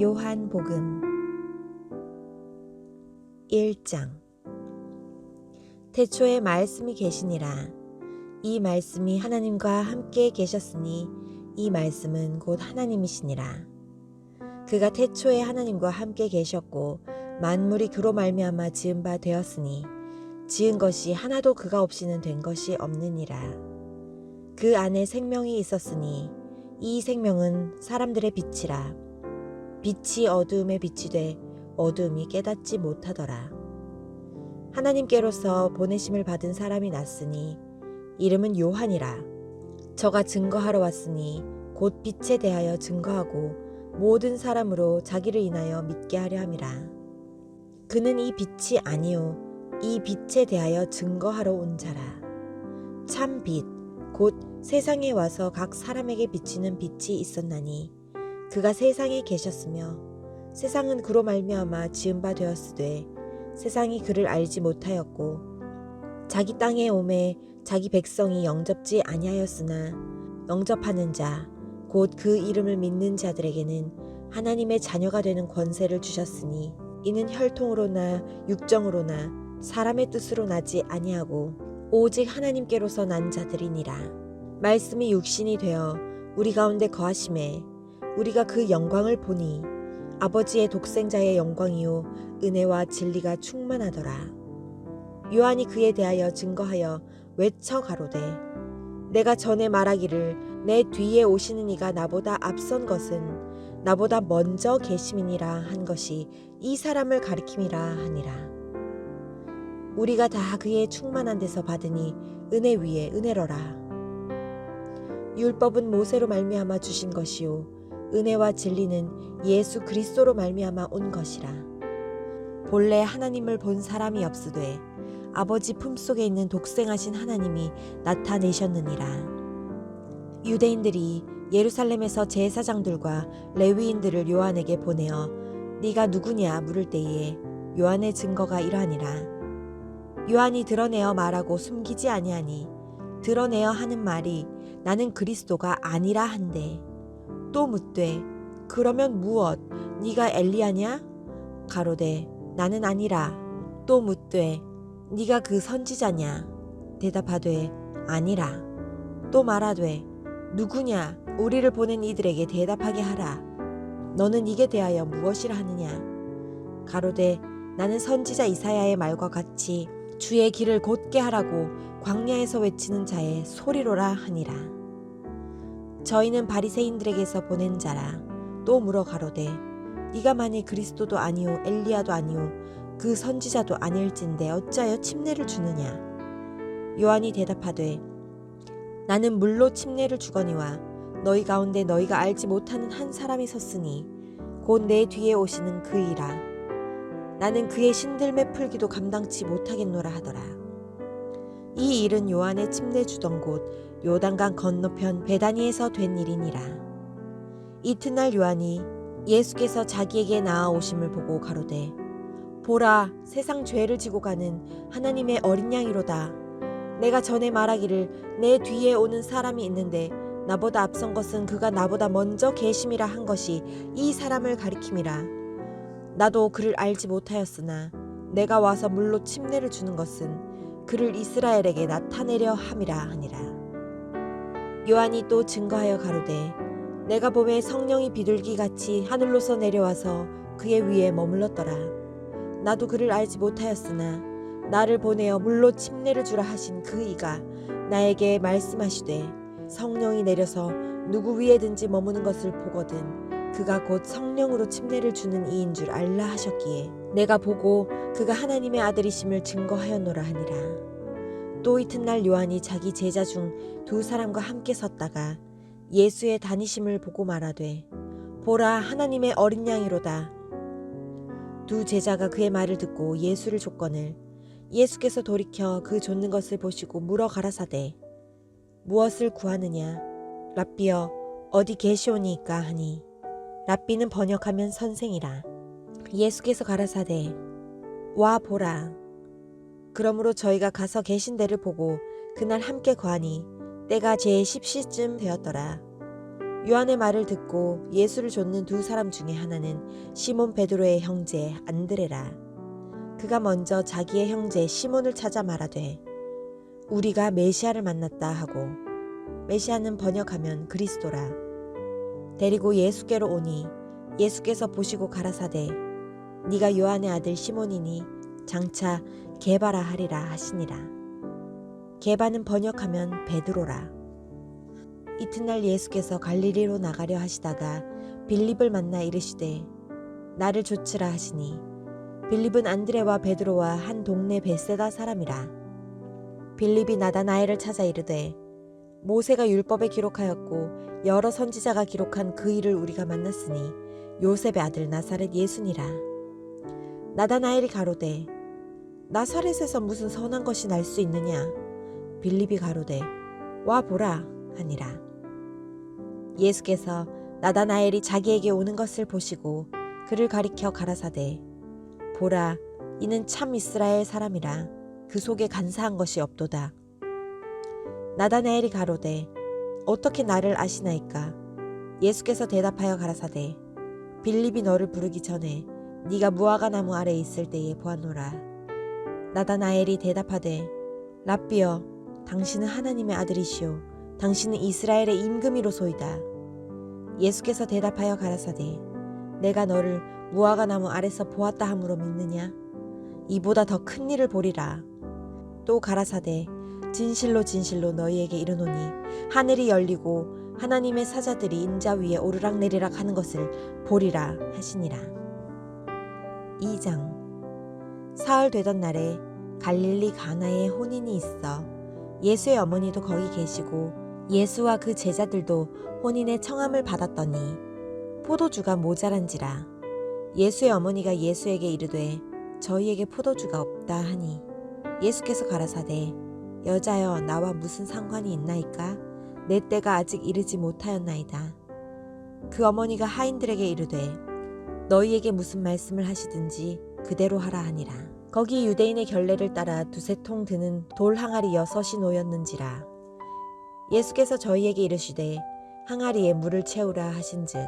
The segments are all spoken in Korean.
요한복음 1장. 태초에 말씀이 계시니라. 이 말씀이 하나님과 함께 계셨으니 이 말씀은 곧 하나님이시니라. 그가 태초에 하나님과 함께 계셨고 만물이 그로 말미암아 지은 바 되었으니 지은 것이 하나도 그가 없이는 된 것이 없느니라. 그 안에 생명이 있었으니 이 생명은 사람들의 빛이라. 빛이 어두움에 비치되 어두움이 깨닫지 못하더라. 하나님께로서 보내심을 받은 사람이 났으니 이름은 요한이라. 저가 증거하러 왔으니 곧 빛에 대하여 증거하고 모든 사람으로 자기를 인하여 믿게 하려 함이라. 그는 이 빛이 아니요 이 빛에 대하여 증거하러 온 자라. 참 빛 곧 세상에 와서 각 사람에게 비치는 빛이 있었나니 그가 세상에 계셨으며 세상은 그로 말미암아 지은 바 되었으되 세상이 그를 알지 못하였고 자기 땅에 오매 자기 백성이 영접지 아니하였으나 영접하는 자 곧 그 이름을 믿는 자들에게는 하나님의 자녀가 되는 권세를 주셨으니 이는 혈통으로나 육정으로나 사람의 뜻으로 나지 아니하고 오직 하나님께로서 난 자들이니라. 말씀이 육신이 되어 우리 가운데 거하심에 우리가 그 영광을 보니 아버지의 독생자의 영광이요 은혜와 진리가 충만하더라. 요한이 그에 대하여 증거하여 외쳐 가로되 내가 전에 말하기를 내 뒤에 오시는 이가 나보다 앞선 것은 나보다 먼저 계심이니라 한 것이 이 사람을 가리킴이라 하니라. 우리가 다 그의 충만한 데서 받으니 은혜 위에 은혜로라. 율법은 모세로 말미암아 주신 것이요 은혜와 진리는 예수 그리스도로 말미암아 온 것이라. 본래 하나님을 본 사람이 없으되 아버지 품속에 있는 독생하신 하나님이 나타내셨느니라. 유대인들이 예루살렘에서 제사장들과 레위인들을 요한에게 보내어 네가 누구냐 물을 때에 요한의 증거가 이러하니라. 요한이 드러내어 말하고 숨기지 아니하니 드러내어 하는 말이 나는 그리스도가 아니라 한데 또 묻되 그러면 무엇 네가 엘리야냐 가로되 나는 아니라. 또 묻되 네가 그 선지자냐 대답하되 아니라. 또 말하되 누구냐 우리를 보낸 이들에게 대답하게 하라. 너는 이게 대하여 무엇이라 하느냐 가로되 나는 선지자 이사야의 말과 같이 주의 길을 곧게 하라고 광야에서 외치는 자의 소리로라 하니라. 저희는 바리새인들에게서 보낸 자라. 또 물어 가로되 네가 만일 그리스도도 아니요 엘리야도 아니요 그 선지자도 아닐진데 어찌하여 침례를 주느냐. 요한이 대답하되 나는 물로 침례를 주거니와 너희 가운데 너희가 알지 못하는 한 사람이 섰으니 곧 내 뒤에 오시는 그이라. 나는 그의 신들매 풀기도 감당치 못하겠노라 하더라. 이 일은 요한의 침례 주던 곳 요단강 건너편 베다니에서 된 일이니라. 이튿날 요한이 예수께서 자기에게 나아오심을 보고 가로되 보라 세상 죄를 지고 가는 하나님의 어린 양이로다. 내가 전에 말하기를 내 뒤에 오는 사람이 있는데 나보다 앞선 것은 그가 나보다 먼저 계심이라 한 것이 이 사람을 가리킴이라. 나도 그를 알지 못하였으나 내가 와서 물로 침례를 주는 것은 그를 이스라엘에게 나타내려 함이라 하니라. 요한이 또 증거하여 가로되 내가 보매 성령이 비둘기같이 하늘로서 내려와서 그의 위에 머물렀더라. 나도 그를 알지 못하였으나 나를 보내어 물로 침례를 주라 하신 그 이가 나에게 말씀하시되 성령이 내려서 누구 위에든지 머무는 것을 보거든 그가 곧 성령으로 침례를 주는 이인 줄 알라 하셨기에 내가 보고 그가 하나님의 아들이심을 증거하였노라 하니라. 또 이튿날 요한이 자기 제자 중 두 사람과 함께 섰다가 예수의 다니심을 보고 말하되 보라 하나님의 어린 양이로다. 두 제자가 그의 말을 듣고 예수를 족거늘 예수께서 돌이켜 그 좇는 것을 보시고 물어 가라사대 무엇을 구하느냐 랍비여 어디 계시오니이까 하니 랍비는 번역하면 선생이라. 예수께서 가라사대 와 보라. 그러므로 저희가 가서 계신 데를 보고 그날 함께 거하니 때가 제 10시쯤 되었더라. 요한의 말을 듣고 예수를 좇는 두 사람 중에 하나는 시몬 베드로의 형제 안드레라. 그가 먼저 자기의 형제 시몬을 찾아 말하되 우리가 메시아를 만났다 하고, 메시아는 번역하면 그리스도라. 데리고 예수께로 오니 예수께서 보시고 가라사대 네가 요한의 아들 시몬이니 장차 게바라 하리라 하시니라. 게바는 번역하면 베드로라. 이튿날 예수께서 갈릴리로 나가려 하시다가 빌립을 만나 이르시되 나를 좇으라 하시니, 빌립은 안드레와 베드로와 한 동네 벳세다 사람이라. 빌립이 나다나엘을 찾아 이르되 모세가 율법에 기록하였고 여러 선지자가 기록한 그 일을 우리가 만났으니 요셉의 아들 나사렛 예수니라. 나다나엘이 가로되 나사렛에서 무슨 선한 것이 날 수 있느냐? 빌립이 가로되 와 보라 하니라. 예수께서 나다나엘이 자기에게 오는 것을 보시고 그를 가리켜 가라사대 보라, 이는 참 이스라엘 사람이라. 그 속에 간사한 것이 없도다. 나다나엘이 가로되 어떻게 나를 아시나이까? 예수께서 대답하여 가라사대 빌립이 너를 부르기 전에 네가 무화과 나무 아래에 있을 때에 보았노라. 나다나엘이 대답하되 랍비여, 당신은 하나님의 아들이시오. 당신은 이스라엘의 임금이로소이다. 예수께서 대답하여 가라사대 내가 너를 무화과 나무 아래서 보았다 함으로 믿느냐? 이보다 더 큰 일을 보리라. 또 가라사대 진실로 진실로 너희에게 이르노니 하늘이 열리고 하나님의 사자들이 인자 위에 오르락내리락 하는 것을 보리라 하시니라. 2장. 사흘 되던 날에 갈릴리 가나에 혼인이 있어 예수의 어머니도 거기 계시고 예수와 그 제자들도 혼인의 청함을 받았더니 포도주가 모자란지라. 예수의 어머니가 예수에게 이르되 저희에게 포도주가 없다 하니 예수께서 가라사대 여자여, 나와 무슨 상관이 있나이까? 내 때가 아직 이르지 못하였나이다. 그 어머니가 하인들에게 이르되 너희에게 무슨 말씀을 하시든지 그대로 하라 하니라. 거기 유대인의 결례를 따라 두세 통 드는 돌 항아리 6이 놓였는지라. 예수께서 저희에게 이르시되 항아리에 물을 채우라 하신즉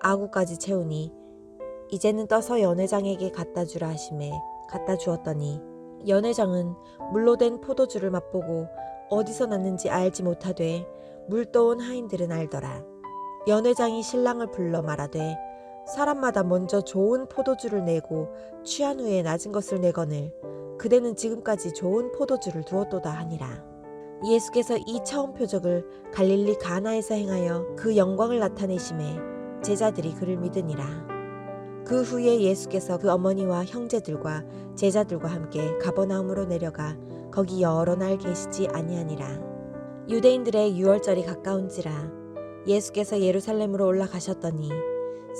아구까지 채우니 이제는 떠서 연회장에게 갖다 주라 하시매 갖다 주었더니 연회장은 물로 된 포도주를 맛보고 어디서 났는지 알지 못하되 물 떠온 하인들은 알더라. 연회장이 신랑을 불러 말하되 사람마다 먼저 좋은 포도주를 내고 취한 후에 낮은 것을 내거늘 그대는 지금까지 좋은 포도주를 두었도다 하니라. 예수께서 이 처음 표적을 갈릴리 가나에서 행하여 그 영광을 나타내심에 제자들이 그를 믿으니라. 그 후에 예수께서 그 어머니와 형제들과 제자들과 함께 가버나움으로 내려가 거기 여러 날 계시지 아니하니라. 유대인들의 유월절이 가까운지라. 예수께서 예루살렘으로 올라가셨더니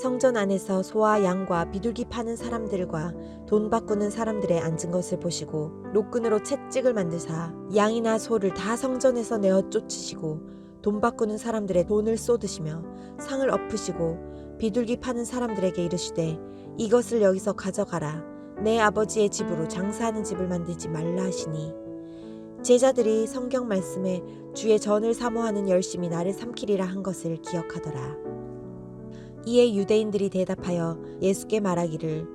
성전 안에서 소와 양과 비둘기 파는 사람들과 돈 바꾸는 사람들의 앉은 것을 보시고 노끈으로 채찍을 만드사 양이나 소를 다 성전에서 내어 쫓으시고 돈 바꾸는 사람들의 돈을 쏟으시며 상을 엎으시고 비둘기 파는 사람들에게 이르시되 이것을 여기서 가져가라. 내 아버지의 집으로 장사하는 집을 만들지 말라 하시니 제자들이 성경 말씀에 주의 전을 사모하는 열심이 나를 삼키리라 한 것을 기억하더라. 이에 유대인들이 대답하여 예수께 말하기를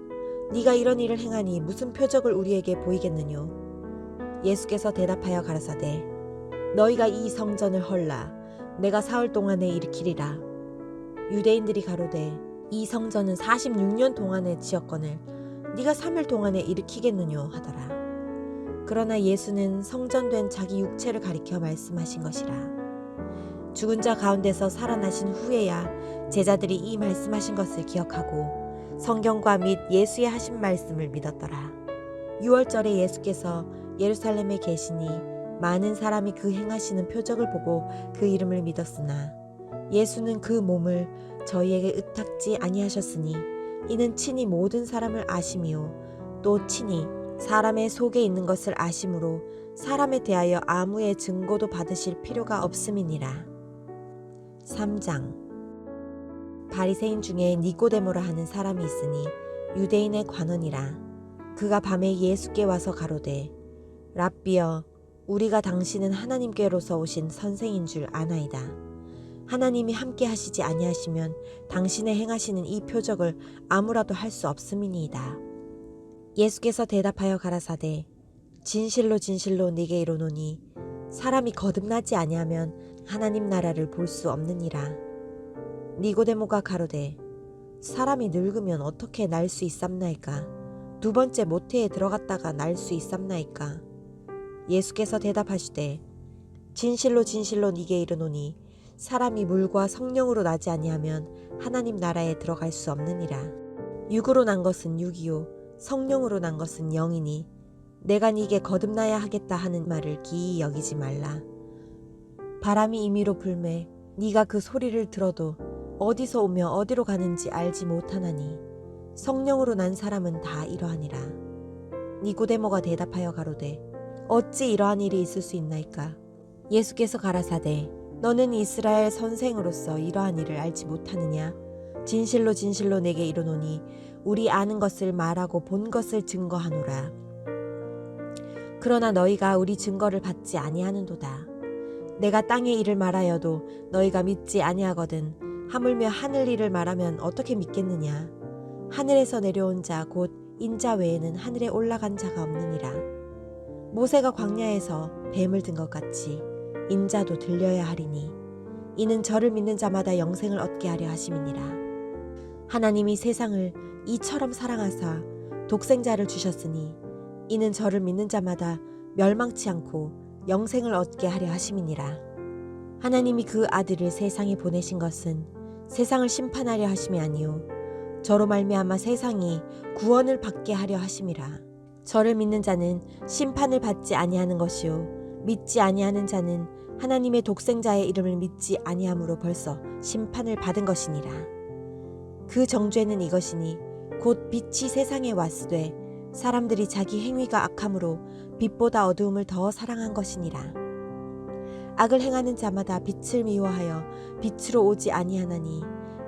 네가 이런 일을 행하니 무슨 표적을 우리에게 보이겠느뇨? 예수께서 대답하여 가라사대 너희가 이 성전을 헐라. 내가 사흘 동안에 일으키리라. 유대인들이 가로되 이 성전은 46년 동안에 지었거늘 네가 3일 동안에 일으키겠느뇨 하더라. 그러나 예수는 성전된 자기 육체를 가리켜 말씀하신 것이라. 죽은 자 가운데서 살아나신 후에야 제자들이 이 말씀하신 것을 기억하고 성경과 및 예수의 하신 말씀을 믿었더라. 유월절에 예수께서 예루살렘에 계시니 많은 사람이 그 행하시는 표적을 보고 그 이름을 믿었으나 예수는 그 몸을 저희에게 의탁지 아니하셨으니 이는 친히 모든 사람을 아심이요 또 친히 사람의 속에 있는 것을 아심으로 사람에 대하여 아무의 증거도 받으실 필요가 없음이니라. 3장. 바리새인 중에 니고데모라 하는 사람이 있으니 유대인의 관원이라. 그가 밤에 예수께 와서 가로되 랍비여, 우리가 당신은 하나님께로서 오신 선생인 줄 아나이다. 하나님이 함께 하시지 아니하시면 당신의 행하시는 이 표적을 아무라도 할 수 없음이니이다. 예수께서 대답하여 가라사대 진실로 진실로 네게 이르노니 사람이 거듭나지 아니하면 하나님 나라를 볼 수 없느니라. 니고데모가 가로되 사람이 늙으면 어떻게 날 수 있삼나이까? 두 번째 모태에 들어갔다가 날 수 있삼나이까? 예수께서 대답하시되 진실로 진실로 네게 이르노니 사람이 물과 성령으로 나지 아니하면 하나님 나라에 들어갈 수 없느니라. 육으로 난 것은 육이요 성령으로 난 것은 영이니 내가 네게 거듭나야 하겠다 하는 말을 기이히 여기지 말라. 바람이 임의로 불매 네가 그 소리를 들어도 어디서 오며 어디로 가는지 알지 못하나니 성령으로 난 사람은 다 이러하니라. 니고데모가 대답하여 가로되 어찌 이러한 일이 있을 수 있나이까? 예수께서 가라사대 너는 이스라엘 선생으로서 이러한 일을 알지 못하느냐? 진실로 진실로 내게 이르노니 우리 아는 것을 말하고 본 것을 증거하노라. 그러나 너희가 우리 증거를 받지 아니하는도다. 내가 땅의 일을 말하여도 너희가 믿지 아니하거든 하물며 하늘 일을 말하면 어떻게 믿겠느냐? 하늘에서 내려온 자 곧 인자 외에는 하늘에 올라간 자가 없느니라. 모세가 광야에서 뱀을 든 것 같이 인자도 들려야 하리니 이는 저를 믿는 자마다 영생을 얻게 하려 하심이니라. 하나님이 세상을 이처럼 사랑하사 독생자를 주셨으니 이는 저를 믿는 자마다 멸망치 않고 영생을 얻게 하려 하심이니라. 하나님이 그 아들을 세상에 보내신 것은 세상을 심판하려 하심이 아니요 저로 말미암아 세상이 구원을 받게 하려 하심이라. 저를 믿는 자는 심판을 받지 아니하는 것이요 믿지 아니하는 자는 하나님의 독생자의 이름을 믿지 아니함으로 벌써 심판을 받은 것이니라. 그 정죄는 이것이니 곧 빛이 세상에 왔으되 사람들이 자기 행위가 악함으로 빛보다 어두움을 더 사랑한 것이니라. 악을 행하는 자마다 빛을 미워하여 빛으로 오지 아니하나니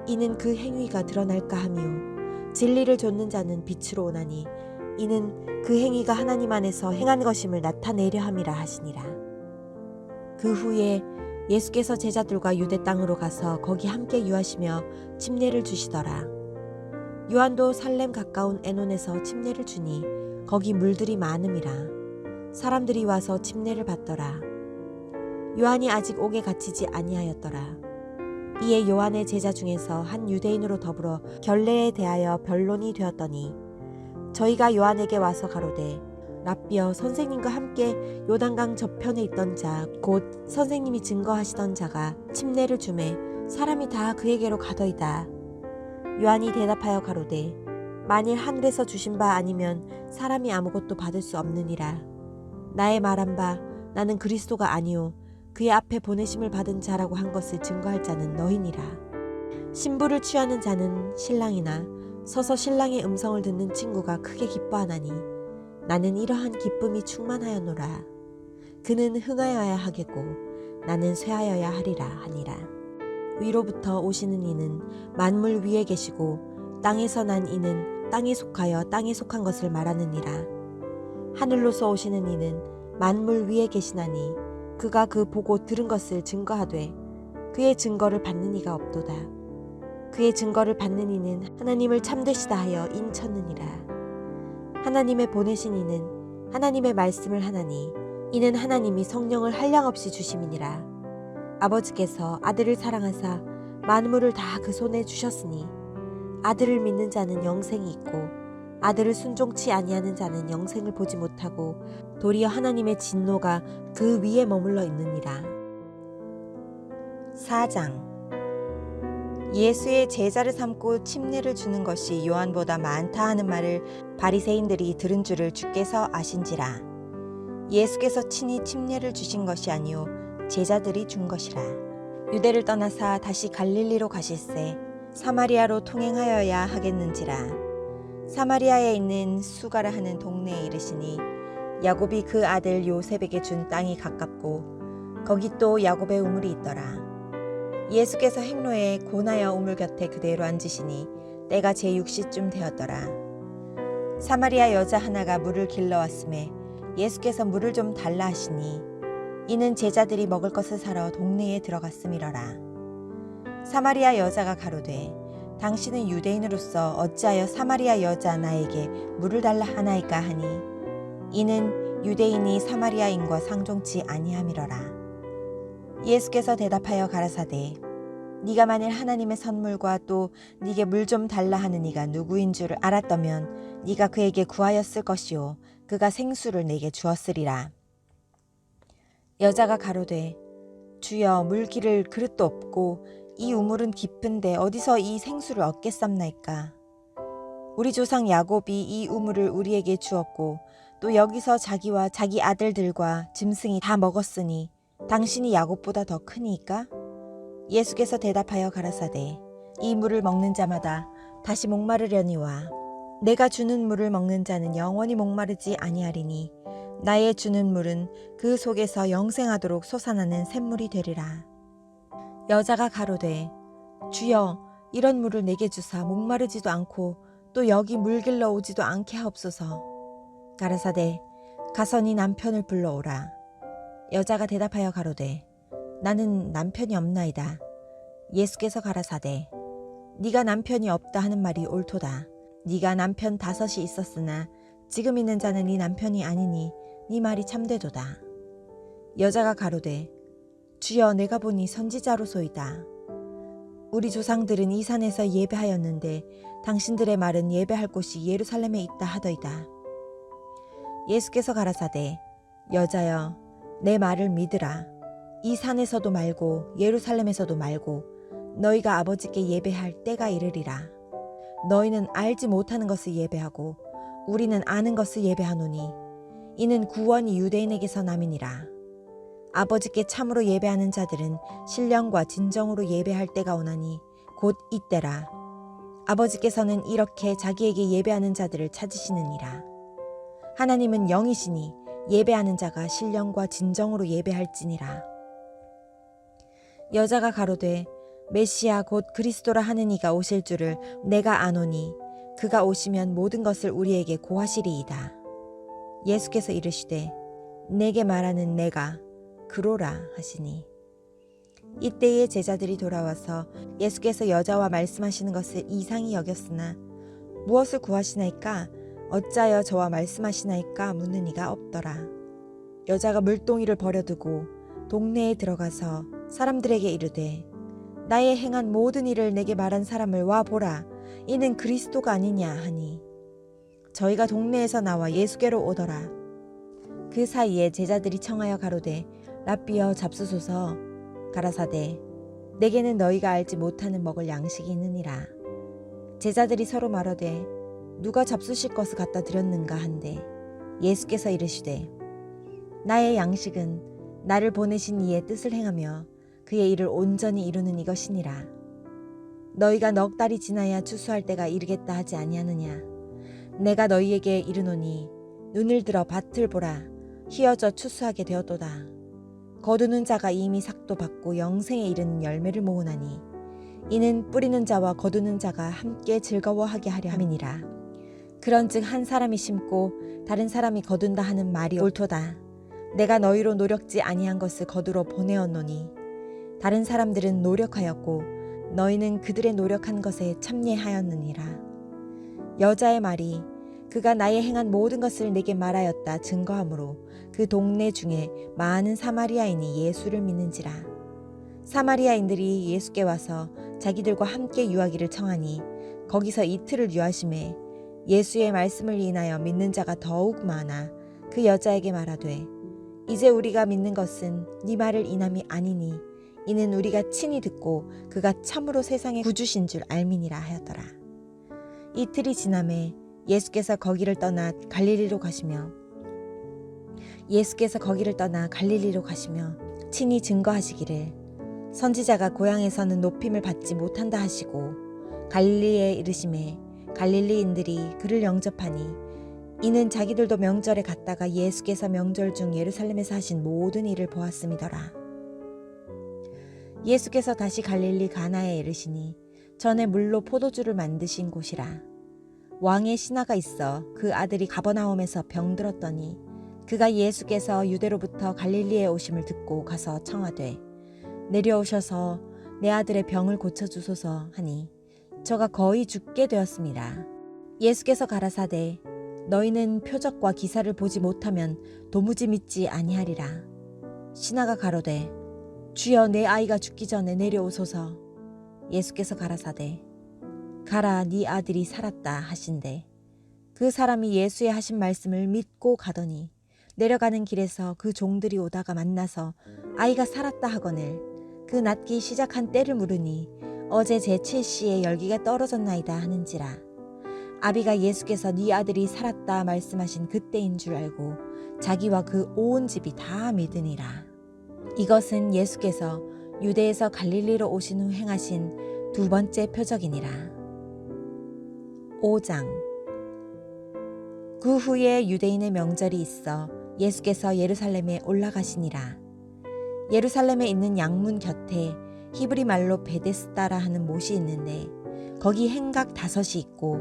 이는 그 행위가 드러날까 하미요 진리를 좇는 자는 빛으로 오나니 이는 그 행위가 하나님 안에서 행한 것임을 나타내려 함이라 하시니라. 그 후에 예수께서 제자들과 유대 땅으로 가서 거기 함께 유하시며 침례를 주시더라. 요한도 살렘 가까운 에논에서 침례를 주니 거기 물들이 많음이라. 사람들이 와서 침례를 받더라. 요한이 아직 옥에 갇히지 아니하였더라. 이에 요한의 제자 중에서 한 유대인으로 더불어 결례에 대하여 변론이 되었더니 저희가 요한에게 와서 가로되 랍비여 선생님과 함께 요단강 저편에 있던 자 곧 선생님이 증거하시던 자가 침례를 주매 사람이 다 그에게로 가더이다. 요한이 대답하여 가로되 만일 하늘에서 주신 바 아니면 사람이 아무것도 받을 수 없느니라. 나의 말한 바 나는 그리스도가 아니요 그의 앞에 보내심을 받은 자라고 한 것을 증거할 자는 너희니라. 신부를 취하는 자는 신랑이나 서서 신랑의 음성을 듣는 친구가 크게 기뻐하나니 나는 이러한 기쁨이 충만하였노라. 그는 흥하여야 하겠고 나는 쇠하여야 하리라 하니라. 위로부터 오시는 이는 만물 위에 계시고 땅에서 난 이는 땅에 속하여 땅에 속한 것을 말하느니라. 하늘로서 오시는 이는 만물 위에 계시나니 그가 그 보고 들은 것을 증거하되 그의 증거를 받는 이가 없도다. 그의 증거를 받는 이는 하나님을 참되시다 하여 인쳤느니라. 하나님의 보내신 이는 하나님의 말씀을 하나니 이는 하나님이 성령을 한량없이 주심이니라. 아버지께서 아들을 사랑하사 만물을 다 그 손에 주셨으니 아들을 믿는 자는 영생이 있고 아들을 순종치 아니하는 자는 영생을 보지 못하고 도리어 하나님의 진노가 그 위에 머물러 있느니라. 4장. 예수의 제자를 삼고 침례를 주는 것이 요한보다 많다 하는 말을 바리새인들이 들은 줄을 주께서 아신지라. 예수께서 친히 침례를 주신 것이 아니요 제자들이 준 것이라. 유대를 떠나사 다시 갈릴리로 가실새 사마리아로 통행하여야 하겠는지라. 사마리아에 있는 수가라 하는 동네에 이르시니 야곱이 그 아들 요셉에게 준 땅이 가깝고 거기 또 야곱의 우물이 있더라. 예수께서 행로에 고나여 우물 곁에 그대로 앉으시니 때가 제6시쯤 되었더라. 사마리아 여자 하나가 물을 길러왔음에 예수께서 물을 좀 달라 하시니 이는 제자들이 먹을 것을 사러 동네에 들어갔음이러라. 사마리아 여자가 가로되 당신은 유대인으로서 어찌하여 사마리아 여자 나에게 물을 달라 하나이까 하니 이는 유대인이 사마리아인과 상종치 아니함이러라. 예수께서 대답하여 가라사대 네가 만일 하나님의 선물과 또 네게 물 좀 달라 하는 이가 누구인 줄을 알았다면 네가 그에게 구하였을 것이요 그가 생수를 내게 주었으리라. 여자가 가로되 주여 물 기를 그릇도 없고 이 우물은 깊은데 어디서 이 생수를 얻겠삼나이까. 우리 조상 야곱이 이 우물을 우리에게 주었고 또 여기서 자기와 자기 아들들과 짐승이 다 먹었으니 당신이 야곱보다 더 크니이까? 예수께서 대답하여 가라사대 이 물을 먹는 자마다 다시 목마르려니와 내가 주는 물을 먹는 자는 영원히 목마르지 아니하리니 나의 주는 물은 그 속에서 영생하도록 솟아나는 샘물이 되리라. 여자가 가로되 주여 이런 물을 내게 주사 목마르지도 않고 또 여기 물 길러 오지도 않게 하옵소서. 가라사대 가서 네 남편을 불러오라. 여자가 대답하여 가로되 나는 남편이 없나이다. 예수께서 가라사대 네가 남편이 없다 하는 말이 옳도다. 네가 남편 5이 있었으나 지금 있는 자는 네 남편이 아니니 네 말이 참되도다. 여자가 가로되 주여 내가 보니 선지자로소이다. 우리 조상들은 이 산에서 예배하였는데 당신들의 말은 예배할 곳이 예루살렘에 있다 하더이다. 예수께서 가라사대 여자여 내 말을 믿으라. 이 산에서도 말고 예루살렘에서도 말고 너희가 아버지께 예배할 때가 이르리라. 너희는 알지 못하는 것을 예배하고 우리는 아는 것을 예배하노니 이는 구원이 유대인에게서 남이니라. 아버지께 참으로 예배하는 자들은 신령과 진정으로 예배할 때가 오나니 곧 이때라. 아버지께서는 이렇게 자기에게 예배하는 자들을 찾으시느니라. 하나님은 영이시니 예배하는 자가 신령과 진정으로 예배할지니라. 여자가 가로되 메시아 곧 그리스도라 하는 이가 오실 줄을 내가 아노니 그가 오시면 모든 것을 우리에게 고하시리이다. 예수께서 이르시되 내게 말하는 내가 그로라 하시니 이때에 제자들이 돌아와서 예수께서 여자와 말씀하시는 것을 이상히 여겼으나 무엇을 구하시나이까 어찌하여 저와 말씀하시나이까 묻는 이가 없더라. 여자가 물동이를 버려두고 동네에 들어가서 사람들에게 이르되 나의 행한 모든 일을 내게 말한 사람을 와 보라. 이는 그리스도가 아니냐 하니 저희가 동네에서 나와 예수께로 오더라. 그 사이에 제자들이 청하여 가로되 랍비여 잡수소서. 가라사대 내게는 너희가 알지 못하는 먹을 양식이 있느니라. 제자들이 서로 말하되 누가 잡수실 것을 갖다 드렸는가 한데 예수께서 이르시되 나의 양식은 나를 보내신 이의 뜻을 행하며 그의 일을 온전히 이루는 이것이니라. 너희가 넉 달이 지나야 추수할 때가 이르겠다 하지 아니하느냐. 내가 너희에게 이르노니 눈을 들어 밭을 보라. 휘어져 추수하게 되었도다. 거두는 자가 이미 삭도 받고 영생에 이르는 열매를 모으나니 이는 뿌리는 자와 거두는 자가 함께 즐거워하게 하려 함이니라. 그런즉 한 사람이 심고 다른 사람이 거둔다 하는 말이 옳도다. 내가 너희로 노력지 아니한 것을 거두러 보내었노니 다른 사람들은 노력하였고 너희는 그들의 노력한 것에 참여하였느니라. 여자의 말이 그가 나의 행한 모든 것을 내게 말하였다 증거하므로 그 동네 중에 많은 사마리아인이 예수를 믿는지라. 사마리아인들이 예수께 와서 자기들과 함께 유하기를 청하니 거기서 이틀을 유하심에 예수의 말씀을 인하여 믿는 자가 더욱 많아 그 여자에게 말하되 이제 우리가 믿는 것은 네 말을 인함이 아니니 이는 우리가 친히 듣고 그가 참으로 세상의 구주신 줄 알미니라 하였더라. 이틀이 지남에 예수께서 거기를 떠나 갈릴리로 가시며 친히 증거하시기를 선지자가 고향에서는 높임을 받지 못한다 하시고 갈릴리에 이르심에 갈릴리인들이 그를 영접하니 이는 자기들도 명절에 갔다가 예수께서 명절 중 예루살렘에서 하신 모든 일을 보았음이더라. 예수께서 다시 갈릴리 가나에 이르시니 전에 물로 포도주를 만드신 곳이라. 왕의 신하가 있어 그 아들이 가버나움에서 병들었더니 그가 예수께서 유대로부터 갈릴리에 오심을 듣고 가서 청하되 내려오셔서 내 아들의 병을 고쳐주소서 하니 저가 거의 죽게 되었습니다. 예수께서 가라사대 너희는 표적과 기사를 보지 못하면 도무지 믿지 아니하리라. 신하가 가로되 주여 내 아이가 죽기 전에 내려오소서. 예수께서 가라사대 가라 네 아들이 살았다 하신대 그 사람이 예수의 하신 말씀을 믿고 가더니 내려가는 길에서 그 종들이 오다가 만나서 아이가 살았다 하거늘 그 낫기 시작한 때를 물으니 어제 제 7시에 열기가 떨어졌나이다 하는지라. 아비가 예수께서 네 아들이 살았다 말씀하신 그때인 줄 알고 자기와 그 온 집이 다 믿으니라. 이것은 예수께서 유대에서 갈릴리로 오신 후 행하신 두 번째 표적이니라. 5장. 그 후에 유대인의 명절이 있어 예수께서 예루살렘에 올라가시니라. 예루살렘에 있는 양문 곁에 히브리 말로 베데스다라 하는 못이 있는데 거기 행각 5이 있고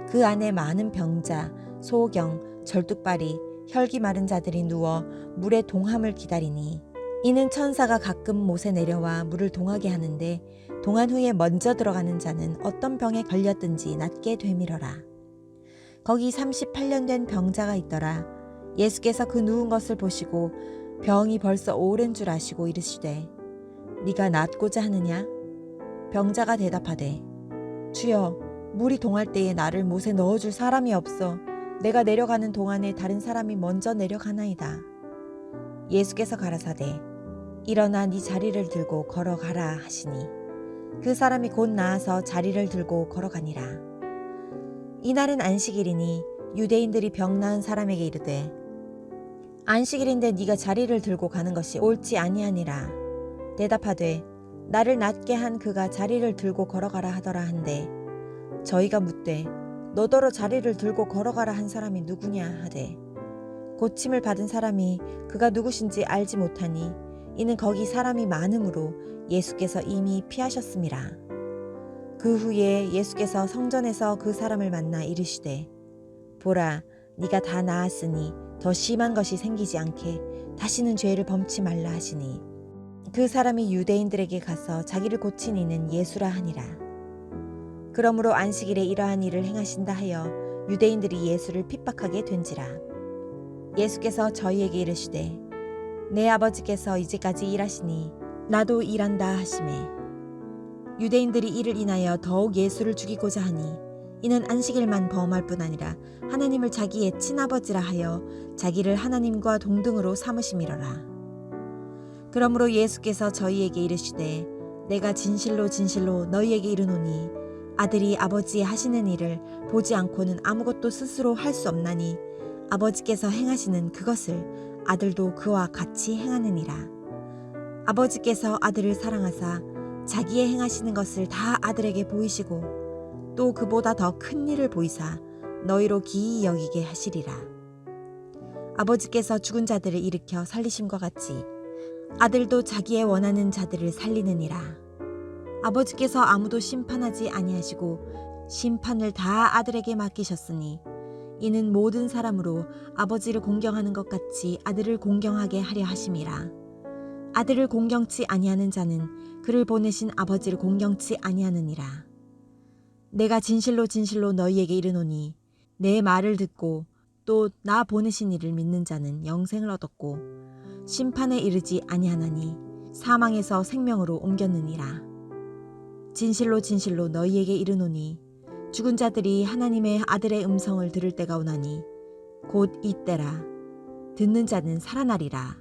그 안에 많은 병자, 소경, 절뚝발이, 혈기 마른 자들이 누워 물의 동함을 기다리니 이는 천사가 가끔 못에 내려와 물을 동하게 하는데 동한 후에 먼저 들어가는 자는 어떤 병에 걸렸든지 낫게 되밀어라. 거기 38년 된 병자가 있더라. 예수께서 그 누운 것을 보시고 병이 벌써 오랜 줄 아시고 이르시되 네가 낫고자 하느냐? 병자가 대답하되 주여 물이 동할 때에 나를 못에 넣어줄 사람이 없어 내가 내려가는 동안에 다른 사람이 먼저 내려가나이다. 예수께서 가라사대 일어나 네 자리를 들고 걸어가라 하시니 그 사람이 곧 나아서 자리를 들고 걸어가니라. 이날은 안식일이니 유대인들이 병 나은 사람에게 이르되 안식일인데 네가 자리를 들고 가는 것이 옳지 아니하니라. 대답하되 나를 낫게 한 그가 자리를 들고 걸어가라 하더라 한데 저희가 묻되 너더러 자리를 들고 걸어가라 한 사람이 누구냐 하되 고침을 받은 사람이 그가 누구신지 알지 못하니 이는 거기 사람이 많음으로 예수께서 이미 피하셨음이라. 그 후에 예수께서 성전에서 그 사람을 만나 이르시되 보라 네가 다 나았으니 더 심한 것이 생기지 않게 다시는 죄를 범치 말라 하시니 그 사람이 유대인들에게 가서 자기를 고친 이는 예수라 하니라. 그러므로 안식일에 이러한 일을 행하신다 하여 유대인들이 예수를 핍박하게 된지라. 예수께서 저희에게 이르시되 내 아버지께서 이제까지 일하시니 나도 일한다 하시매 유대인들이 이를 인하여 더욱 예수를 죽이고자 하니 이는 안식일만 범할 뿐 아니라 하나님을 자기의 친아버지라 하여 자기를 하나님과 동등으로 삼으심이로라. 그러므로 예수께서 저희에게 이르시되 내가 진실로 진실로 너희에게 이르노니 아들이 아버지의 하시는 일을 보지 않고는 아무것도 스스로 할 수 없나니 아버지께서 행하시는 그것을 아들도 그와 같이 행하느니라. 아버지께서 아들을 사랑하사 자기의 행하시는 것을 다 아들에게 보이시고 또 그보다 더 큰 일을 보이사 너희로 기이 여기게 하시리라. 아버지께서 죽은 자들을 일으켜 살리심과 같이 아들도 자기의 원하는 자들을 살리느니라. 아버지께서 아무도 심판하지 아니하시고 심판을 다 아들에게 맡기셨으니 이는 모든 사람으로 아버지를 공경하는 것 같이 아들을 공경하게 하려 하심이라. 아들을 공경치 아니하는 자는 그를 보내신 아버지를 공경치 아니하느니라. 내가 진실로 진실로 너희에게 이르노니 내 말을 듣고 또 나 보내신 이를 믿는 자는 영생을 얻었고 심판에 이르지 아니하나니 사망에서 생명으로 옮겼느니라. 진실로 진실로 너희에게 이르노니 죽은 자들이 하나님의 아들의 음성을 들을 때가 오나니 곧 이때라. 듣는 자는 살아나리라.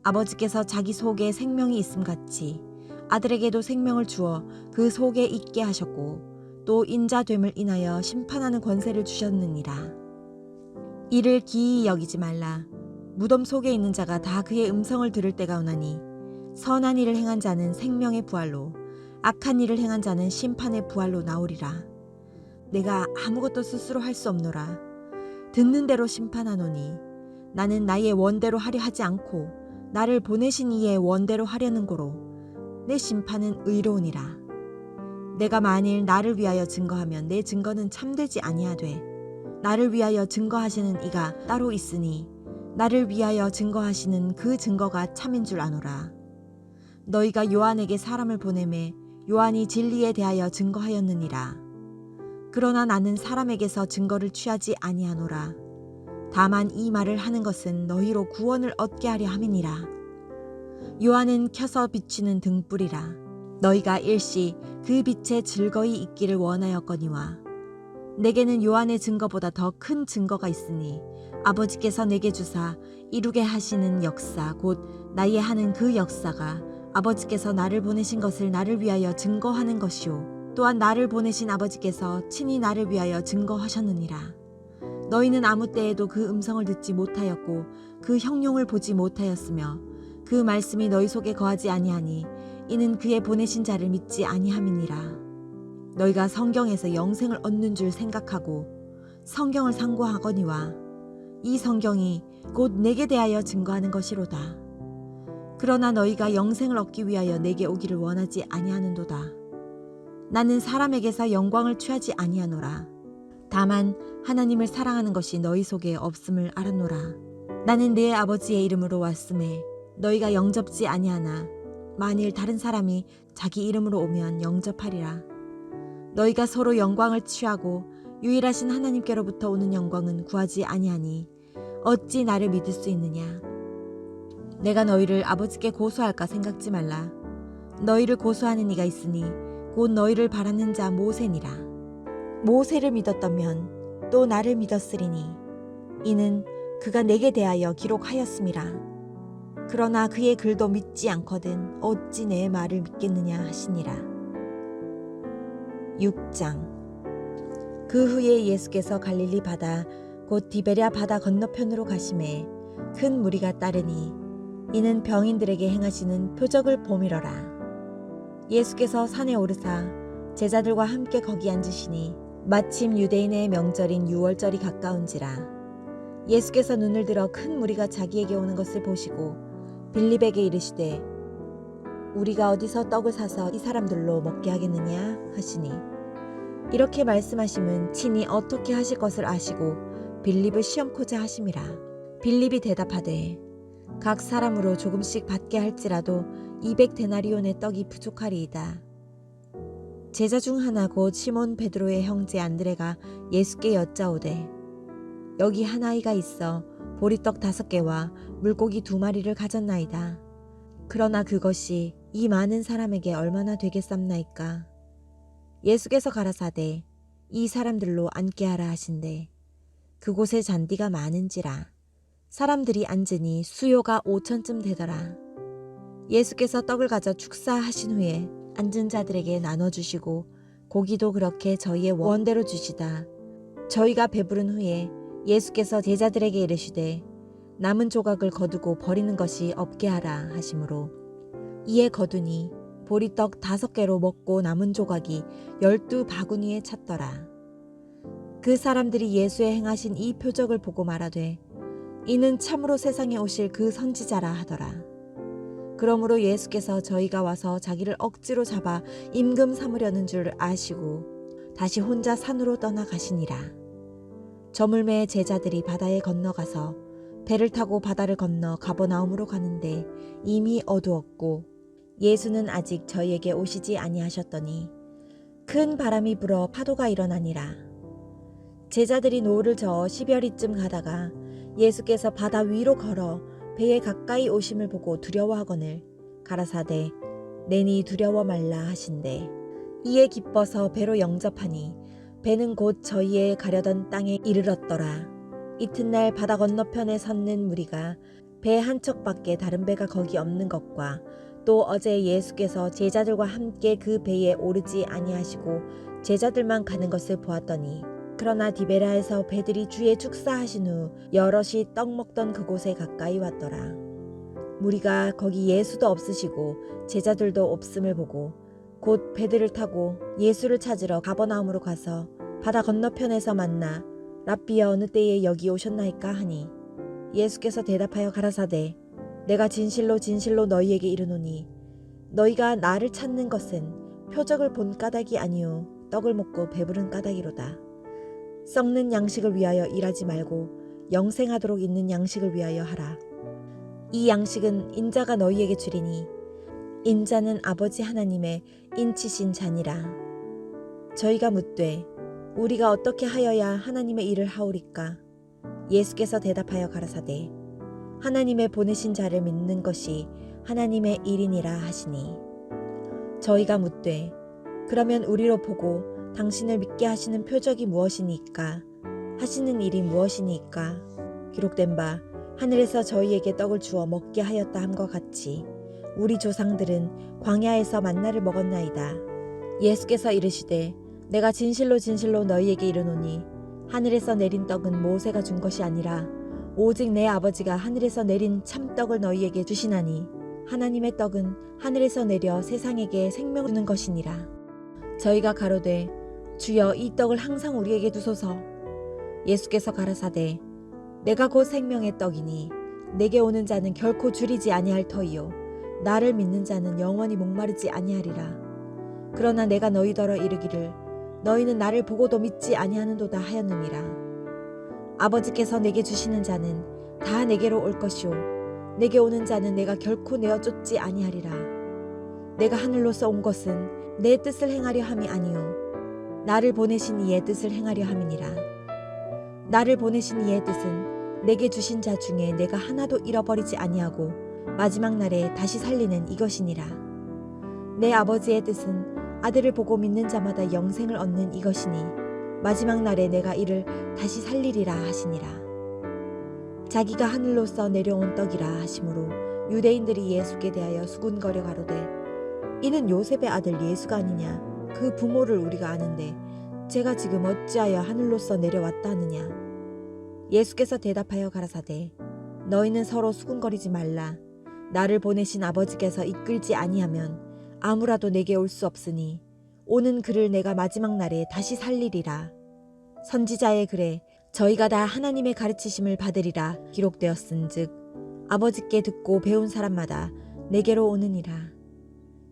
아버지께서 자기 속에 생명이 있음같이 아들에게도 생명을 주어 그 속에 있게 하셨고 또 인자됨을 인하여 심판하는 권세를 주셨느니라. 이를 기이히 여기지 말라. 무덤 속에 있는 자가 다 그의 음성을 들을 때가 오나니 선한 일을 행한 자는 생명의 부활로 악한 일을 행한 자는 심판의 부활로 나오리라. 내가 아무것도 스스로 할 수 없노라. 듣는 대로 심판하노니 나는 나의 원대로 하려 하지 않고 나를 보내신 이의 원대로 하려는 고로 내 심판은 의로우니라. 내가 만일 나를 위하여 증거하면 내 증거는 참되지 아니하되 나를 위하여 증거하시는 이가 따로 있으니 나를 위하여 증거하시는 그 증거가 참인 줄 아노라. 너희가 요한에게 사람을 보내매 요한이 진리에 대하여 증거하였느니라. 그러나 나는 사람에게서 증거를 취하지 아니하노라. 다만 이 말을 하는 것은 너희로 구원을 얻게 하려 함이니라. 요한은 켜서 비추는 등불이라. 너희가 일시 그 빛에 즐거이 있기를 원하였거니와 내게는 요한의 증거보다 더 큰 증거가 있으니 아버지께서 내게 주사 이루게 하시는 역사 곧 나의 하는 그 역사가 아버지께서 나를 보내신 것을 나를 위하여 증거하는 것이요 또한 나를 보내신 아버지께서 친히 나를 위하여 증거하셨느니라. 너희는 아무 때에도 그 음성을 듣지 못하였고 그 형용을 보지 못하였으며 그 말씀이 너희 속에 거하지 아니하니 이는 그의 보내신 자를 믿지 아니함이니라. 너희가 성경에서 영생을 얻는 줄 생각하고 성경을 상고하거니와 이 성경이 곧 내게 대하여 증거하는 것이로다. 그러나 너희가 영생을 얻기 위하여 내게 오기를 원하지 아니하는도다. 나는 사람에게서 영광을 취하지 아니하노라. 다만 하나님을 사랑하는 것이 너희 속에 없음을 알았노라. 나는 내 아버지의 이름으로 왔음에 너희가 영접지 아니하나 만일 다른 사람이 자기 이름으로 오면 영접하리라. 너희가 서로 영광을 취하고 유일하신 하나님께로부터 오는 영광은 구하지 아니하니 어찌 나를 믿을 수 있느냐. 내가 너희를 아버지께 고소할까 생각지 말라. 너희를 고소하는 이가 있으니 곧 너희를 바라는 자 모세니라. 모세를 믿었다면 또 나를 믿었으리니 이는 그가 내게 대하여 기록하였음이라. 그러나 그의 글도 믿지 않거든 어찌 내 말을 믿겠느냐 하시니라. 6장. 그 후에 예수께서 갈릴리 바다 곧 디베랴 바다 건너편으로 가심에 큰 무리가 따르니 이는 병인들에게 행하시는 표적을 보미러라. 예수께서 산에 오르사 제자들과 함께 거기 앉으시니 마침 유대인의 명절인 유월절이 가까운지라. 예수께서 눈을 들어 큰 무리가 자기에게 오는 것을 보시고 빌립에게 이르시되 우리가 어디서 떡을 사서 이 사람들로 먹게 하겠느냐 하시니 이렇게 말씀하심은 친히 어떻게 하실 것을 아시고 빌립을 시험코자 하심이라. 빌립이 대답하되 각 사람으로 조금씩 받게 할지라도 200데나리온의 떡이 부족하리이다. 제자 중 하나 곧 시몬 베드로의 형제 안드레가 예수께 여짜오되 여기 한 아이가 있어 보리떡 5개와 물고기 2마리를 가졌나이다. 그러나 그것이 이 많은 사람에게 얼마나 되겠삼나이까. 예수께서 가라사대 이 사람들로 앉게 하라 하신대 그곳에 잔디가 많은지라. 사람들이 앉으니 수요가 5,000쯤 되더라. 예수께서 떡을 가져 축사하신 후에 앉은 자들에게 나눠주시고 고기도 그렇게 저희의 원대로 주시다. 저희가 배부른 후에 예수께서 제자들에게 이르시되 남은 조각을 거두고 버리는 것이 없게 하라 하시므로 이에 거두니 보리떡 5개로 먹고 남은 조각이 12바구니에 찼더라. 그 사람들이 예수의 행하신 이 표적을 보고 말하되 이는 참으로 세상에 오실 그 선지자라 하더라. 그러므로 예수께서 저희가 와서 자기를 억지로 잡아 임금 삼으려는 줄 아시고 다시 혼자 산으로 떠나가시니라. 저물매의 제자들이 바다에 건너가서 배를 타고 바다를 건너 가버나움으로 가는데 이미 어두웠고 예수는 아직 저희에게 오시지 아니하셨더니 큰 바람이 불어 파도가 일어나니라. 제자들이 노를 저어 10여리쯤 가다가 예수께서 바다 위로 걸어 배에 가까이 오심을 보고 두려워하거늘 가라사대 내니 두려워 말라 하신대 이에 기뻐서 배로 영접하니 배는 곧 저희의 가려던 땅에 이르렀더라. 이튿날 바다 건너편에 섰는 무리가 배 한 척밖에 다른 배가 거기 없는 것과 또 어제 예수께서 제자들과 함께 그 배에 오르지 아니하시고 제자들만 가는 것을 보았더니 그러나 디베랴에서 배들이 주의 축사하신 후 여럿이 떡 먹던 그곳에 가까이 왔더라. 무리가 거기 예수도 없으시고 제자들도 없음을 보고 곧 배들을 타고 예수를 찾으러 가버나움으로 가서 바다 건너편에서 만나 랍비여 어느 때에 여기 오셨나이까 하니 예수께서 대답하여 가라사대 내가 진실로 진실로 너희에게 이르노니 너희가 나를 찾는 것은 표적을 본 까닭이 아니요 떡을 먹고 배부른 까닭이로다. 썩는 양식을 위하여 일하지 말고 영생하도록 있는 양식을 위하여 하라. 이 양식은 인자가 너희에게 주리니 인자는 아버지 하나님의 인치신 자니라. 저희가 묻되 우리가 어떻게 하여야 하나님의 일을 하오리까? 예수께서 대답하여 가라사대 하나님의 보내신 자를 믿는 것이 하나님의 일이니라 하시니. 저희가 묻되 그러면 우리로 보고 당신을 믿게 하시는 표적이 무엇이니까? 하시는 일이 무엇이니까? 기록된 바 하늘에서 저희에게 떡을 주어 먹게 하였다 함과 같이 우리 조상들은 광야에서 만나를 먹었나이다. 예수께서 이르시되 내가 진실로 진실로 너희에게 이르노니 하늘에서 내린 떡은 모세가 준 것이 아니라 오직 내 아버지가 하늘에서 내린 참떡을 너희에게 주시나니 하나님의 떡은 하늘에서 내려 세상에게 생명을 주는 것이니라. 저희가 가로되 주여 이 떡을 항상 우리에게 두소서. 예수께서 가라사대 내가 곧 생명의 떡이니 내게 오는 자는 결코 줄이지 아니할 터이요 나를 믿는 자는 영원히 목마르지 아니하리라. 그러나 내가 너희더러 이르기를 너희는 나를 보고도 믿지 아니하는도다 하였느니라. 아버지께서 내게 주시는 자는 다 내게로 올 것이요 내게 오는 자는 내가 결코 내어 쫓지 아니하리라. 내가 하늘로서 온 것은 내 뜻을 행하려 함이 아니요 나를 보내신 이의 뜻을 행하려 함이니라. 나를 보내신 이의 뜻은 내게 주신 자 중에 내가 하나도 잃어버리지 아니하고 마지막 날에 다시 살리는 이것이니라. 내 아버지의 뜻은 아들을 보고 믿는 자마다 영생을 얻는 이것이니 마지막 날에 내가 이를 다시 살리리라 하시니라. 자기가 하늘로서 내려온 떡이라 하시므로 유대인들이 예수께 대하여 수군거려 가로되 이는 요셉의 아들 예수가 아니냐? 그 부모를 우리가 아는데 제가 지금 어찌하여 하늘로서 내려왔다 하느냐? 예수께서 대답하여 가라사대 너희는 서로 수군거리지 말라. 나를 보내신 아버지께서 이끌지 아니하면 아무라도 내게 올 수 없으니 오는 그를 내가 마지막 날에 다시 살리리라. 선지자의 글에 저희가 다 하나님의 가르치심을 받으리라 기록되었은즉 아버지께 듣고 배운 사람마다 내게로 오느니라.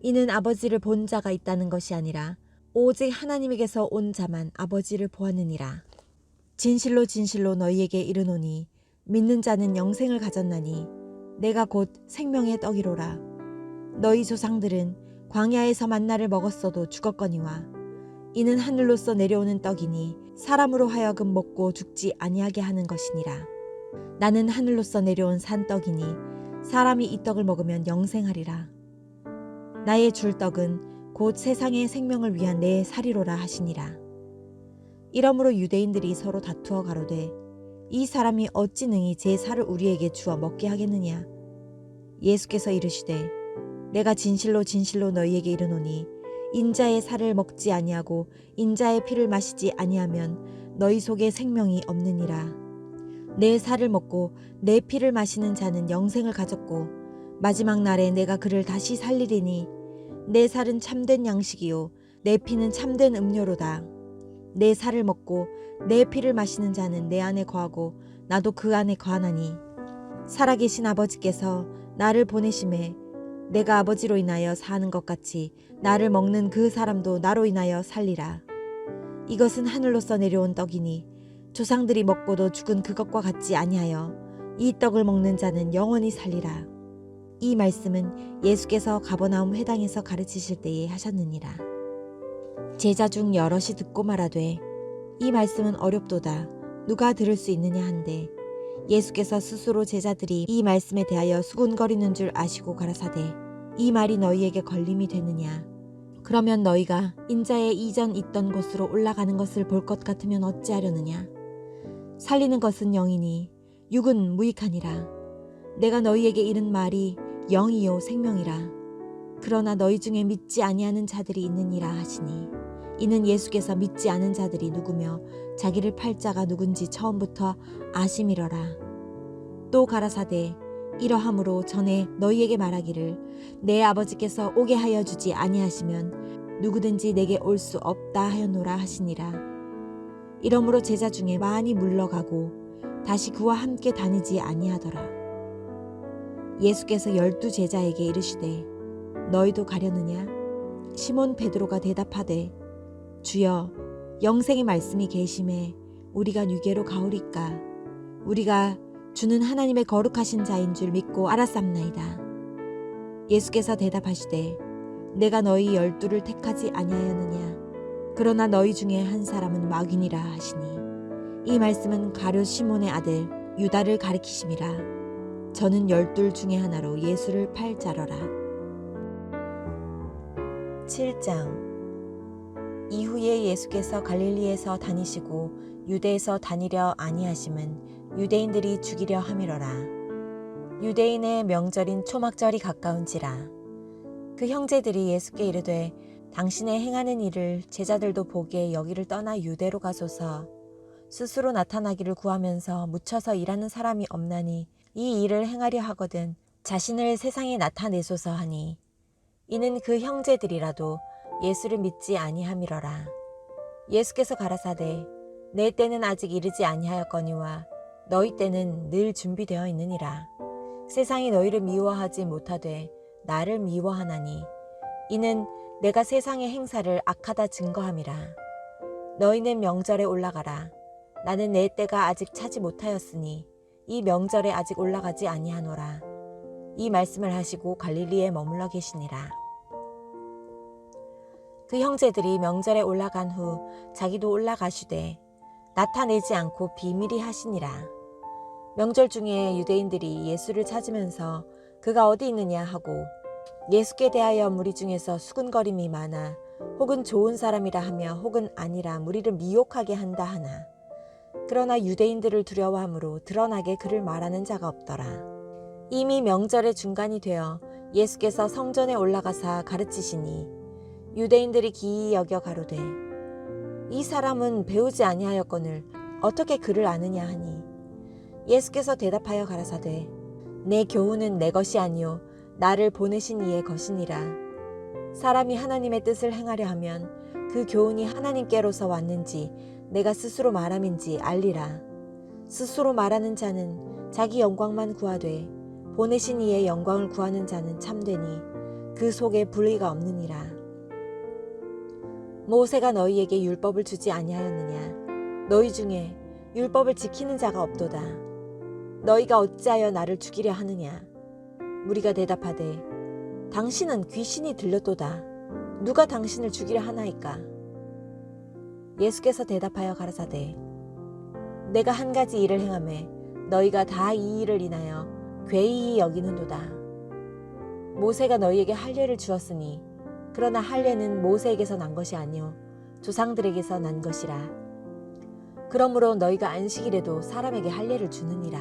이는 아버지를 본 자가 있다는 것이 아니라 오직 하나님에게서 온 자만 아버지를 보았느니라. 진실로 진실로 너희에게 이르노니 믿는 자는 영생을 가졌나니 내가 곧 생명의 떡이로라. 너희 조상들은 광야에서 만나를 먹었어도 죽었거니와 이는 하늘로서 내려오는 떡이니 사람으로 하여금 먹고 죽지 아니하게 하는 것이니라. 나는 하늘로서 내려온 산떡이니 사람이 이 떡을 먹으면 영생하리라. 나의 줄 떡은 곧 세상의 생명을 위한 내 살이로라 하시니라. 이러므로 유대인들이 서로 다투어 가로되 이 사람이 어찌 능히 제 살을 우리에게 주어 먹게 하겠느냐? 예수께서 이르시되 내가 진실로 진실로 너희에게 이르노니 인자의 살을 먹지 아니하고 인자의 피를 마시지 아니하면 너희 속에 생명이 없느니라. 내 살을 먹고 내 피를 마시는 자는 영생을 가졌고 마지막 날에 내가 그를 다시 살리리니 내 살은 참된 양식이요 내 피는 참된 음료로다. 내 살을 먹고 내 피를 마시는 자는 내 안에 거하고 나도 그 안에 거하나니 살아계신 아버지께서 나를 보내심에 내가 아버지로 인하여 사는 것 같이 나를 먹는 그 사람도 나로 인하여 살리라. 이것은 하늘로서 내려온 떡이니 조상들이 먹고도 죽은 그것과 같지 아니하여 이 떡을 먹는 자는 영원히 살리라. 이 말씀은 예수께서 가버나움 회당에서 가르치실 때에 하셨느니라. 제자 중 여럿이 듣고 말하되 이 말씀은 어렵도다. 누가 들을 수 있느냐 한데 예수께서 스스로 제자들이 이 말씀에 대하여 수군거리는 줄 아시고 가라사대 이 말이 너희에게 걸림이 되느냐? 그러면 너희가 인자의 이전 있던 곳으로 올라가는 것을 볼 것 같으면 어찌하려느냐? 살리는 것은 영이니 육은 무익하니라. 내가 너희에게 이른 말이 영이요 생명이라. 그러나 너희 중에 믿지 아니하는 자들이 있느니라 하시니 이는 예수께서 믿지 않은 자들이 누구며 자기를 팔 자가 누군지 처음부터 아심이러라. 또 가라사대 이러함으로 전에 너희에게 말하기를 내 아버지께서 오게 하여 주지 아니하시면 누구든지 내게 올 수 없다 하였노라 하시니라. 이러므로 제자 중에 많이 물러가고 다시 그와 함께 다니지 아니하더라. 예수께서 12 제자에게 이르시되 너희도 가려느냐? 시몬 베드로가 대답하되 주여 영생의 말씀이 계심에 우리가 유계로 가오리까? 우리가 주는 하나님의 거룩하신 자인 줄 믿고 알았삼나이다. 예수께서 대답하시되 내가 너희 12를 택하지 아니하였느냐. 그러나 너희 중에 한 사람은 마귀니라 하시니 이 말씀은 가룟 시몬의 아들 유다를 가리키심이라. 저는 12 중에 하나로 예수를 팔 자러라. 7장. 이후에 예수께서 갈릴리에서 다니시고 유대에서 다니려 아니하심은 유대인들이 죽이려 함이러라. 유대인의 명절인 초막절이 가까운지라. 그 형제들이 예수께 이르되 당신의 행하는 일을 제자들도 보게 여기를 떠나 유대로 가소서. 스스로 나타나기를 구하면서 묻혀서 일하는 사람이 없나니 이 일을 행하려 하거든 자신을 세상에 나타내소서 하니 이는 그 형제들이라도 예수를 믿지 아니함이러라. 예수께서 가라사대 내 때는 아직 이르지 아니하였거니와 너희 때는 늘 준비되어 있느니라. 세상이 너희를 미워하지 못하되 나를 미워하나니 이는 내가 세상의 행사를 악하다 증거함이라. 너희는 명절에 올라가라. 나는 내 때가 아직 차지 못하였으니 이 명절에 아직 올라가지 아니하노라. 이 말씀을 하시고 갈릴리에 머물러 계시니라. 그 형제들이 명절에 올라간 후 자기도 올라가시되 나타내지 않고 비밀히 하시니라. 명절 중에 유대인들이 예수를 찾으면서 그가 어디 있느냐 하고 예수께 대하여 무리 중에서 수군거림이 많아 혹은 좋은 사람이라 하며 혹은 아니라 무리를 미혹하게 한다 하나 그러나 유대인들을 두려워함으로 드러나게 그를 말하는 자가 없더라. 이미 명절의 중간이 되어 예수께서 성전에 올라가사 가르치시니 유대인들이 기이 여겨 가로되 이 사람은 배우지 아니하였거늘 어떻게 그를 아느냐 하니 예수께서 대답하여 가라사대 내 교훈은 내 것이 아니요 나를 보내신 이의 것이니라. 사람이 하나님의 뜻을 행하려 하면 그 교훈이 하나님께로서 왔는지 내가 스스로 말함인지 알리라. 스스로 말하는 자는 자기 영광만 구하되 보내신 이의 영광을 구하는 자는 참되니 그 속에 불의가 없느니라. 모세가 너희에게 율법을 주지 아니하였느냐. 너희 중에 율법을 지키는 자가 없도다. 너희가 어찌하여 나를 죽이려 하느냐. 무리가 대답하되 당신은 귀신이 들렸도다. 누가 당신을 죽이려 하나이까. 예수께서 대답하여 가라사대 내가 한 가지 일을 행하매 너희가 다 이 일을 인하여 괴이히 여기는도다. 모세가 너희에게 할례를 주었으니 그러나 할례는 모세에게서 난 것이 아니요 조상들에게서 난 것이라. 그러므로 너희가 안식일에도 사람에게 할례를 주느니라.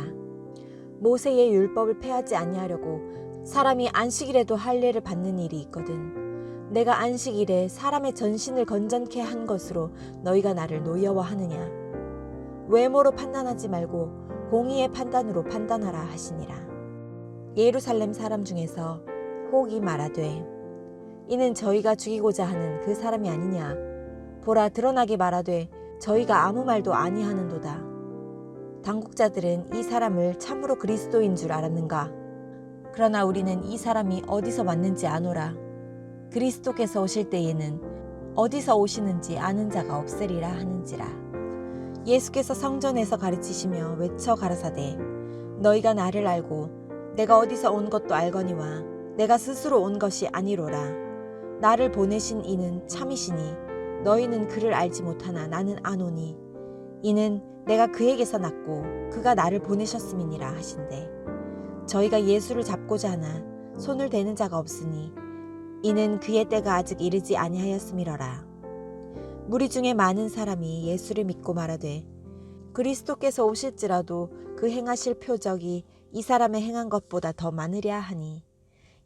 모세의 율법을 폐하지 아니하려고 사람이 안식일에도 할례를 받는 일이 있거든. 내가 안식일에 사람의 전신을 건전케 한 것으로 너희가 나를 노여워하느냐. 외모로 판단하지 말고 공의의 판단으로 판단하라 하시니라. 예루살렘 사람 중에서 혹이 말하되 이는 저희가 죽이고자 하는 그 사람이 아니냐. 보라 드러나게 말하되 저희가 아무 말도 아니하는도다. 당국자들은 이 사람을 참으로 그리스도인 줄 알았는가. 그러나 우리는 이 사람이 어디서 왔는지 아노라. 그리스도께서 오실 때에는 어디서 오시는지 아는 자가 없으리라 하는지라. 예수께서 성전에서 가르치시며 외쳐 가라사대 너희가 나를 알고 내가 어디서 온 것도 알거니와 내가 스스로 온 것이 아니로라. 나를 보내신 이는 참이시니 너희는 그를 알지 못하나 나는 아노니 이는 내가 그에게서 났고 그가 나를 보내셨음이니라 하신대. 저희가 예수를 잡고자 하나 손을 대는 자가 없으니 이는 그의 때가 아직 이르지 아니하였음이러라. 무리 중에 많은 사람이 예수를 믿고 말하되 그리스도께서 오실지라도 그 행하실 표적이 이 사람의 행한 것보다 더 많으랴 하니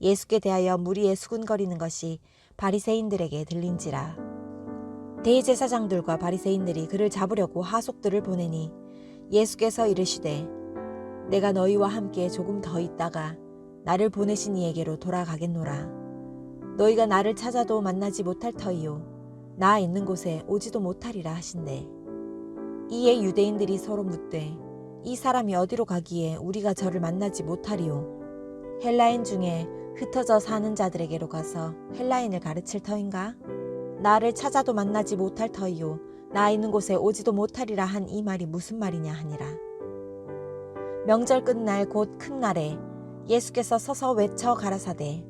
예수께 대하여 무리에 수군거리는 것이 바리새인들에게 들린지라. 대제사장들과 바리새인들이 그를 잡으려고 하속들을 보내니 예수께서 이르시되 내가 너희와 함께 조금 더 있다가 나를 보내신 이에게로 돌아가겠노라. 너희가 나를 찾아도 만나지 못할 터이요 나 있는 곳에 오지도 못하리라 하신대. 이에 유대인들이 서로 묻되 이 사람이 어디로 가기에 우리가 저를 만나지 못하리요. 헬라인 중에 흩어져 사는 자들에게로 가서 헬라인을 가르칠 터인가? 나를 찾아도 만나지 못할 터이요 나 있는 곳에 오지도 못하리라 한 이 말이 무슨 말이냐 하니라. 명절 끝날 곧 큰 날에 예수께서 서서 외쳐 가라사대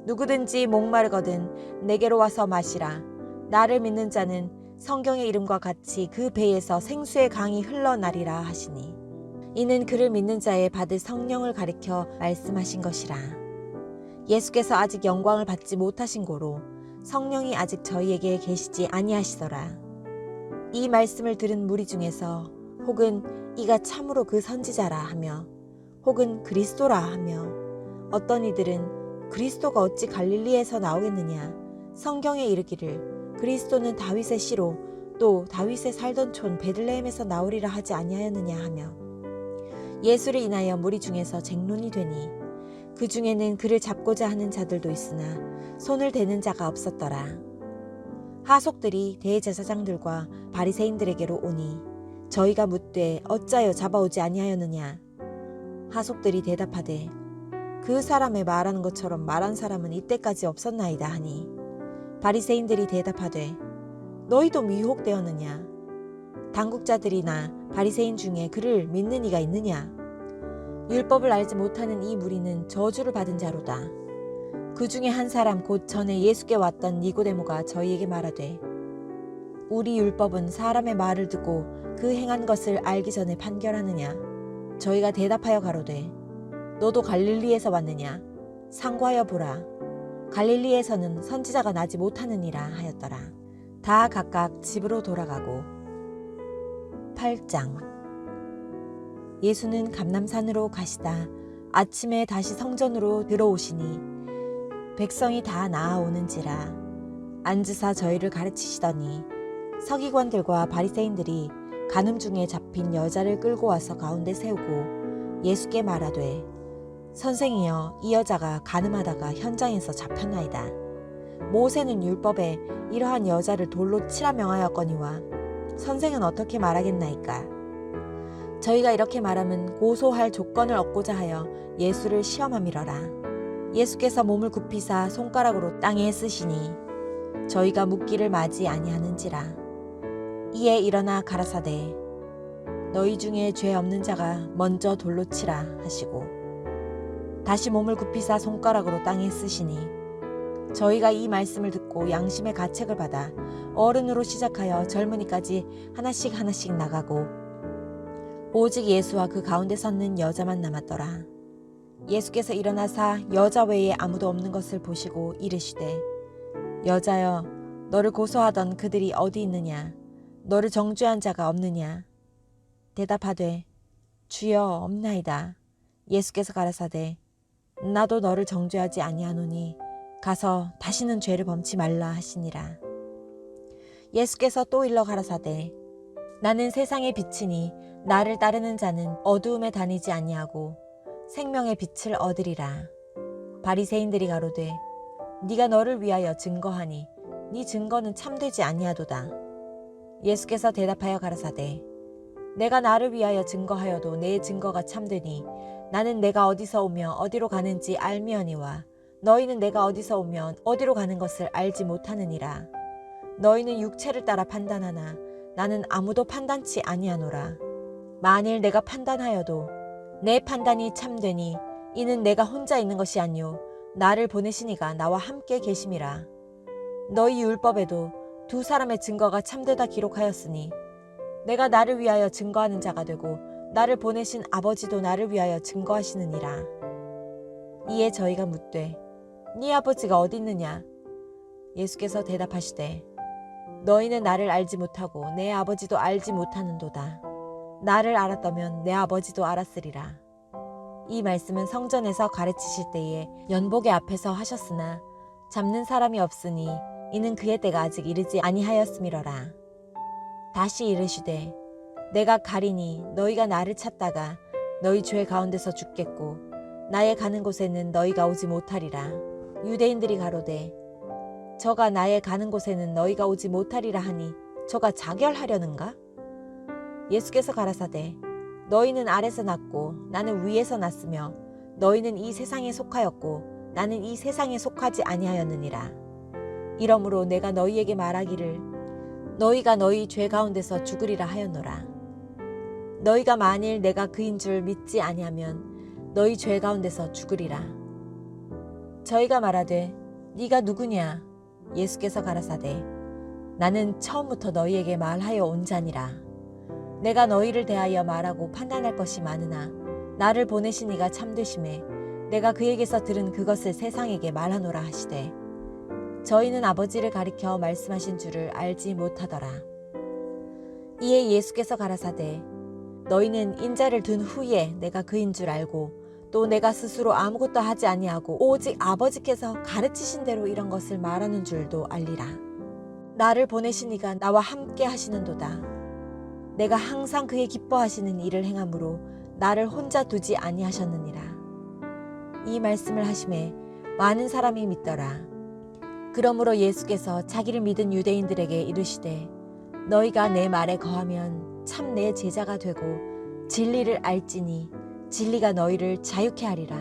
누구든지 목마르거든 내게로 와서 마시라. 나를 믿는 자는 성경의 이름과 같이 그 배에서 생수의 강이 흘러나리라 하시니 이는 그를 믿는 자의 받을 성령을 가리켜 말씀하신 것이라. 예수께서 아직 영광을 받지 못하신 고로 성령이 아직 저희에게 계시지 아니하시더라. 이 말씀을 들은 무리 중에서 혹은 이가 참으로 그 선지자라 하며 혹은 그리스도라 하며 어떤 이들은 그리스도가 어찌 갈릴리에서 나오겠느냐, 성경에 이르기를 그리스도는 다윗의 씨로 또 다윗의 살던 촌 베들레헴에서 나오리라 하지 아니하였느냐 하며 예수를 인하여 무리 중에서 쟁론이 되니 그 중에는 그를 잡고자 하는 자들도 있으나 손을 대는 자가 없었더라. 하속들이 대제사장들과 바리새인들에게로 오니 저희가 묻되 어찌하여 잡아오지 아니하였느냐. 하속들이 대답하되 그 사람의 말하는 것처럼 말한 사람은 이때까지 없었나이다 하니 바리새인들이 대답하되 너희도 미혹되었느냐. 당국자들이나 바리새인 중에 그를 믿는 이가 있느냐. 율법을 알지 못하는 이 무리는 저주를 받은 자로다. 그 중에 한 사람 곧 전에 예수께 왔던 니고데모가 저희에게 말하되 우리 율법은 사람의 말을 듣고 그 행한 것을 알기 전에 판결하느냐. 저희가 대답하여 가로되 너도 갈릴리에서 왔느냐. 상고하여 보라. 갈릴리에서는 선지자가 나지 못하느니라 하였더라. 다 각각 집으로 돌아가고. 8장. 예수는 감람산으로 가시다 아침에 다시 성전으로 들어오시니 백성이 다 나아오는지라 앉으사 저희를 가르치시더니 서기관들과 바리새인들이 간음 중에 잡힌 여자를 끌고 와서 가운데 세우고 예수께 말하되 선생이여, 이 여자가 간음하다가 현장에서 잡혔나이다. 모세는 율법에 이러한 여자를 돌로 치라 명하였거니와 선생은 어떻게 말하겠나이까. 저희가 이렇게 말하면 고소할 조건을 얻고자 하여 예수를 시험함이러라. 예수께서 몸을 굽히사 손가락으로 땅에 쓰시니 저희가 묻기를 마지 아니하는지라. 이에 일어나 가라사대 너희 중에 죄 없는 자가 먼저 돌로 치라 하시고 다시 몸을 굽히사 손가락으로 땅에 쓰시니 저희가 이 말씀을 듣고 양심의 가책을 받아 어른으로 시작하여 젊은이까지 하나씩 하나씩 나가고 오직 예수와 그 가운데 섰는 여자만 남았더라. 예수께서 일어나사 여자 외에 아무도 없는 것을 보시고 이르시되 여자여, 너를 고소하던 그들이 어디 있느냐. 너를 정죄한 자가 없느냐. 대답하되 주여, 없나이다. 예수께서 가라사대 나도 너를 정죄하지 아니하노니 가서 다시는 죄를 범치 말라 하시니라. 예수께서 또 일러 가라사대 나는 세상의 빛이니 나를 따르는 자는 어두움에 다니지 아니하고 생명의 빛을 얻으리라. 바리새인들이 가로되 네가 너를 위하여 증거하니 네 증거는 참되지 아니하도다. 예수께서 대답하여 가라사대 내가 나를 위하여 증거하여도 내 증거가 참되니 나는 내가 어디서 오며 어디로 가는지 알미언이와 너희는 내가 어디서 오면 어디로 가는 것을 알지 못하느니라. 너희는 육체를 따라 판단하나 나는 아무도 판단치 아니하노라. 만일 내가 판단하여도 내 판단이 참되니 이는 내가 혼자 있는 것이 아니요 나를 보내신 이가 나와 함께 계심이라. 너희 율법에도 두 사람의 증거가 참되다 기록하였으니 내가 나를 위하여 증거하는 자가 되고 나를 보내신 아버지도 나를 위하여 증거하시느니라. 이에 저희가 묻되 네 아버지가 어디 있느냐. 예수께서 대답하시되 너희는 나를 알지 못하고 내 아버지도 알지 못하는도다. 나를 알았다면 내 아버지도 알았으리라. 이 말씀은 성전에서 가르치실 때에 연복의 앞에서 하셨으나 잡는 사람이 없으니 이는 그의 때가 아직 이르지 아니하였음이러라. 다시 이르시되 내가 가리니 너희가 나를 찾다가 너희 죄 가운데서 죽겠고 나의 가는 곳에는 너희가 오지 못하리라. 유대인들이 가로되 저가 나의 가는 곳에는 너희가 오지 못하리라 하니 저가 자결하려는가? 예수께서 가라사대 너희는 아래서 났고 나는 위에서 났으며 너희는 이 세상에 속하였고 나는 이 세상에 속하지 아니하였느니라. 이러므로 내가 너희에게 말하기를 너희가 너희 죄 가운데서 죽으리라 하였노라. 너희가 만일 내가 그인 줄 믿지 아니하면 너희 죄 가운데서 죽으리라. 저희가 말하되 네가 누구냐? 예수께서 가라사대 나는 처음부터 너희에게 말하여 온 자니라. 내가 너희를 대하여 말하고 판단할 것이 많으나 나를 보내신 이가 참되심에 내가 그에게서 들은 그것을 세상에게 말하노라 하시되 저희는 아버지를 가리켜 말씀하신 줄을 알지 못하더라. 이에 예수께서 가라사대 너희는 인자를 둔 후에 내가 그인 줄 알고 또 내가 스스로 아무것도 하지 아니하고 오직 아버지께서 가르치신 대로 이런 것을 말하는 줄도 알리라. 나를 보내신 이가 나와 함께 하시는도다. 내가 항상 그의 기뻐하시는 일을 행함으로 나를 혼자 두지 아니하셨느니라. 이 말씀을 하심에 많은 사람이 믿더라. 그러므로 예수께서 자기를 믿은 유대인들에게 이르시되 너희가 내 말에 거하면 참 내 제자가 되고 진리를 알지니 진리가 너희를 자유케 하리라.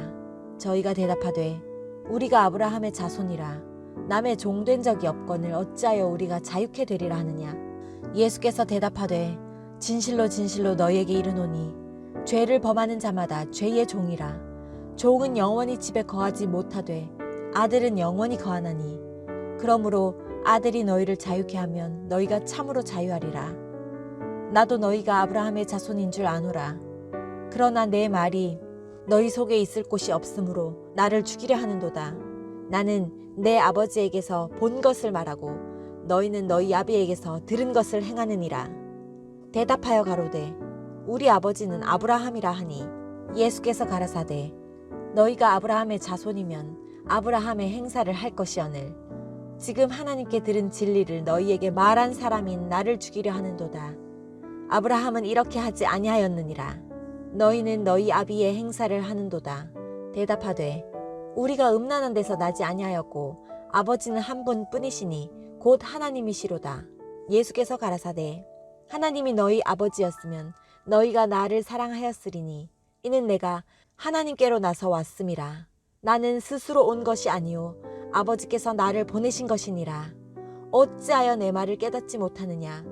저희가 대답하되 우리가 아브라함의 자손이라 남의 종된 적이 없거늘 어찌하여 우리가 자유케 되리라 하느냐. 예수께서 대답하되 진실로 진실로 너희에게 이르노니 죄를 범하는 자마다 죄의 종이라. 종은 영원히 집에 거하지 못하되 아들은 영원히 거하나니 그러므로 아들이 너희를 자유케 하면 너희가 참으로 자유하리라. 나도 너희가 아브라함의 자손인 줄 아노라. 그러나 내 말이 너희 속에 있을 곳이 없으므로 나를 죽이려 하는도다. 나는 내 아버지에게서 본 것을 말하고 너희는 너희 아비에게서 들은 것을 행하느니라. 대답하여 가로되 우리 아버지는 아브라함이라 하니 예수께서 가라사대 너희가 아브라함의 자손이면 아브라함의 행사를 할 것이오늘 지금 하나님께 들은 진리를 너희에게 말한 사람인 나를 죽이려 하는도다. 아브라함은 이렇게 하지 아니하였느니라. 너희는 너희 아비의 행사를 하는도다. 대답하되 우리가 음란한 데서 나지 아니하였고 아버지는 한 분뿐이시니 곧 하나님이시로다. 예수께서 가라사대 하나님이 너희 아버지였으면 너희가 나를 사랑하였으리니 이는 내가 하나님께로 나서 왔음이라. 나는 스스로 온 것이 아니요 아버지께서 나를 보내신 것이니라. 어찌하여 내 말을 깨닫지 못하느냐.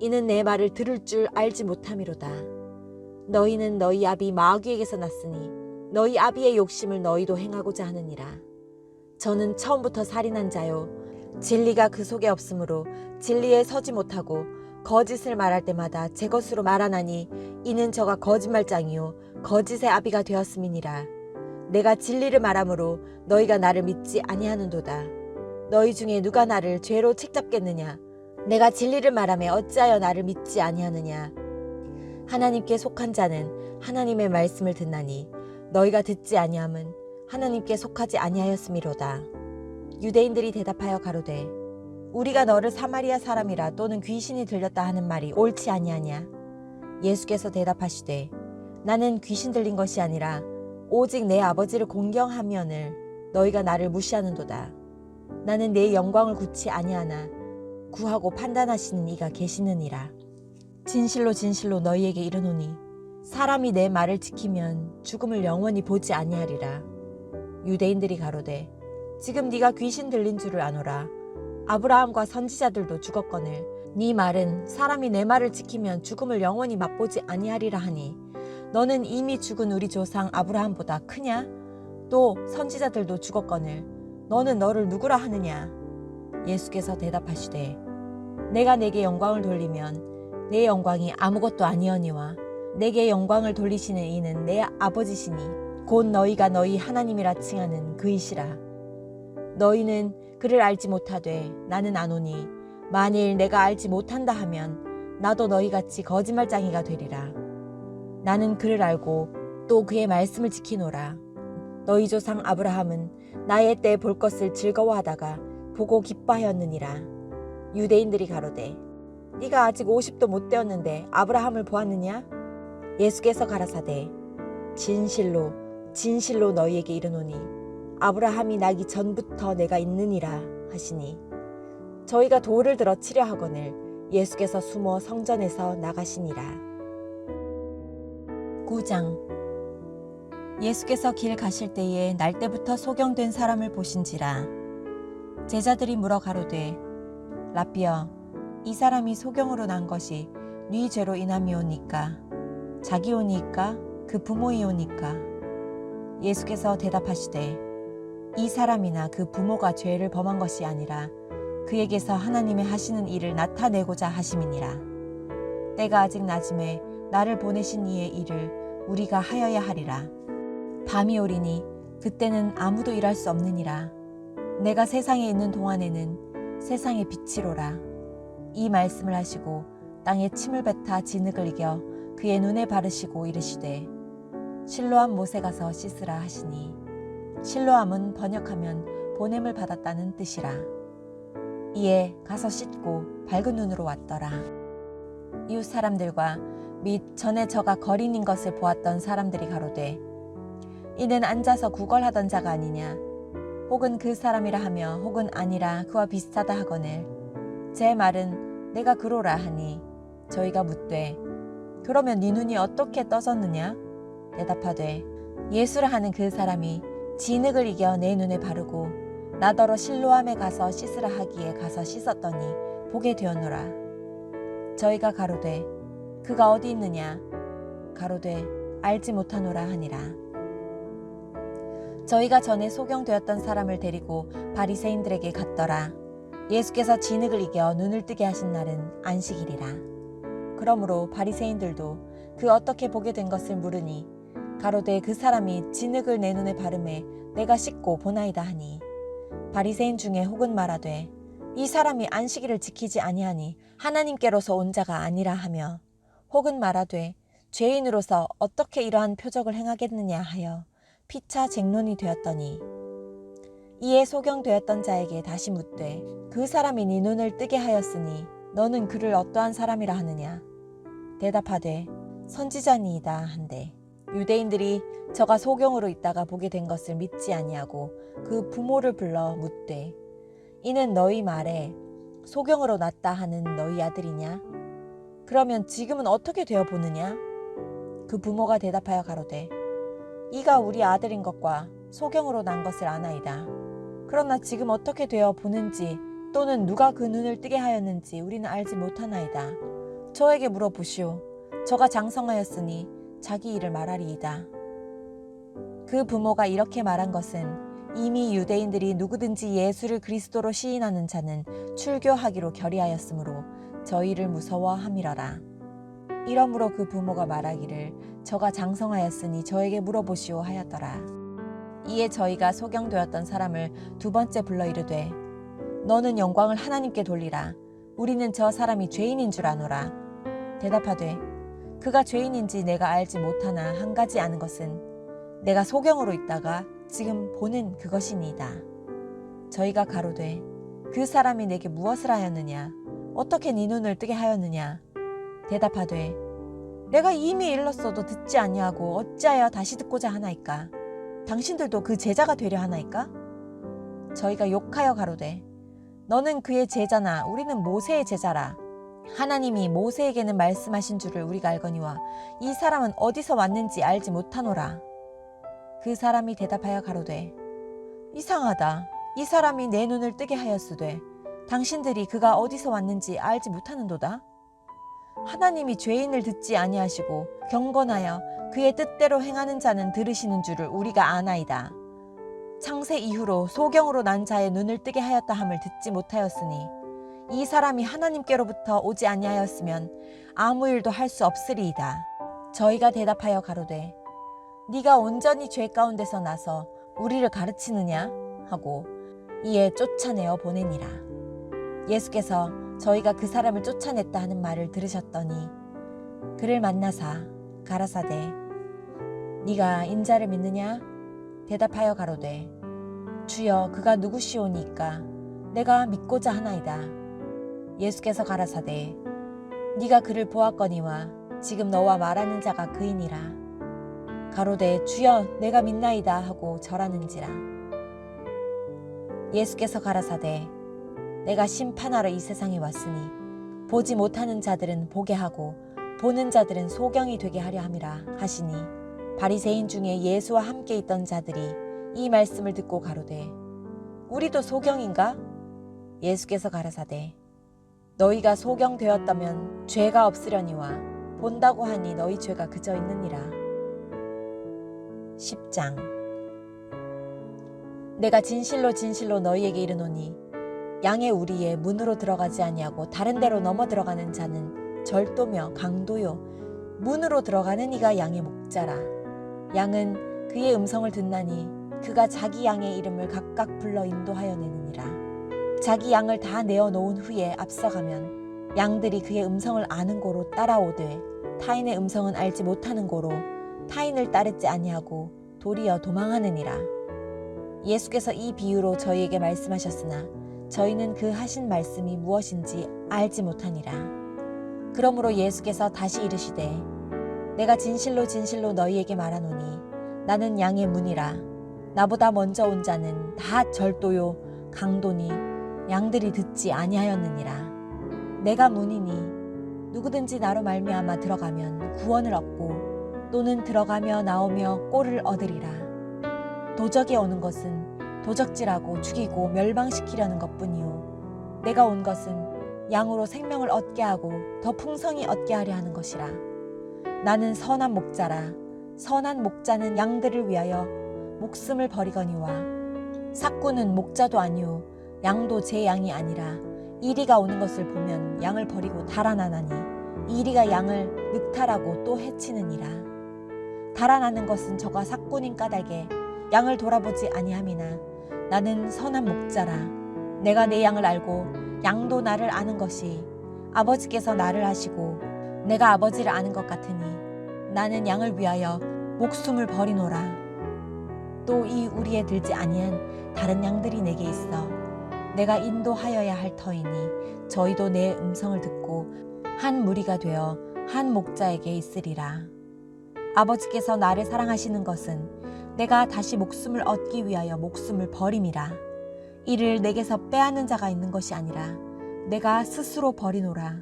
이는 내 말을 들을 줄 알지 못함이로다. 너희는 너희 아비 마귀에게서 났으니 너희 아비의 욕심을 너희도 행하고자 하느니라. 저는 처음부터 살인한 자요 진리가 그 속에 없으므로 진리에 서지 못하고 거짓을 말할 때마다 제 것으로 말하나니 이는 저가 거짓말장이요 거짓의 아비가 되었음이니라. 내가 진리를 말하므로 너희가 나를 믿지 아니하는도다. 너희 중에 누가 나를 죄로 책잡겠느냐. 내가 진리를 말하며 어찌하여 나를 믿지 아니하느냐. 하나님께 속한 자는 하나님의 말씀을 듣나니 너희가 듣지 아니함은 하나님께 속하지 아니하였음이로다. 유대인들이 대답하여 가로되 우리가 너를 사마리아 사람이라 또는 귀신이 들렸다 하는 말이 옳지 아니하냐. 예수께서 대답하시되 나는 귀신 들린 것이 아니라 오직 내 아버지를 공경하면을 너희가 나를 무시하는도다. 나는 내 영광을 구치 아니하나 구하고 판단하시는 이가 계시느니라. 진실로 진실로 너희에게 이르노니 사람이 내 말을 지키면 죽음을 영원히 보지 아니하리라. 유대인들이 가로되 지금 네가 귀신 들린 줄을 아노라. 아브라함과 선지자들도 죽었거늘 네 말은 사람이 내 말을 지키면 죽음을 영원히 맛보지 아니하리라 하니 너는 이미 죽은 우리 조상 아브라함보다 크냐? 또 선지자들도 죽었거늘 너는 너를 누구라 하느냐? 예수께서 대답하시되 내가 내게 영광을 돌리면 내 영광이 아무것도 아니오니와 내게 영광을 돌리시는 이는 내 아버지시니 곧 너희가 너희 하나님이라 칭하는 그이시라. 너희는 그를 알지 못하되 나는 아노니 만일 내가 알지 못한다 하면 나도 너희같이 거짓말장이가 되리라. 나는 그를 알고 또 그의 말씀을 지키노라. 너희 조상 아브라함은 나의 때 볼 것을 즐거워하다가 보고 기뻐하였느니라. 유대인들이 가로되 네가 아직 50도 못 되었는데 아브라함을 보았느냐? 예수께서 가라사대 진실로 진실로 너희에게 이르노니 아브라함이 나기 전부터 내가 있느니라 하시니 저희가 돌을 들어 치려 하거늘 예수께서 숨어 성전에서 나가시니라. 9장. 예수께서 길 가실 때에 날 때부터 소경된 사람을 보신지라. 제자들이 물어 가로되 라삐여 이 사람이 소경으로 난 것이 네 죄로 인함이오니까 자기오니까 그 부모이오니까. 예수께서 대답하시되 이 사람이나 그 부모가 죄를 범한 것이 아니라 그에게서 하나님의 하시는 일을 나타내고자 하심이니라. 때가 아직 낮음에 나를 보내신 이의 일을 우리가 하여야 하리라. 밤이 오리니 그때는 아무도 일할 수 없느니라. 내가 세상에 있는 동안에는 세상의 빛이로라. 이 말씀을 하시고 땅에 침을 뱉아 진흙을 이겨 그의 눈에 바르시고 이르시되 실로암 못에 가서 씻으라 하시니 실로암은 번역하면 보냄을 받았다는 뜻이라. 이에 가서 씻고 밝은 눈으로 왔더라. 이웃 사람들과 및 전에 저가 거린인 것을 보았던 사람들이 가로되 이는 앉아서 구걸하던 자가 아니냐, 혹은 그 사람이라 하며 혹은 아니라 그와 비슷하다 하거늘 제 말은 내가 그로라 하니 저희가 묻되 그러면 네 눈이 어떻게 떠졌느냐? 대답하되 예수라 하는 그 사람이 진흙을 이겨 내 눈에 바르고 나더러 실로암에 가서 씻으라 하기에 가서 씻었더니 보게 되었노라. 저희가 가로되 그가 어디 있느냐? 가로되 알지 못하노라 하니라. 저희가 전에 소경되었던 사람을 데리고 바리새인들에게 갔더라. 예수께서 진흙을 이겨 눈을 뜨게 하신 날은 안식일이라. 그러므로 바리새인들도 그 어떻게 보게 된 것을 물으니 가로되 그 사람이 진흙을 내 눈에 바르매 내가 씻고 보나이다 하니 바리새인 중에 혹은 말하되 이 사람이 안식일을 지키지 아니하니 하나님께로서 온 자가 아니라 하며 혹은 말하되 죄인으로서 어떻게 이러한 표적을 행하겠느냐 하여 피차 쟁론이 되었더니 이에 소경되었던 자에게 다시 묻되 그 사람이 네 눈을 뜨게 하였으니 너는 그를 어떠한 사람이라 하느냐? 대답하되 선지자니이다 한대 유대인들이 저가 소경으로 있다가 보게 된 것을 믿지 아니하고 그 부모를 불러 묻되 이는 너희 말에 소경으로 났다 하는 너희 아들이냐? 그러면 지금은 어떻게 되어 보느냐? 그 부모가 대답하여 가로되 이가 우리 아들인 것과 소경으로 난 것을 아나이다. 그러나 지금 어떻게 되어 보는지 또는 누가 그 눈을 뜨게 하였는지 우리는 알지 못하나이다. 저에게 물어보시오. 저가 장성하였으니 자기 일을 말하리이다. 그 부모가 이렇게 말한 것은 이미 유대인들이 누구든지 예수를 그리스도로 시인하는 자는 출교하기로 결의하였으므로 저희를 무서워함이러라. 이러므로 그 부모가 말하기를 저가 장성하였으니 저에게 물어보시오 하였더라. 이에 저희가 소경되었던 사람을 두 번째 불러 이르되 너는 영광을 하나님께 돌리라. 우리는 저 사람이 죄인인 줄 아노라. 대답하되 그가 죄인인지 내가 알지 못하나 한 가지 아는 것은 내가 소경으로 있다가 지금 보는 그것이니이다. 저희가 가로되 그 사람이 내게 무엇을 하였느냐? 어떻게 네 눈을 뜨게 하였느냐? 대답하되 내가 이미 일렀어도 듣지 아니하고 어찌하여 다시 듣고자 하나이까? 당신들도 그 제자가 되려 하나이까? 저희가 욕하여 가로되 너는 그의 제자나 우리는 모세의 제자라. 하나님이 모세에게는 말씀하신 줄을 우리가 알거니와 이 사람은 어디서 왔는지 알지 못하노라. 그 사람이 대답하여 가로되 이상하다. 이 사람이 내 눈을 뜨게 하였으되 당신들이 그가 어디서 왔는지 알지 못하는도다. 하나님이 죄인을 듣지 아니하시고 경건하여 그의 뜻대로 행하는 자는 들으시는 줄을 우리가 아나이다. 창세 이후로 소경으로 난 자의 눈을 뜨게 하였다 함을 듣지 못하였으니 이 사람이 하나님께로부터 오지 아니하였으면 아무 일도 할 수 없으리이다. 저희가 대답하여 가로되 네가 온전히 죄 가운데서 나서 우리를 가르치느냐 하고 이에 쫓아내어 보내니라. 예수께서 저희가 그 사람을 쫓아냈다 하는 말을 들으셨더니 그를 만나사 가라사대 네가 인자를 믿느냐? 대답하여 가로되 주여 그가 누구시오니까 내가 믿고자 하나이다. 예수께서 가라사대 네가 그를 보았거니와 지금 너와 말하는 자가 그이니라. 가로되 주여 내가 믿나이다 하고 절하는지라. 예수께서 가라사대 내가 심판하러 이 세상에 왔으니 보지 못하는 자들은 보게 하고 보는 자들은 소경이 되게 하려 함이라 하시니 바리새인 중에 예수와 함께 있던 자들이 이 말씀을 듣고 가로되 우리도 소경인가? 예수께서 가라사대 너희가 소경되었다면 죄가 없으려니와 본다고 하니 너희 죄가 그저 있느니라. 10장 내가 진실로 진실로 너희에게 이르노니 양의 우리의 문으로 들어가지 아니하고 다른 데로 넘어 들어가는 자는 절도며 강도요 문으로 들어가는 이가 양의 목자라. 양은 그의 음성을 듣나니 그가 자기 양의 이름을 각각 불러 인도하여 내느니라. 자기 양을 다 내어 놓은 후에 앞서가면 양들이 그의 음성을 아는 고로 따라오되 타인의 음성은 알지 못하는 고로 타인을 따르지 아니하고 도리어 도망하느니라. 예수께서 이 비유로 저희에게 말씀하셨으나 저희는 그 하신 말씀이 무엇인지 알지 못하니라. 그러므로 예수께서 다시 이르시되 내가 진실로 진실로 너희에게 말하노니 나는 양의 문이라. 나보다 먼저 온 자는 다 절도요 강도니 양들이 듣지 아니하였느니라. 내가 문이니 누구든지 나로 말미암아 들어가면 구원을 얻고 또는 들어가며 나오며 꼴을 얻으리라. 도적에 오는 것은 도적질하고 죽이고 멸망시키려는 것뿐이요 내가 온 것은 양으로 생명을 얻게 하고 더 풍성히 얻게 하려 하는 것이라. 나는 선한 목자라. 선한 목자는 양들을 위하여 목숨을 버리거니와 삭구는 목자도 아니요 양도 제 양이 아니라 이리가 오는 것을 보면 양을 버리고 달아나나니 이리가 양을 늑탈하고 또 해치느니라. 달아나는 것은 저가 삭구님 까닭에 양을 돌아보지 아니함이나 나는 선한 목자라. 내가 내 양을 알고 양도 나를 아는 것이 아버지께서 나를 아시고 내가 아버지를 아는 것 같으니 나는 양을 위하여 목숨을 버리노라. 또 이 우리에 들지 아니한 다른 양들이 내게 있어 내가 인도하여야 할 터이니 저희도 내 음성을 듣고 한 무리가 되어 한 목자에게 있으리라. 아버지께서 나를 사랑하시는 것은 내가 다시 목숨을 얻기 위하여 목숨을 버림이라. 이를 내게서 빼앗는 자가 있는 것이 아니라 내가 스스로 버리노라.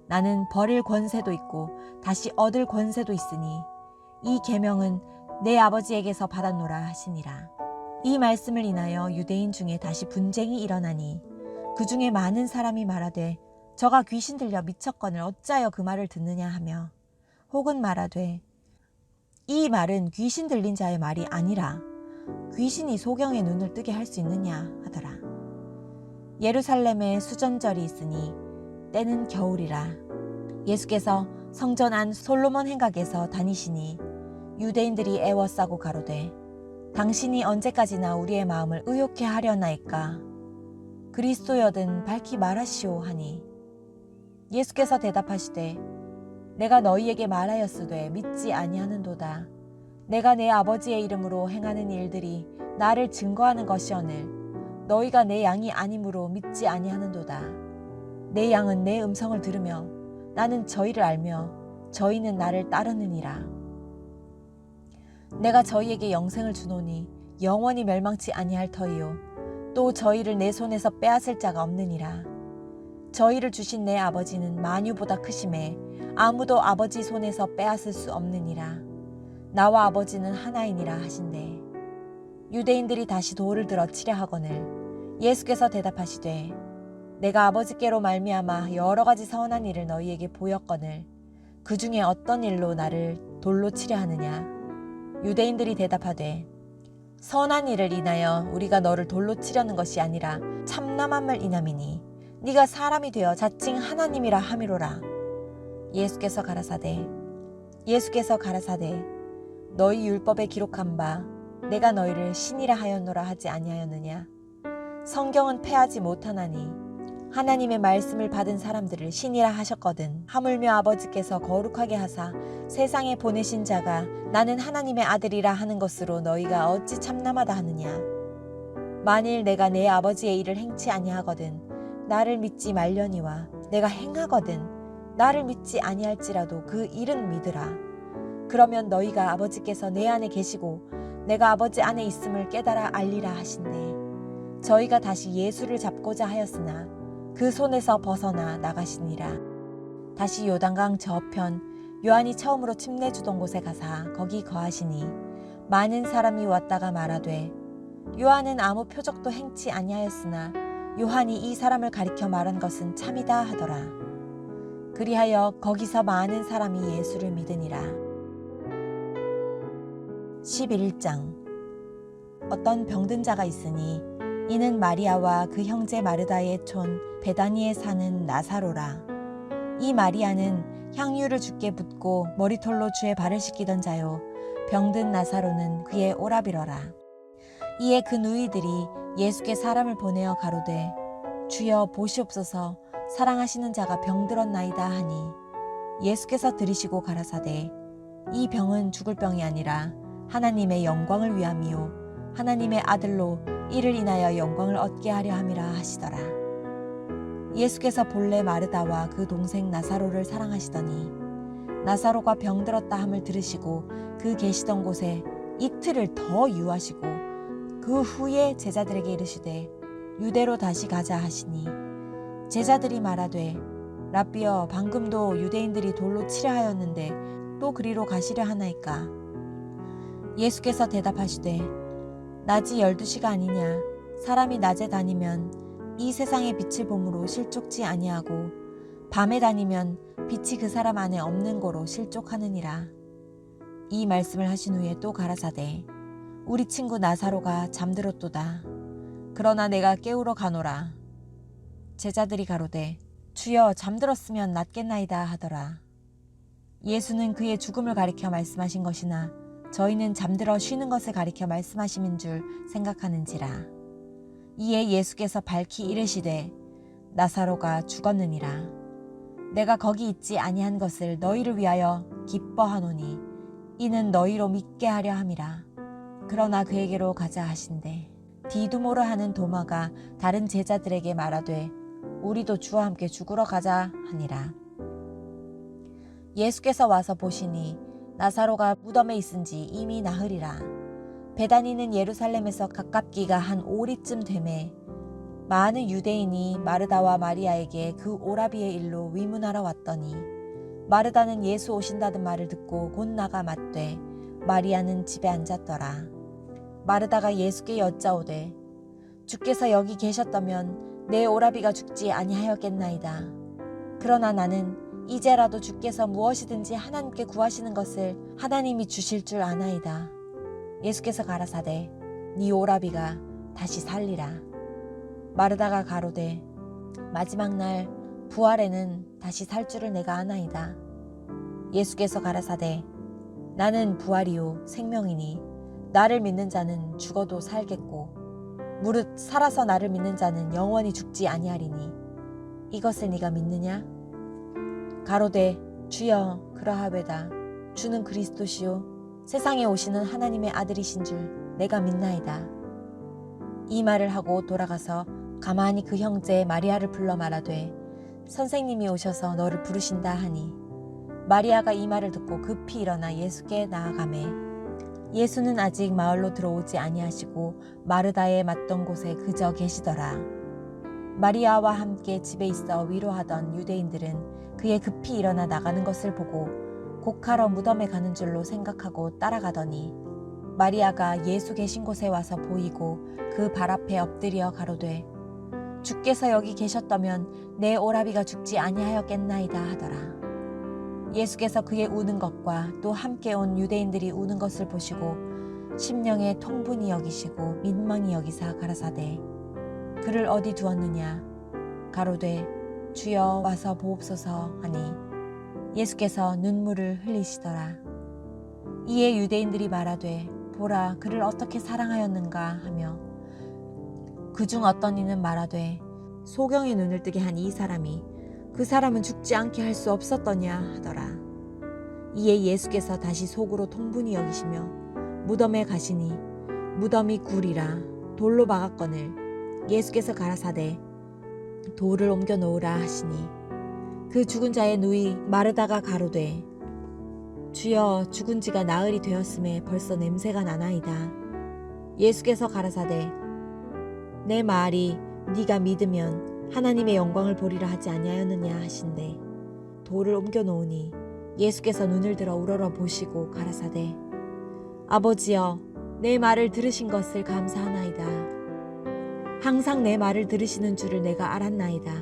나는 버릴 권세도 있고 다시 얻을 권세도 있으니 이 계명은 내 아버지에게서 받았노라 하시니라. 이 말씀을 인하여 유대인 중에 다시 분쟁이 일어나니 그 중에 많은 사람이 말하되 저가 귀신 들려 미쳤거늘 어찌하여 그 말을 듣느냐 하며 혹은 말하되 이 말은 귀신 들린 자의 말이 아니라 귀신이 소경의 눈을 뜨게 할 수 있느냐 하더라. 예루살렘에 수전절이 있으니 때는 겨울이라. 예수께서 성전 안 솔로몬 행각에서 다니시니 유대인들이 애워싸고 가로되 당신이 언제까지나 우리의 마음을 의욕해 하려나이까. 그리스도여든 밝히 말하시오 하니 예수께서 대답하시되 내가 너희에게 말하였으되 믿지 아니하는도다. 내가 내 아버지의 이름으로 행하는 일들이 나를 증거하는 것이오늘 너희가 내 양이 아니므로 믿지 아니하는도다. 내 양은 내 음성을 들으며 나는 저희를 알며 저희는 나를 따르느니라. 내가 저희에게 영생을 주노니 영원히 멸망치 아니할 터이요 또 저희를 내 손에서 빼앗을 자가 없느니라. 저희를 주신 내 아버지는 만유보다 크심에 아무도 아버지 손에서 빼앗을 수 없느니라. 나와 아버지는 하나이니라 하신대. 유대인들이 다시 돌을 들어 치려 하거늘 예수께서 대답하시되 내가 아버지께로 말미암아 여러 가지 선한 일을 너희에게 보였거늘 그 중에 어떤 일로 나를 돌로 치려 하느냐. 유대인들이 대답하되 선한 일을 인하여 우리가 너를 돌로 치려는 것이 아니라 참남함을 인함이니 네가 사람이 되어 자칭 하나님이라 함이로라. 예수께서 가라사대 너희 율법에 기록한 바 내가 너희를 신이라 하였노라 하지 아니하였느냐. 성경은 패하지 못하나니 하나님의 말씀을 받은 사람들을 신이라 하셨거든. 하물며 아버지께서 거룩하게 하사 세상에 보내신 자가 나는 하나님의 아들이라 하는 것으로 너희가 어찌 참남하다 하느냐. 만일 내가 내 아버지의 일을 행치 아니하거든 나를 믿지 말려니와 내가 행하거든 나를 믿지 아니할지라도 그 일은 믿으라. 그러면 너희가 아버지께서 내 안에 계시고 내가 아버지 안에 있음을 깨달아 알리라 하신대. 저희가 다시 예수를 잡고자 하였으나 그 손에서 벗어나 나가시니라. 다시 요단강 저편 요한이 처음으로 침례 주던 곳에 가사 거기 거하시니 많은 사람이 왔다가 말하되 요한은 아무 표적도 행치 아니하였으나 요한이 이 사람을 가리켜 말한 것은 참이다 하더라. 그리하여 거기서 많은 사람이 예수를 믿으니라. 11장 어떤 병든 자가 있으니 이는 마리아와 그 형제 마르다의 촌 베다니에 사는 나사로라. 이 마리아는 향유를 주께 붓고 머리털로 주의 발을 씻기던 자요, 병든 나사로는 그의 오라비러라. 이에 그 누이들이 예수께 사람을 보내어 가로되 주여 보시옵소서, 사랑하시는 자가 병들었나이다 하니 예수께서 들으시고 가라사대 이 병은 죽을 병이 아니라 하나님의 영광을 위함이요 하나님의 아들로 이를 인하여 영광을 얻게 하려 함이라 하시더라. 예수께서 본래 마르다와 그 동생 나사로를 사랑하시더니 나사로가 병들었다 함을 들으시고 그 계시던 곳에 이틀을 더 유하시고 그 후에 제자들에게 이르시되 유대로 다시 가자 하시니 제자들이 말하되 라삐여, 방금도 유대인들이 돌로 치려 하였는데 또 그리로 가시려 하나이까? 예수께서 대답하시되 낮이 12시가 아니냐? 사람이 낮에 다니면 이 세상의 빛을 보므로 실족지 아니하고 밤에 다니면 빛이 그 사람 안에 없는 거로 실족하느니라. 이 말씀을 하신 후에 또 가라사대 우리 친구 나사로가 잠들었도다. 그러나 내가 깨우러 가노라. 제자들이 가로되 주여, 잠들었으면 낫겠나이다 하더라. 예수는 그의 죽음을 가리켜 말씀하신 것이나 저희는 잠들어 쉬는 것을 가리켜 말씀하심인 줄 생각하는지라. 이에 예수께서 밝히 이르시되 나사로가 죽었느니라. 내가 거기 있지 아니한 것을 너희를 위하여 기뻐하노니 이는 너희로 믿게 하려 함이라. 그러나 그에게로 가자 하신대 디두모라 하는 도마가 다른 제자들에게 말하되 우리도 주와 함께 죽으러 가자 하니라. 예수께서 와서 보시니 나사로가 무덤에 있은지 이미 나흘이라. 베다니는 예루살렘에서 가깝기가 한 오리쯤 되매 많은 유대인이 마르다와 마리아에게 그 오라비의 일로 위문하러 왔더니 마르다는 예수 오신다는 말을 듣고 곧 나가 맞되 마리아는 집에 앉았더라. 마르다가 예수께 여짜오되 주께서 여기 계셨다면 내 오라비가 죽지 아니하였겠나이다. 그러나 나는 이제라도 주께서 무엇이든지 하나님께 구하시는 것을 하나님이 주실 줄 아나이다. 예수께서 가라사대 네 오라비가 다시 살리라. 마르다가 가로되 마지막 날 부활에는 다시 살 줄을 내가 아나이다. 예수께서 가라사대 나는 부활이요 생명이니 나를 믿는 자는 죽어도 살겠고 무릇 살아서 나를 믿는 자는 영원히 죽지 아니하리니 이것을 네가 믿느냐? 가로되 주여, 그러하외다. 주는 그리스도시요 세상에 오시는 하나님의 아들이신 줄 내가 믿나이다. 이 말을 하고 돌아가서 가만히 그 형제 마리아를 불러 말하되 선생님이 오셔서 너를 부르신다 하니 마리아가 이 말을 듣고 급히 일어나 예수께 나아가매 예수는 아직 마을로 들어오지 아니하시고 마르다에 맞던 곳에 그저 계시더라. 마리아와 함께 집에 있어 위로하던 유대인들은 그의 급히 일어나 나가는 것을 보고 곡하러 무덤에 가는 줄로 생각하고 따라가더니 마리아가 예수 계신 곳에 와서 보이고 그 발 앞에 엎드려 가로되 주께서 여기 계셨다면 내 오라비가 죽지 아니하였겠나이다 하더라. 예수께서 그의 우는 것과 또 함께 온 유대인들이 우는 것을 보시고 심령에 통분히 여기시고 민망히 여기사 가라사대 그를 어디 두었느냐? 가로되 주여 와서 보옵소서 하니 예수께서 눈물을 흘리시더라. 이에 유대인들이 말하되 보라, 그를 어떻게 사랑하였는가 하며 그중 어떤 이는 말하되 소경의 눈을 뜨게 한 이 사람이 그 사람은 죽지 않게 할 수 없었더냐 하더라. 이에 예수께서 다시 속으로 통분히 여기시며 무덤에 가시니 무덤이 굴이라 돌로 박았거늘 예수께서 가라사대 돌을 옮겨 놓으라 하시니 그 죽은 자의 누이 마르다가 가로되 주여, 죽은 지가 나흘이 되었음에 벌써 냄새가 나나이다. 예수께서 가라사대 내 말이 네가 믿으면 하나님의 영광을 보리라 하지 아니하였느냐 하신대 돌을 옮겨 놓으니 예수께서 눈을 들어 우러러 보시고 가라사대 아버지여, 내 말을 들으신 것을 감사하나이다. 항상 내 말을 들으시는 줄을 내가 알았나이다.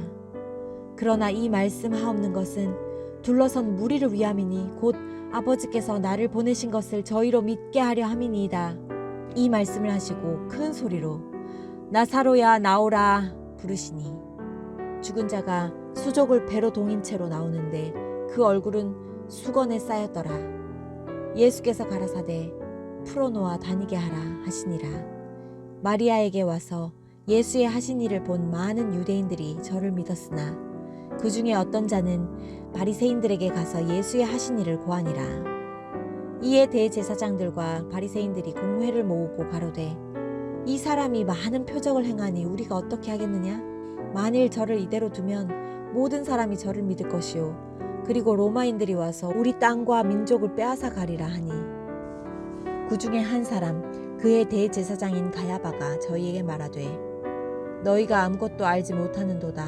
그러나 이 말씀 하옵는 것은 둘러선 무리를 위함이니 곧 아버지께서 나를 보내신 것을 저희로 믿게 하려 함이니이다. 이 말씀을 하시고 큰 소리로 나사로야 나오라 부르시니 죽은 자가 수족을 배로 동인 채로 나오는데 그 얼굴은 수건에 쌓였더라. 예수께서 가라사대 풀어놓아 다니게 하라 하시니라. 마리아에게 와서 예수의 하신 일을 본 많은 유대인들이 저를 믿었으나 그 중에 어떤 자는 바리새인들에게 가서 예수의 하신 일을 고하니라. 이에 대제사장들과 바리새인들이 공회를 모으고 가로되 이 사람이 많은 표적을 행하니 우리가 어떻게 하겠느냐? 만일 저를 이대로 두면 모든 사람이 저를 믿을 것이요 그리고 로마인들이 와서 우리 땅과 민족을 빼앗아 가리라 하니 그 중에 한 사람 그의 대제사장인 가야바가 저희에게 말하되 너희가 아무것도 알지 못하는도다.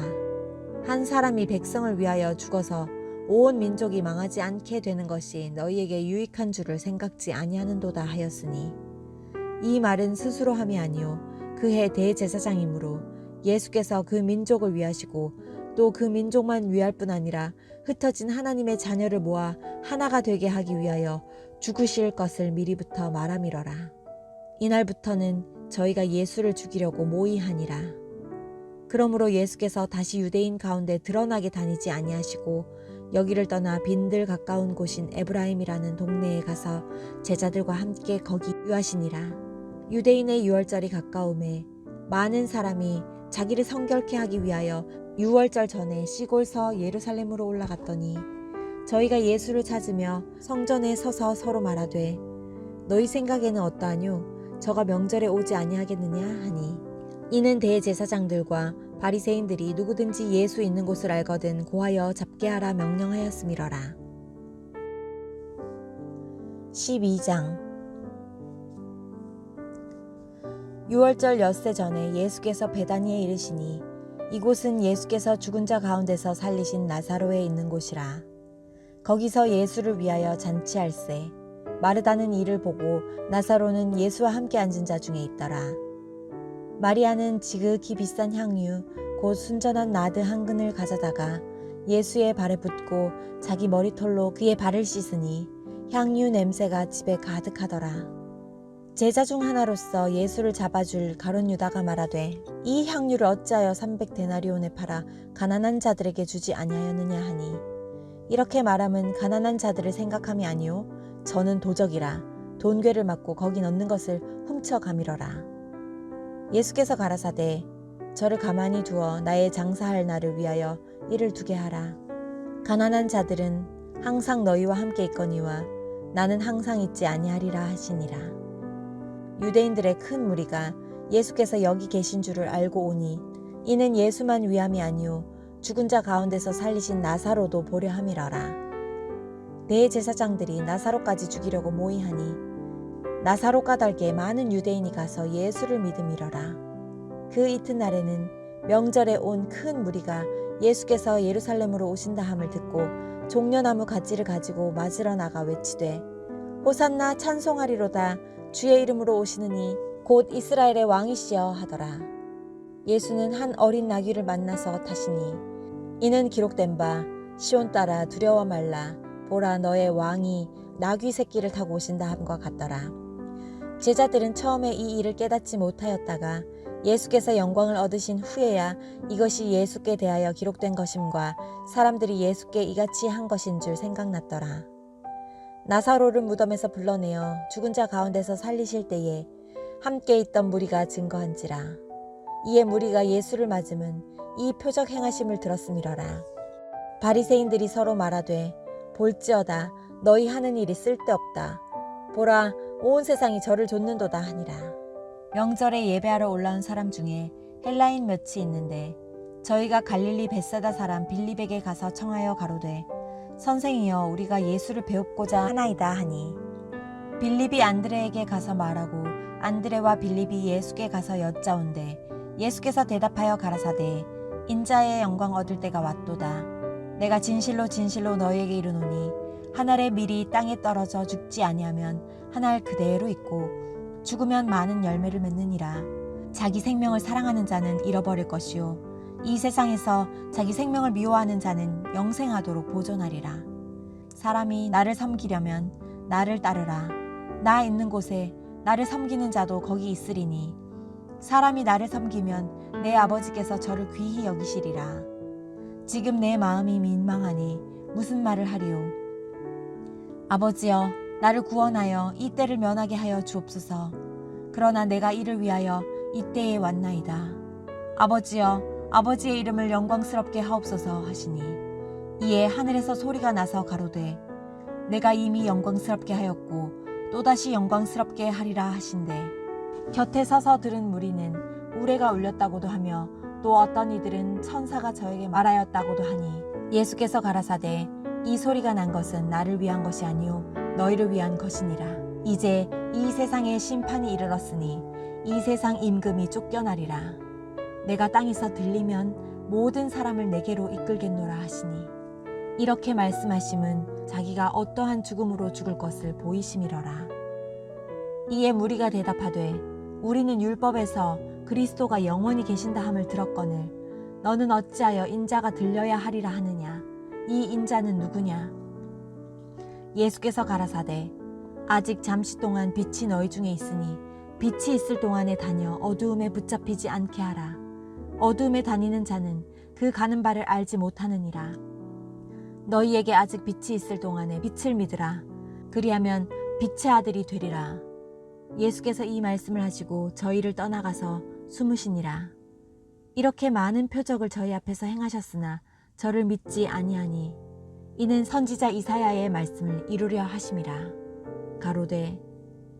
한 사람이 백성을 위하여 죽어서 온 민족이 망하지 않게 되는 것이 너희에게 유익한 줄을 생각지 아니하는도다 하였으니 이 말은 스스로 함이 아니요 그해 대제사장이므로 예수께서 그 민족을 위하시고 또 그 민족만 위할 뿐 아니라 흩어진 하나님의 자녀를 모아 하나가 되게 하기 위하여 죽으실 것을 미리부터 말함이러라. 이날부터는 저희가 예수를 죽이려고 모의하니라. 그러므로 예수께서 다시 유대인 가운데 드러나게 다니지 아니하시고 여기를 떠나 빈들 가까운 곳인 에브라임이라는 동네에 가서 제자들과 함께 거기 유하시니라. 유대인의 유월절이 가까움에 많은 사람이 자기를 성결케 하기 위하여 유월절 전에 시골서 예루살렘으로 올라갔더니 저희가 예수를 찾으며 성전에 서서 서로 말하되 너희 생각에는 어떠하뇨? 저가 명절에 오지 아니하겠느냐 하니 이는 대제사장들과 바리새인들이 누구든지 예수 있는 곳을 알거든 고하여 잡게 하라 명령하였음이러라. 12장 유월절 엿새 전에 예수께서 베다니에 이르시니 이곳은 예수께서 죽은 자 가운데서 살리신 나사로에 있는 곳이라. 거기서 예수를 위하여 잔치할세 마르다는 이를 보고 나사로는 예수와 함께 앉은 자 중에 있더라. 마리아는 지극히 비싼 향유 곧 순전한 나드 한 근을 가져다가 예수의 발에 붓고 자기 머리털로 그의 발을 씻으니 향유 냄새가 집에 가득하더라. 제자 중 하나로서 예수를 잡아줄 가룟 유다가 말하되 이 향유를 어찌하여 300데나리온에 팔아 가난한 자들에게 주지 아니하였느냐 하니 이렇게 말함은 가난한 자들을 생각함이 아니요 저는 도적이라 돈괴를 맞고 거기 넣는 것을 훔쳐가미러라. 예수께서 가라사대 저를 가만히 두어 나의 장사할 날을 위하여 이를 두게 하라. 가난한 자들은 항상 너희와 함께 있거니와 나는 항상 있지 아니하리라 하시니라. 유대인들의 큰 무리가 예수께서 여기 계신 줄을 알고 오니 이는 예수만 위함이 아니요 죽은 자 가운데서 살리신 나사로도 보려 함이러라. 대제사장들이 나사로까지 죽이려고 모의하니 나사로 까닭에 많은 유대인이 가서 예수를 믿음이러라. 그 이튿날에는 명절에 온 큰 무리가 예수께서 예루살렘으로 오신다 함을 듣고 종려나무 가지를 가지고 맞으러 나가 외치되 호산나 찬송하리로다 주의 이름으로 오시느니 곧 이스라엘의 왕이시여 하더라. 예수는 한 어린 나귀를 만나서 타시니 이는 기록된 바 시온 딸아 두려워 말라 보라 너의 왕이 나귀 새끼를 타고 오신다 함과 같더라. 제자들은 처음에 이 일을 깨닫지 못하였다가 예수께서 영광을 얻으신 후에야 이것이 예수께 대하여 기록된 것임과 사람들이 예수께 이같이 한 것인 줄 생각났더라. 나사로를 무덤에서 불러내어 죽은 자 가운데서 살리실 때에 함께 있던 무리가 증거한지라. 이에 무리가 예수를 맞음은 이 표적 행하심을 들었음이러라. 바리새인들이 서로 말하되 볼지어다 너희 하는 일이 쓸데없다. 보라 온 세상이 저를 좇는도다 하니라. 명절에 예배하러 올라온 사람 중에 헬라인 몇이 있는데 저희가 갈릴리 벳사다 사람 빌립에게 가서 청하여 가로되 선생이여 우리가 예수를 배웁고자 하나이다 하니 빌립이 안드레에게 가서 말하고 안드레와 빌립이 예수께 가서 여짜온대 예수께서 대답하여 가라사대 인자의 영광 얻을 때가 왔도다. 내가 진실로 진실로 너희에게 이르노니 한 알의 밀이 땅에 떨어져 죽지 아니하면 한 알 그대로 있고 죽으면 많은 열매를 맺느니라. 자기 생명을 사랑하는 자는 잃어버릴 것이요 이 세상에서 자기 생명을 미워하는 자는 영생하도록 보존하리라. 사람이 나를 섬기려면 나를 따르라. 나 있는 곳에 나를 섬기는 자도 거기 있으리니 사람이 나를 섬기면 내 아버지께서 저를 귀히 여기시리라. 지금 내 마음이 민망하니 무슨 말을 하리요. 아버지여, 나를 구원하여 이 때를 면하게 하여 주옵소서. 그러나 내가 이를 위하여 이 때에 왔나이다. 아버지여, 아버지의 이름을 영광스럽게 하옵소서 하시니 이에 하늘에서 소리가 나서 가로되 내가 이미 영광스럽게 하였고 또다시 영광스럽게 하리라 하신대. 곁에 서서 들은 무리는 우레가 울렸다고도 하며 또 어떤 이들은 천사가 저에게 말하였다고도 하니 예수께서 가라사대 이 소리가 난 것은 나를 위한 것이 아니요 너희를 위한 것이니라. 이제 이 세상에 심판이 이르렀으니 이 세상 임금이 쫓겨나리라. 내가 땅에서 들리면 모든 사람을 내게로 이끌겠노라 하시니 이렇게 말씀하심은 자기가 어떠한 죽음으로 죽을 것을 보이심이러라. 이에 무리가 대답하되 우리는 율법에서 그리스도가 영원히 계신다 함을 들었거늘 너는 어찌하여 인자가 들려야 하리라 하느냐. 이 인자는 누구냐. 예수께서 가라사대 아직 잠시 동안 빛이 너희 중에 있으니 빛이 있을 동안에 다녀 어두움에 붙잡히지 않게 하라. 어두움에 다니는 자는 그 가는 바를 알지 못하느니라. 너희에게 아직 빛이 있을 동안에 빛을 믿으라. 그리하면 빛의 아들이 되리라. 예수께서 이 말씀을 하시고 저희를 떠나가서 숨으시니라. 이렇게 많은 표적을 저희 앞에서 행하셨으나 저를 믿지 아니하니 이는 선지자 이사야의 말씀을 이루려 하심이라. 가로되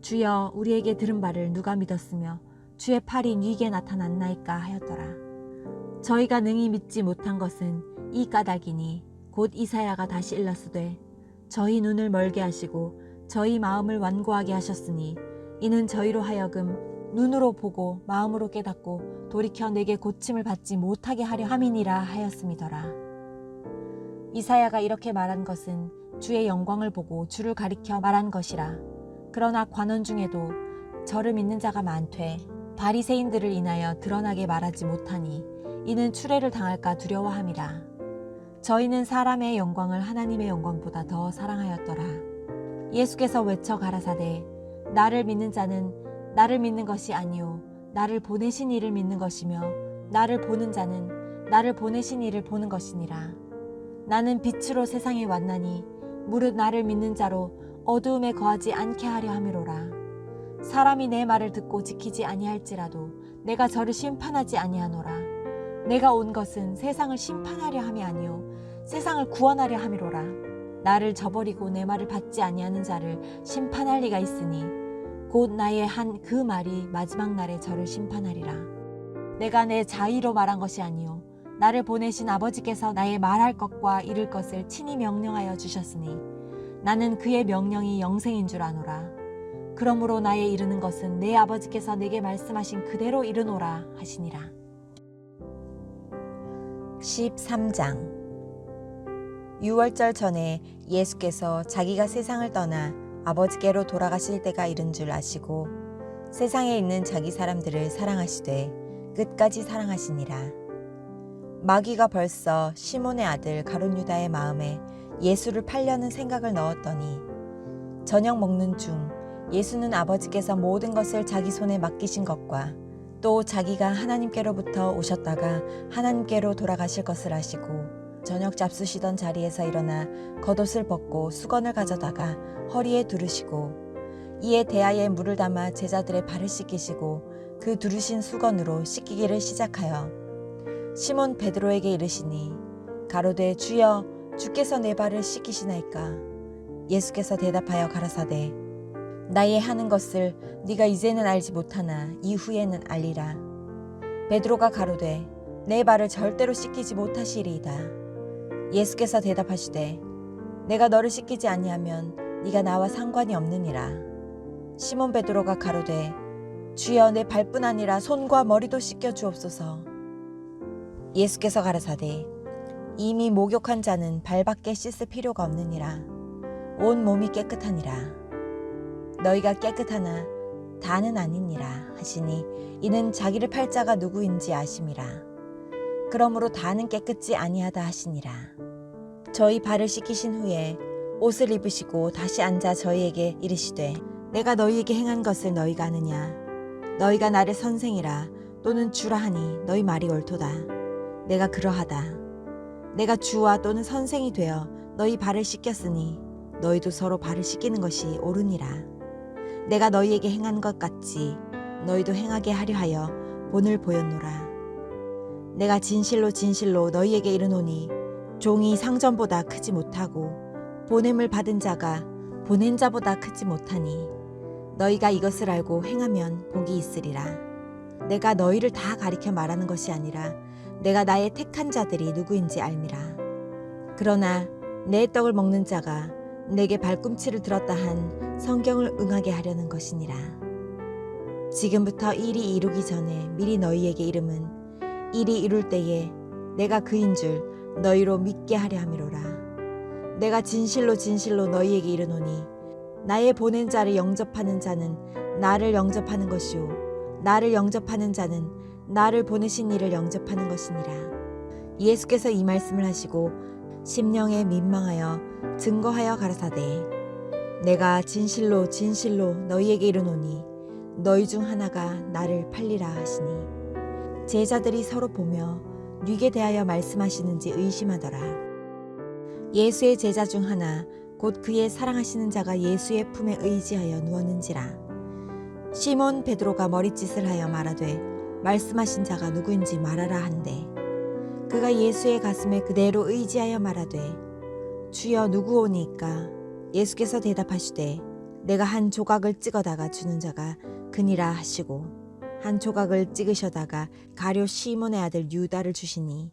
주여 우리에게 들은 바를 누가 믿었으며 주의 팔이 네게 나타났나이까 하였더라. 저희가 능히 믿지 못한 것은 이 까닭이니 곧 이사야가 다시 일렀으되 저희 눈을 멀게 하시고 저희 마음을 완고하게 하셨으니 이는 저희로 하여금 눈으로 보고 마음으로 깨닫고 돌이켜 내게 고침을 받지 못하게 하려 함이니라 하였음이더라. 이사야가 이렇게 말한 것은 주의 영광을 보고 주를 가리켜 말한 것이라. 그러나 관원 중에도 저를 믿는 자가 많되 바리새인들을 인하여 드러나게 말하지 못하니 이는 추례를 당할까 두려워함이라. 저희는 사람의 영광을 하나님의 영광보다 더 사랑하였더라. 예수께서 외쳐 가라사대 나를 믿는 자는 나를 믿는 것이 아니요 나를 보내신 이를 믿는 것이며 나를 보는 자는 나를 보내신 이를 보는 것이니라. 나는 빛으로 세상에 왔나니 무릇 나를 믿는 자로 어두움에 거하지 않게 하려 함이로라. 사람이 내 말을 듣고 지키지 아니할지라도 내가 저를 심판하지 아니하노라. 내가 온 것은 세상을 심판하려 함이 아니요 세상을 구원하려 함이로라. 나를 저버리고 내 말을 받지 아니하는 자를 심판할 리가 있으니 곧 나의 한 그 말이 마지막 날에 저를 심판하리라. 내가 내 자의로 말한 것이 아니요 나를 보내신 아버지께서 나의 말할 것과 이를 것을 친히 명령하여 주셨으니 나는 그의 명령이 영생인 줄 아노라. 그러므로 나의 이르는 것은 내 아버지께서 내게 말씀하신 그대로 이르노라 하시니라. 13장. 유월절 전에 예수께서 자기가 세상을 떠나 아버지께로 돌아가실 때가 이른 줄 아시고 세상에 있는 자기 사람들을 사랑하시되 끝까지 사랑하시니라. 마귀가 벌써 시몬의 아들 가룟 유다의 마음에 예수를 팔려는 생각을 넣었더니 저녁 먹는 중 예수는 아버지께서 모든 것을 자기 손에 맡기신 것과 또 자기가 하나님께로부터 오셨다가 하나님께로 돌아가실 것을 아시고 저녁 잡수시던 자리에서 일어나 겉옷을 벗고 수건을 가져다가 허리에 두르시고 이에 대야에 물을 담아 제자들의 발을 씻기시고 그 두르신 수건으로 씻기기를 시작하여 시몬 베드로에게 이르시니 가로되 주여 주께서 내 발을 씻기시나이까. 예수께서 대답하여 가라사대 나의 하는 것을 네가 이제는 알지 못하나 이후에는 알리라. 베드로가 가로되 내 발을 절대로 씻기지 못하시리이다. 예수께서 대답하시되 내가 너를 씻기지 아니하면 네가 나와 상관이 없느니라. 시몬 베드로가 가로되 주여 내 발뿐 아니라 손과 머리도 씻겨 주옵소서. 예수께서 가라사대 이미 목욕한 자는 발밖에 씻을 필요가 없느니라. 온 몸이 깨끗하니라. 너희가 깨끗하나 다는 아니니라 하시니 이는 자기를 팔 자가 누구인지 아심이라. 그러므로 다는 깨끗지 아니하다 하시니라. 저희 발을 씻기신 후에 옷을 입으시고 다시 앉아 저희에게 이르시되 내가 너희에게 행한 것을 너희가 아느냐? 너희가 나를 선생이라 또는 주라 하니 너희 말이 옳도다. 내가 그러하다. 내가 주와 또는 선생이 되어 너희 발을 씻겼으니 너희도 서로 발을 씻기는 것이 옳으니라. 내가 너희에게 행한 것 같이 너희도 행하게 하려 하여 본을 보였노라. 내가 진실로 진실로 너희에게 이르노니 종이 상전보다 크지 못하고 보냄을 받은 자가 보낸 자보다 크지 못하니 너희가 이것을 알고 행하면 복이 있으리라. 내가 너희를 다 가리켜 말하는 것이 아니라 내가 나의 택한 자들이 누구인지 알미라. 그러나 내 떡을 먹는 자가 내게 발꿈치를 들었다 한 성경을 응하게 하려는 것이니라. 지금부터 일이 이루기 전에 미리 너희에게 이름은 일이 이룰 때에 내가 그인 줄 너희로 믿게 하려 함이로라. 내가 진실로 진실로 너희에게 이르노니 나의 보낸 자를 영접하는 자는 나를 영접하는 것이요 나를 영접하는 자는 나를 보내신 이를 영접하는 것이니라. 예수께서 이 말씀을 하시고 심령에 민망하여 증거하여 가라사대 내가 진실로 진실로 너희에게 이르노니 너희 중 하나가 나를 팔리라 하시니 제자들이 서로 보며 뉘게 대하여 말씀하시는지 의심하더라. 예수의 제자 중 하나 곧 그의 사랑하시는 자가 예수의 품에 의지하여 누웠는지라. 시몬 베드로가 머릿짓을 하여 말하되 말씀하신 자가 누구인지 말하라 한대 그가 예수의 가슴에 그대로 의지하여 말하되 주여 누구오니까? 예수께서 대답하시되 내가 한 조각을 찍어다가 주는 자가 그니라 하시고 한 조각을 찍으셔다가 가룟 시몬의 아들 유다를 주시니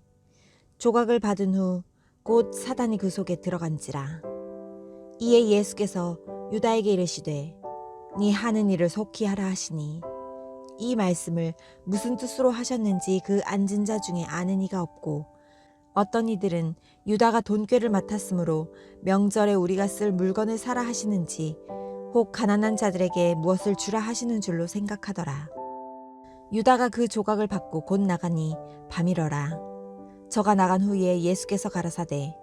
조각을 받은 후 곧 사단이 그 속에 들어간지라. 이에 예수께서 유다에게 이르시되 네 하는 일을 속히 하라 하시니 이 말씀을 무슨 뜻으로 하셨는지 그 앉은 자 중에 아는 이가 없고 어떤 이들은 유다가 돈꾀를 맡았으므로 명절에 우리가 쓸 물건을 사라 하시는지 혹 가난한 자들에게 무엇을 주라 하시는 줄로 생각하더라. 유다가 그 조각을 받고 곧 나가니 밤이러라. 저가 나간 후에 예수께서 가라사대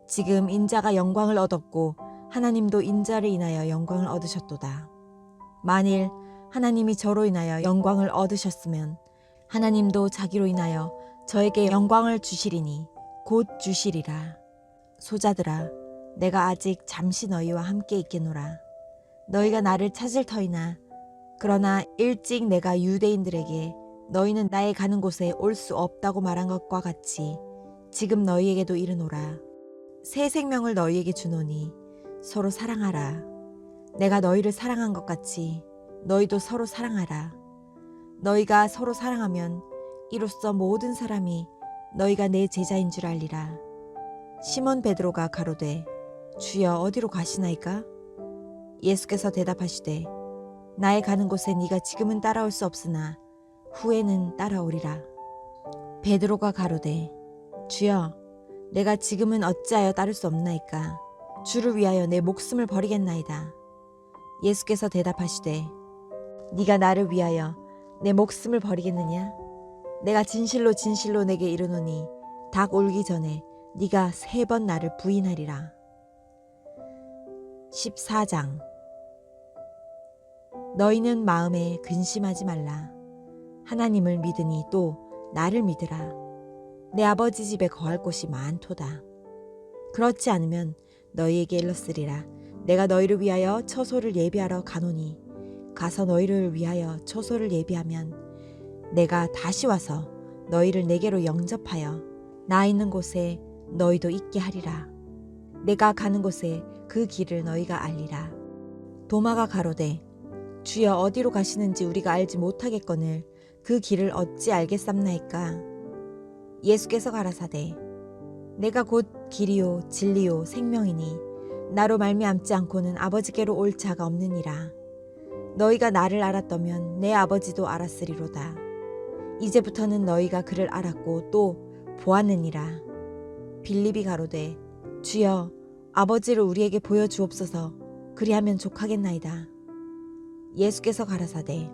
지금 인자가 영광을 얻었고 하나님도 인자를 인하여 영광을 얻으셨도다. 만일 하나님이 저로 인하여 영광을 얻으셨으면 하나님도 자기로 인하여 저에게 영광을 주시리니 곧 주시리라. 소자들아 내가 아직 잠시 너희와 함께 있겠노라. 너희가 나를 찾을 터이나 그러나 일찍 내가 유대인들에게 너희는 나의 가는 곳에 올 수 없다고 말한 것과 같이 지금 너희에게도 이르노라. 새 생명을 너희에게 주노니 서로 사랑하라. 내가 너희를 사랑한 것 같이 너희도 서로 사랑하라. 너희가 서로 사랑하면 이로써 모든 사람이 너희가 내 제자인 줄 알리라. 시몬 베드로가 가로되 주여 어디로 가시나이까? 예수께서 대답하시되 나의 가는 곳에 네가 지금은 따라올 수 없으나 후에는 따라오리라. 베드로가 가로되 주여 내가 지금은 어찌하여 따를 수 없나이까? 주를 위하여 내 목숨을 버리겠나이다. 예수께서 대답하시되 네가 나를 위하여 내 목숨을 버리겠느냐? 내가 진실로 진실로 내게 이르노니 닭 울기 전에 네가 3번 나를 부인하리라. 14장 너희는 마음에 근심하지 말라. 하나님을 믿으니 또 나를 믿으라. 내 아버지 집에 거할 곳이 많도다. 그렇지 않으면 너희에게 일렀으리라. 내가 너희를 위하여 처소를 예비하러 가노니 가서 너희를 위하여 처소를 예비하면 내가 다시 와서 너희를 내게로 영접하여 나 있는 곳에 너희도 있게 하리라. 내가 가는 곳에 그 길을 너희가 알리라. 도마가 가로되 주여 어디로 가시는지 우리가 알지 못하겠거늘 그 길을 어찌 알겠삼나이까? 예수께서 가라사대 내가 곧 길이요 진리요 생명이니 나로 말미암지 않고는 아버지께로 올 자가 없느니라. 너희가 나를 알았다면 내 아버지도 알았으리로다. 이제부터는 너희가 그를 알았고 또 보았느니라. 빌립이 가로되 주여 아버지를 우리에게 보여주옵소서. 그리하면 족하겠나이다. 예수께서 가라사대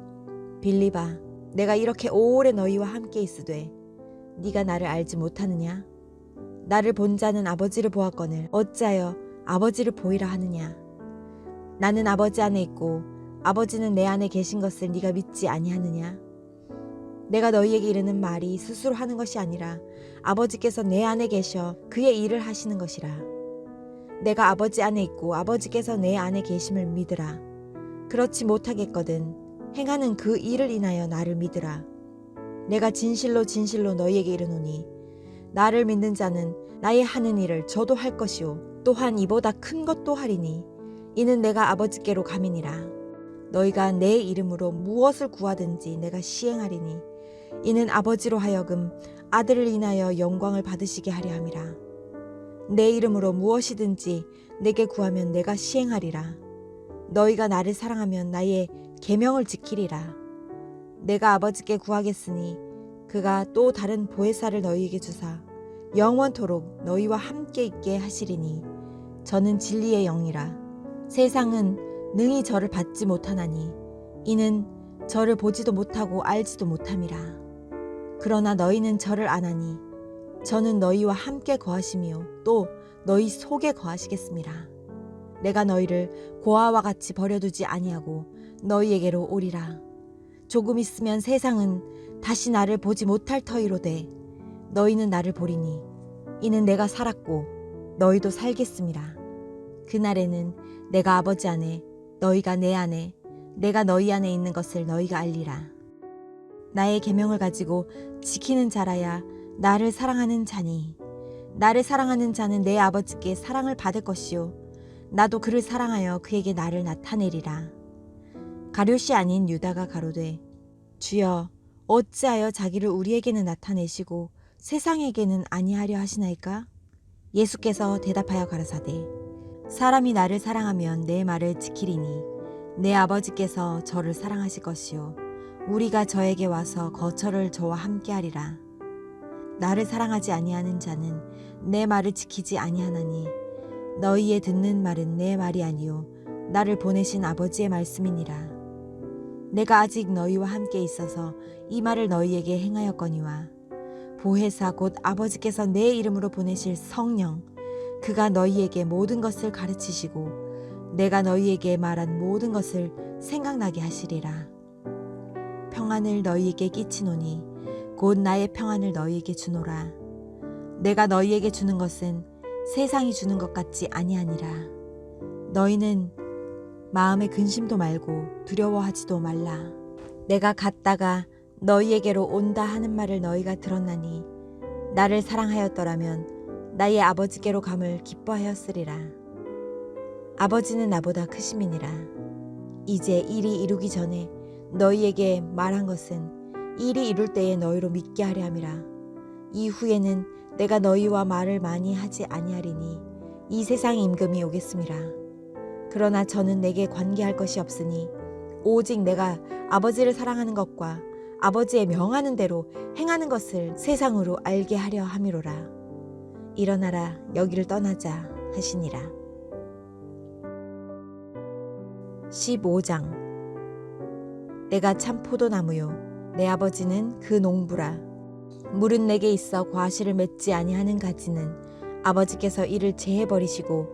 빌립아 내가 이렇게 오래 너희와 함께 있으되 네가 나를 알지 못하느냐? 나를 본 자는 아버지를 보았거늘 어찌하여 아버지를 보이라 하느냐? 나는 아버지 안에 있고 아버지는 내 안에 계신 것을 네가 믿지 아니하느냐? 내가 너희에게 이르는 말이 스스로 하는 것이 아니라 아버지께서 내 안에 계셔 그의 일을 하시는 것이라. 내가 아버지 안에 있고 아버지께서 내 안에 계심을 믿으라. 그렇지 못하겠거든 행하는 그 일을 인하여 나를 믿으라. 내가 진실로 진실로 너희에게 이르노니 나를 믿는 자는 나의 하는 일을 저도 할 것이요 또한 이보다 큰 것도 하리니 이는 내가 아버지께로 감이니라. 너희가 내 이름으로 무엇을 구하든지 내가 시행하리니 이는 아버지로 하여금 아들을 인하여 영광을 받으시게 하려 함이라. 내 이름으로 무엇이든지 내게 구하면 내가 시행하리라. 너희가 나를 사랑하면 나의 계명을 지키리라. 내가 아버지께 구하겠으니 그가 또 다른 보혜사를 너희에게 주사 영원토록 너희와 함께 있게 하시리니 저는 진리의 영이라. 세상은 능히 저를 받지 못하나니 이는 저를 보지도 못하고 알지도 못함이라. 그러나 너희는 저를 아나니 저는 너희와 함께 거하시며 또 너희 속에 거하시겠습니다. 내가 너희를 고아와 같이 버려두지 아니하고 너희에게로 오리라. 조금 있으면 세상은 다시 나를 보지 못할 터이로되 너희는 나를 보리니 이는 내가 살았고 너희도 살겠습니다. 그날에는 내가 아버지 안에 너희가 내 안에 내가 너희 안에 있는 것을 너희가 알리라. 나의 계명을 가지고 지키는 자라야 나를 사랑하는 자니 나를 사랑하는 자는 내 아버지께 사랑을 받을 것이요 나도 그를 사랑하여 그에게 나를 나타내리라. 가룟이 아닌 유다가 가로되 주여 어찌하여 자기를 우리에게는 나타내시고 세상에게는 아니하려 하시나이까? 예수께서 대답하여 가라사대 사람이 나를 사랑하면 내 말을 지키리니 내 아버지께서 저를 사랑하실 것이요 우리가 저에게 와서 거처를 저와 함께하리라. 나를 사랑하지 아니하는 자는 내 말을 지키지 아니하나니 너희의 듣는 말은 내 말이 아니요 나를 보내신 아버지의 말씀이니라. 내가 아직 너희와 함께 있어서 이 말을 너희에게 행하였거니와 보혜사 곧 아버지께서 내 이름으로 보내실 성령 그가 너희에게 모든 것을 가르치시고 내가 너희에게 말한 모든 것을 생각나게 하시리라. 평안을 너희에게 끼치노니 곧 나의 평안을 너희에게 주노라. 내가 너희에게 주는 것은 세상이 주는 것 같지 아니하니라. 너희는 마음에 근심도 말고 두려워하지도 말라. 내가 갔다가 너희에게로 온다 하는 말을 너희가 들었나니 나를 사랑하였더라면 나의 아버지께로 감을 기뻐하였으리라. 아버지는 나보다 크심이니라. 이제 일이 이루기 전에 너희에게 말한 것은 일이 이룰 때에 너희로 믿게 하려 함이라. 이후에는 내가 너희와 말을 많이 하지 아니하리니 이 세상의 임금이 오겠음이라. 그러나 저는 내게 관계할 것이 없으니 오직 내가 아버지를 사랑하는 것과 아버지의 명하는 대로 행하는 것을 세상으로 알게 하려 함이로라. 일어나라 여기를 떠나자 하시니라. 15장 내가 참 포도나무요 내 아버지는 그 농부라. 물은 내게 있어 과실을 맺지 아니하는 가지는 아버지께서 이를 제해 버리시고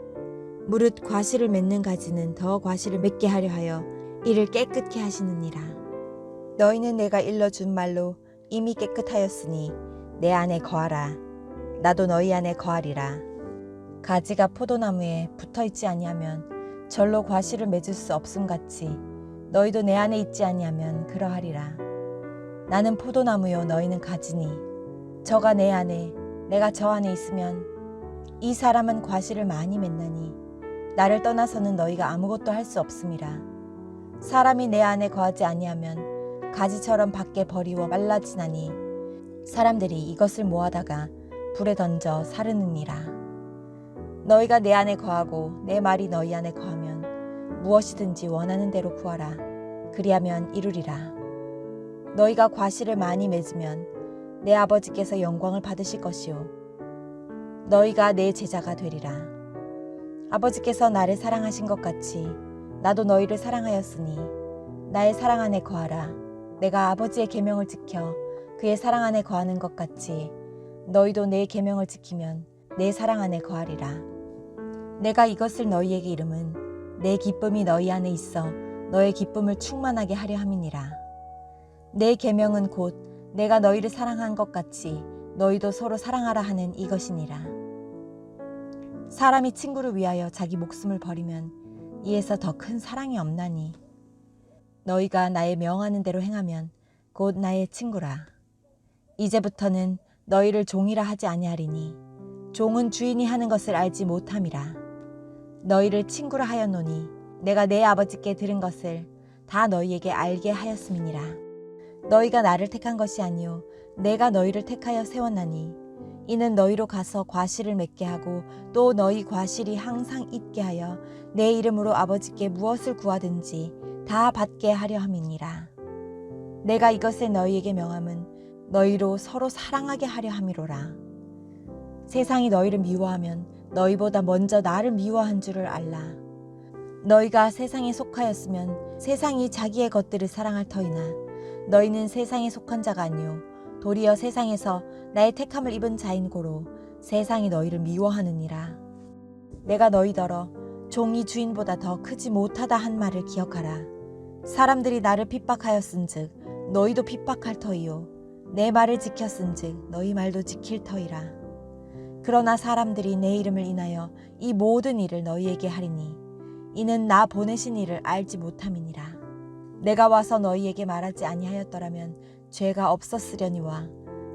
무릇 과실을 맺는 가지는 더 과실을 맺게 하려 하여 이를 깨끗게 하시느니라. 너희는 내가 일러준 말로 이미 깨끗하였으니 내 안에 거하라. 나도 너희 안에 거하리라. 가지가 포도나무에 붙어있지 아니하면 절로 과실을 맺을 수 없음같이 너희도 내 안에 있지 아니하면 그러하리라. 나는 포도나무요 너희는 가지니 저가 내 안에 내가 저 안에 있으면 이 사람은 과실을 많이 맺나니 나를 떠나서는 너희가 아무것도 할 수 없음이라. 사람이 내 안에 거하지 아니하면 가지처럼 밖에 버리워 말라지나니 사람들이 이것을 모아다가 불에 던져 사르느니라. 너희가 내 안에 거하고 내 말이 너희 안에 거하면 무엇이든지 원하는 대로 구하라. 그리하면 이루리라. 너희가 과실을 많이 맺으면 내 아버지께서 영광을 받으실 것이요 너희가 내 제자가 되리라. 아버지께서 나를 사랑하신 것 같이 나도 너희를 사랑하였으니 나의 사랑 안에 거하라. 내가 아버지의 계명을 지켜 그의 사랑 안에 거하는 것 같이 너희도 내 계명을 지키면 내 사랑 안에 거하리라. 내가 이것을 너희에게 이름은 내 기쁨이 너희 안에 있어 너의 기쁨을 충만하게 하려 함이니라. 내 계명은 곧 내가 너희를 사랑한 것 같이 너희도 서로 사랑하라 하는 이것이니라. 사람이 친구를 위하여 자기 목숨을 버리면 이에서 더 큰 사랑이 없나니 너희가 나의 명하는 대로 행하면 곧 나의 친구라. 이제부터는 너희를 종이라 하지 아니하리니 종은 주인이 하는 것을 알지 못함이라. 너희를 친구라 하였노니 내가 내 아버지께 들은 것을 다 너희에게 알게 하였음이니라. 너희가 나를 택한 것이 아니요 내가 너희를 택하여 세웠나니 이는 너희로 가서 과실을 맺게 하고 또 너희 과실이 항상 있게 하여 내 이름으로 아버지께 무엇을 구하든지 다 받게 하려 함이니라. 내가 이것을 너희에게 명함은 너희로 서로 사랑하게 하려 함이로라. 세상이 너희를 미워하면 너희보다 먼저 나를 미워한 줄을 알라. 너희가 세상에 속하였으면 세상이 자기의 것들을 사랑할 터이나 너희는 세상에 속한 자가 아니요 도리어 세상에서 나의 택함을 입은 자인 고로 세상이 너희를 미워하느니라. 내가 너희더러 종이 주인보다 더 크지 못하다 한 말을 기억하라. 사람들이 나를 핍박하였은즉 너희도 핍박할 터이요 내 말을 지켰은즉 너희 말도 지킬 터이라. 그러나 사람들이 내 이름을 인하여 이 모든 일을 너희에게 하리니 이는 나 보내신 이를 알지 못함이니라. 내가 와서 너희에게 말하지 아니하였더라면 죄가 없었으려니와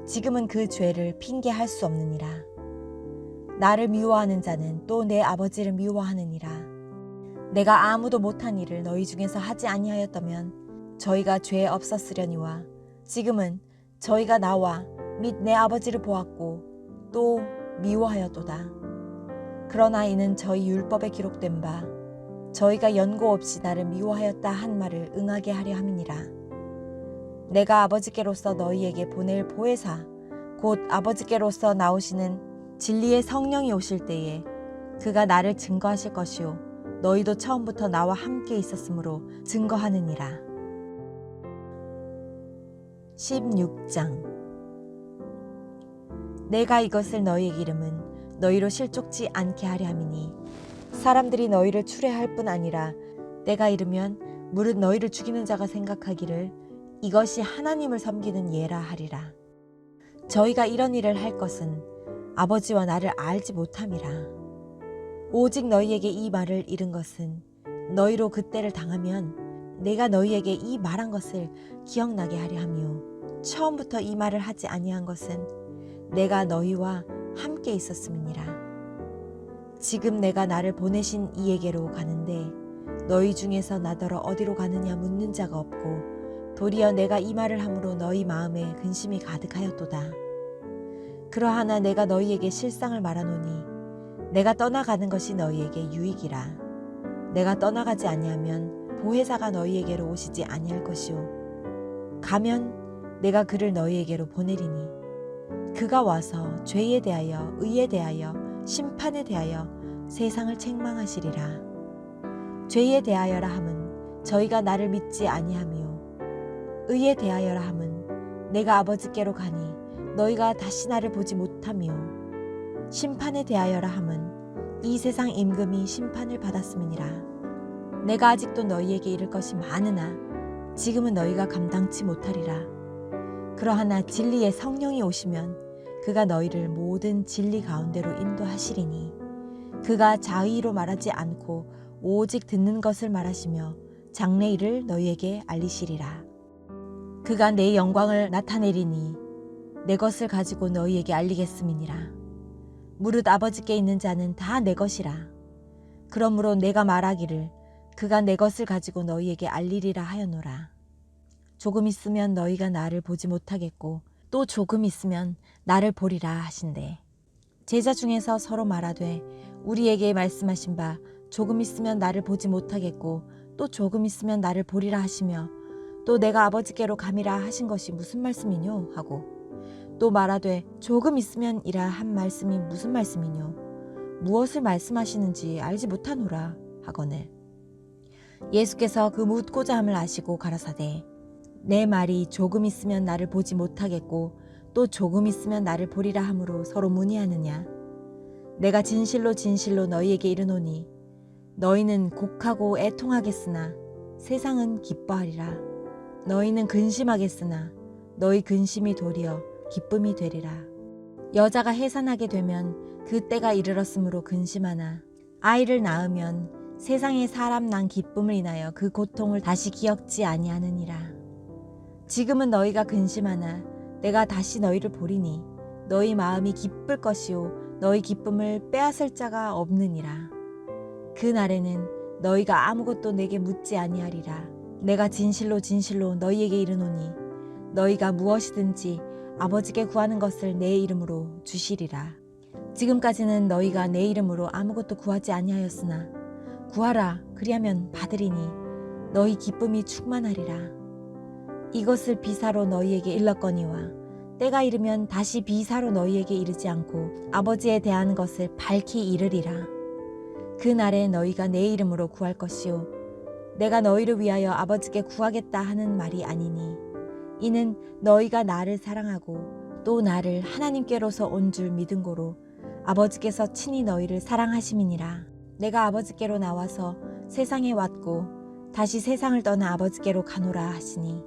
지금은 그 죄를 핑계할 수 없느니라. 나를 미워하는 자는 또 내 아버지를 미워하느니라. 내가 아무도 못한 일을 너희 중에서 하지 아니하였다면 저희가 죄 없었으려니와 지금은 저희가 나와 및 내 아버지를 보았고 또 미워하였도다. 그러나 이는 저희 율법에 기록된 바 저희가 연고 없이 나를 미워하였다 한 말을 응하게 하려 함이니라. 내가 아버지께로서 너희에게 보낼 보혜사 곧 아버지께로서 나오시는 진리의 성령이 오실 때에 그가 나를 증거하실 것이요 너희도 처음부터 나와 함께 있었으므로 증거하느니라. 16장. 내가 이것을 너희에게 이름은 너희로 실족지 않게 하려 함이니 사람들이 너희를 추례할 뿐 아니라 때가 이르면 무릇 너희를 죽이는 자가 생각하기를 이것이 하나님을 섬기는 예라 하리라. 저희가 이런 일을 할 것은 아버지와 나를 알지 못함이라. 오직 너희에게 이 말을 이른 것은 너희로 그때를 당하면 내가 너희에게 이 말한 것을 기억나게 하려 함이요 처음부터 이 말을 하지 아니한 것은 내가 너희와 함께 있었음이니라. 지금 내가 나를 보내신 이에게로 가는데 너희 중에서 나더러 어디로 가느냐 묻는 자가 없고 도리어 내가 이 말을 함으로 너희 마음에 근심이 가득하였도다. 그러하나 내가 너희에게 실상을 말하노니 내가 떠나가는 것이 너희에게 유익이라. 내가 떠나가지 아니하면 보혜사가 너희에게로 오시지 아니할 것이요 가면 내가 그를 너희에게로 보내리니 그가 와서 죄에 대하여 의에 대하여 심판에 대하여 세상을 책망하시리라. 죄에 대하여라 함은 저희가 나를 믿지 아니하며 의에 대하여라 함은 내가 아버지께로 가니 너희가 다시 나를 보지 못하며 심판에 대하여라 함은 이 세상 임금이 심판을 받았음이니라. 내가 아직도 너희에게 이를 것이 많으나 지금은 너희가 감당치 못하리라. 그러하나 진리의 성령이 오시면 그가 너희를 모든 진리 가운데로 인도하시리니 그가 자의로 말하지 않고 오직 듣는 것을 말하시며 장래 일을 너희에게 알리시리라. 그가 내 영광을 나타내리니 내 것을 가지고 너희에게 알리겠음이니라. 무릇 아버지께 있는 자는 다 내 것이라. 그러므로 내가 말하기를 그가 내 것을 가지고 너희에게 알리리라 하였노라. 조금 있으면 너희가 나를 보지 못하겠고 또 조금 있으면 나를 보리라 하신대. 제자 중에서 서로 말하되 우리에게 말씀하신 바 조금 있으면 나를 보지 못하겠고 또 조금 있으면 나를 보리라 하시며 또 내가 아버지께로 감이라 하신 것이 무슨 말씀이뇨 하고 또 말하되 조금 있으면 이라 한 말씀이 무슨 말씀이뇨 무엇을 말씀하시는지 알지 못하노라 하거늘 예수께서 그 묻고자 함을 아시고 가라사대 내 말이 조금 있으면 나를 보지 못하겠고 또 조금 있으면 나를 보리라 함으로 서로 문의하느냐. 내가 진실로 진실로 너희에게 이르노니 너희는 곡하고 애통하겠으나 세상은 기뻐하리라. 너희는 근심하겠으나 너희 근심이 도리어 기쁨이 되리라. 여자가 해산하게 되면 그 때가 이르렀으므로 근심하나 아이를 낳으면 세상에 사람 난 기쁨을 인하여 그 고통을 다시 기억지 아니하느니라. 지금은 너희가 근심하나 내가 다시 너희를 보리니 너희 마음이 기쁠 것이요 너희 기쁨을 빼앗을 자가 없느니라. 그 날에는 너희가 아무것도 내게 묻지 아니하리라. 내가 진실로 진실로 너희에게 이르노니 너희가 무엇이든지 아버지께 구하는 것을 내 이름으로 주시리라. 지금까지는 너희가 내 이름으로 아무것도 구하지 아니하였으나 구하라 그리하면 받으리니 너희 기쁨이 충만하리라. 이것을 비사로 너희에게 일렀거니와 때가 이르면 다시 비사로 너희에게 이르지 않고 아버지에 대한 것을 밝히 이르리라. 그 날에 너희가 내 이름으로 구할 것이요 내가 너희를 위하여 아버지께 구하겠다 하는 말이 아니니 이는 너희가 나를 사랑하고 또 나를 하나님께로서 온 줄 믿은 고로 아버지께서 친히 너희를 사랑하심이니라. 내가 아버지께로 나와서 세상에 왔고 다시 세상을 떠나 아버지께로 가노라 하시니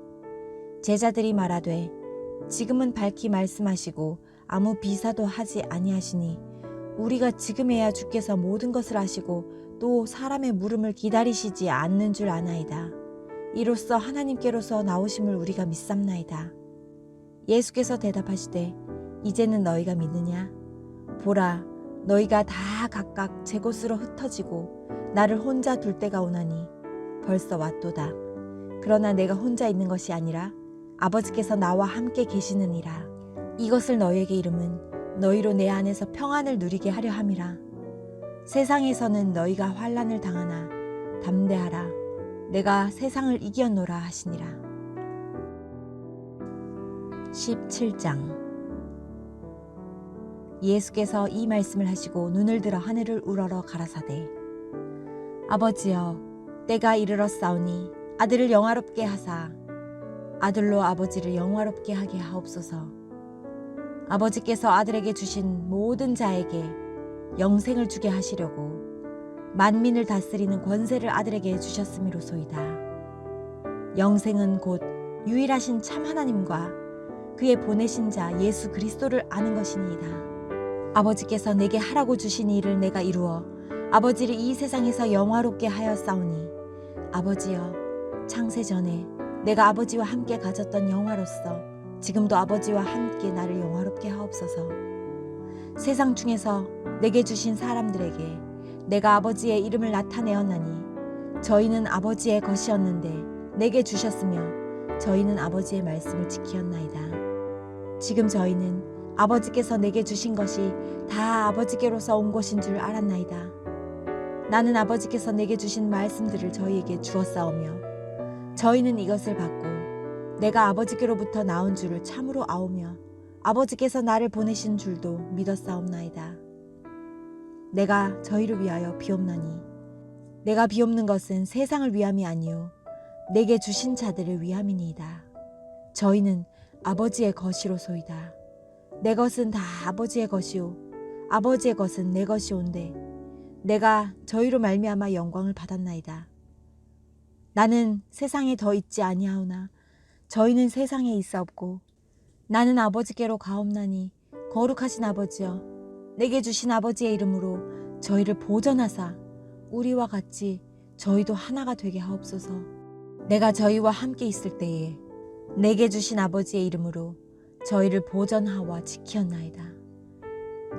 제자들이 말하되 지금은 밝히 말씀하시고 아무 비사도 하지 아니하시니 우리가 지금에야 주께서 모든 것을 아시고 또 사람의 물음을 기다리시지 않는 줄 아나이다. 이로써 하나님께로서 나오심을 우리가 믿삼나이다. 예수께서 대답하시되 이제는 너희가 믿느냐? 보라 너희가 다 각각 제 곳으로 흩어지고 나를 혼자 둘 때가 오나니 벌써 왔도다. 그러나 내가 혼자 있는 것이 아니라 아버지께서 나와 함께 계시느니라. 이것을 너희에게 이름은 너희로 내 안에서 평안을 누리게 하려 함이라. 세상에서는 너희가 환난을 당하나 담대하라. 내가 세상을 이겼노라 하시니라. 17장. 예수께서 이 말씀을 하시고 눈을 들어 하늘을 우러러 가라사대 아버지여 때가 이르렀사오니 아들을 영화롭게 하사 아들로 아버지를 영화롭게 하게 하옵소서. 아버지께서 아들에게 주신 모든 자에게 영생을 주게 하시려고 만민을 다스리는 권세를 아들에게 주셨음이로소이다. 영생은 곧 유일하신 참 하나님과 그의 보내신 자 예수 그리스도를 아는 것이니이다. 아버지께서 내게 하라고 주신 일을 내가 이루어 아버지를 이 세상에서 영화롭게 하였사오니 아버지여 창세 전에 내가 아버지와 함께 가졌던 영화로서 지금도 아버지와 함께 나를 영화롭게 하옵소서. 세상 중에서 내게 주신 사람들에게 내가 아버지의 이름을 나타내었나니 저희는 아버지의 것이었는데 내게 주셨으며 저희는 아버지의 말씀을 지키었나이다. 지금 저희는 아버지께서 내게 주신 것이 다 아버지께로서 온 것인 줄 알았나이다. 나는 아버지께서 내게 주신 말씀들을 저희에게 주었사오며 저희는 이것을 받고 내가 아버지께로부터 나온 줄을 참으로 아오며 아버지께서 나를 보내신 줄도 믿었사옵나이다. 내가 저희를 위하여 비옵나니 내가 비옵는 것은 세상을 위함이 아니요 내게 주신 자들을 위함이니이다. 저희는 아버지의 것이로소이다. 내 것은 다 아버지의 것이요 아버지의 것은 내 것이온데 내가 저희로 말미암아 영광을 받았나이다. 나는 세상에 더 있지 아니하오나 저희는 세상에 있사옵고 나는 아버지께로 가옵나니 거룩하신 아버지여 내게 주신 아버지의 이름으로 저희를 보전하사 우리와 같이 저희도 하나가 되게 하옵소서. 내가 저희와 함께 있을 때에 내게 주신 아버지의 이름으로 저희를 보전하와 지키었나이다.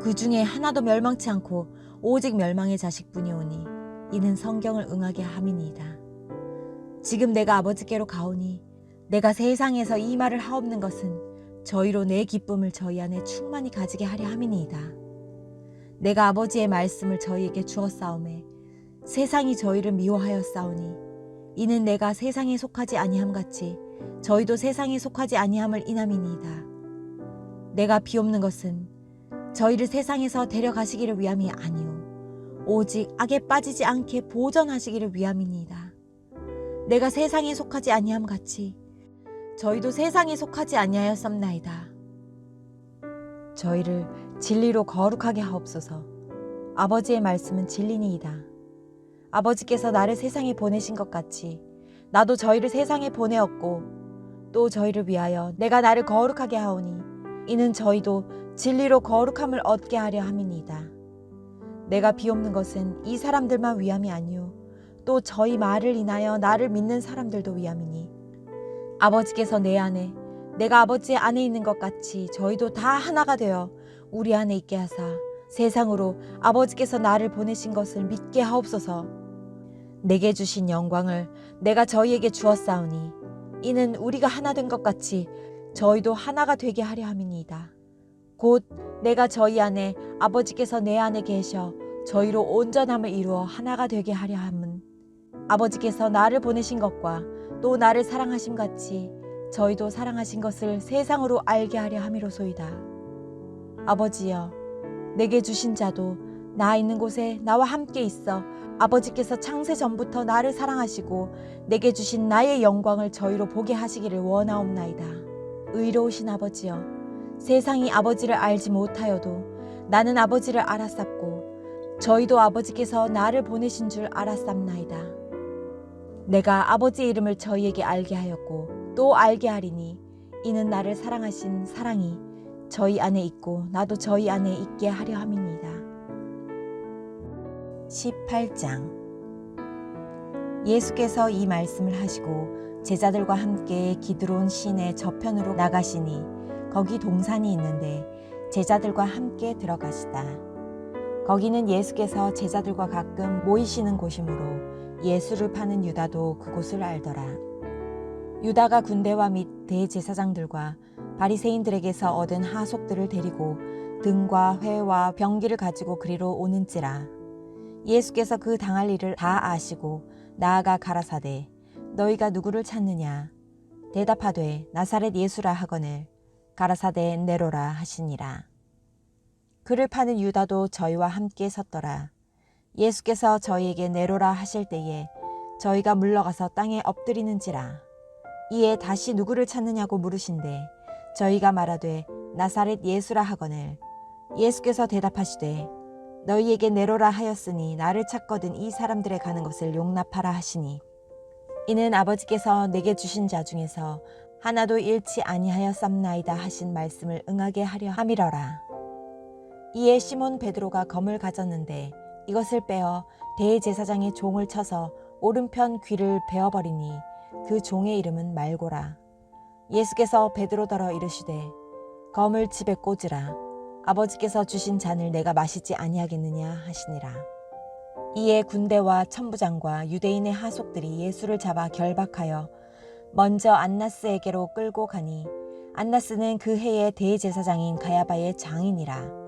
그 중에 하나도 멸망치 않고 오직 멸망의 자식뿐이오니 이는 성경을 응하게 함이니이다. 지금 내가 아버지께로 가오니 내가 세상에서 이 말을 하옵는 것은 저희로 내 기쁨을 저희 안에 충만히 가지게 하려 함이니이다. 내가 아버지의 말씀을 저희에게 주었사오매 세상이 저희를 미워하였사오니 이는 내가 세상에 속하지 아니함 같이 저희도 세상에 속하지 아니함을 인함이니이다. 내가 비옵는 것은 저희를 세상에서 데려가시기를 위함이 아니오 오직 악에 빠지지 않게 보전하시기를 위함이니이다. 내가 세상에 속하지 아니함 같이 저희도 세상에 속하지 아니하였삼나이다. 저희를 진리로 거룩하게 하옵소서. 아버지의 말씀은 진리니이다. 아버지께서 나를 세상에 보내신 것 같이 나도 저희를 세상에 보내었고 또 저희를 위하여 내가 나를 거룩하게 하오니 이는 저희도 진리로 거룩함을 얻게 하려 함이니이다. 내가 비옵는 것은 이 사람들만 위함이 아니요 또 저희 말을 인하여 나를 믿는 사람들도 위함이니 아버지께서 내 안에 내가 아버지 안에 있는 것 같이 저희도 다 하나가 되어 우리 안에 있게 하사 세상으로 아버지께서 나를 보내신 것을 믿게 하옵소서. 내게 주신 영광을 내가 저희에게 주었사오니 이는 우리가 하나 된 것 같이 저희도 하나가 되게 하려 함이니이다. 곧 내가 저희 안에 아버지께서 내 안에 계셔 저희로 온전함을 이루어 하나가 되게 하려 함은 아버지께서 나를 보내신 것과 또 나를 사랑하심 같이 저희도 사랑하신 것을 세상으로 알게 하려 함이로소이다. 아버지여, 내게 주신 자도 나 있는 곳에 나와 함께 있어 아버지께서 창세 전부터 나를 사랑하시고 내게 주신 나의 영광을 저희로 보게 하시기를 원하옵나이다. 의로우신 아버지여, 세상이 아버지를 알지 못하여도 나는 아버지를 알았sap고 저희도 아버지께서 나를 보내신 줄 알았sap나이다. 내가 아버지 이름을 저희에게 알게 하였고 또 알게 하리니 이는 나를 사랑하신 사랑이 저희 안에 있고 나도 저희 안에 있게 하려 함이니이다. 18장. 예수께서 이 말씀을 하시고 제자들과 함께 기드론 시내 저편으로 나가시니 거기 동산이 있는데 제자들과 함께 들어가시다. 거기는 예수께서 제자들과 가끔 모이시는 곳이므로 예수를 파는 유다도 그곳을 알더라. 유다가 군대와 및 대제사장들과 바리새인들에게서 얻은 하속들을 데리고 등과 회와 병기를 가지고 그리로 오는지라. 예수께서 그 당할 일을 다 아시고 나아가 가라사대 너희가 누구를 찾느냐. 대답하되 나사렛 예수라 하거늘 가라사대 네로라 하시니라. 그를 파는 유다도 저희와 함께 섰더라. 예수께서 저희에게 네로라 하실 때에 저희가 물러가서 땅에 엎드리는지라. 이에 다시 누구를 찾느냐고 물으신대 저희가 말하되 나사렛 예수라 하거늘 예수께서 대답하시되 너희에게 네로라 하였으니 나를 찾거든 이 사람들의 가는 것을 용납하라 하시니 이는 아버지께서 내게 주신 자 중에서 하나도 잃지 아니하였삼나이다 하신 말씀을 응하게 하려 함이러라. 이에 시몬 베드로가 검을 가졌는데 이것을 빼어 대제사장의 종을 쳐서 오른편 귀를 베어버리니 그 종의 이름은 말고라. 예수께서 베드로더러 이르시되 검을 집에 꽂으라. 아버지께서 주신 잔을 내가 마시지 아니하겠느냐 하시니라. 이에 군대와 천부장과 유대인의 하속들이 예수를 잡아 결박하여 먼저 안나스에게로 끌고 가니 안나스는 그 해의 대제사장인 가야바의 장인이라.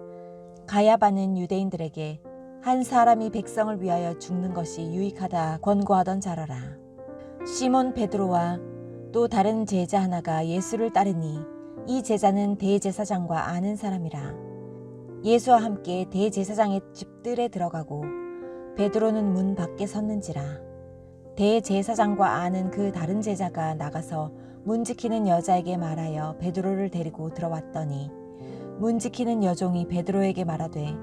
가야바는 유대인들에게 한 사람이 백성을 위하여 죽는 것이 유익하다 권고하던 자라라. 시몬 베드로와 또 다른 제자 하나가 예수를 따르니 이 제자는 대제사장과 아는 사람이라. 예수와 함께 대제사장의 집들에 들어가고 베드로는 문 밖에 섰는지라. 대제사장과 아는 그 다른 제자가 나가서 문 지키는 여자에게 말하여 베드로를 데리고 들어왔더니 문 지키는 여종이 베드로에게 말하되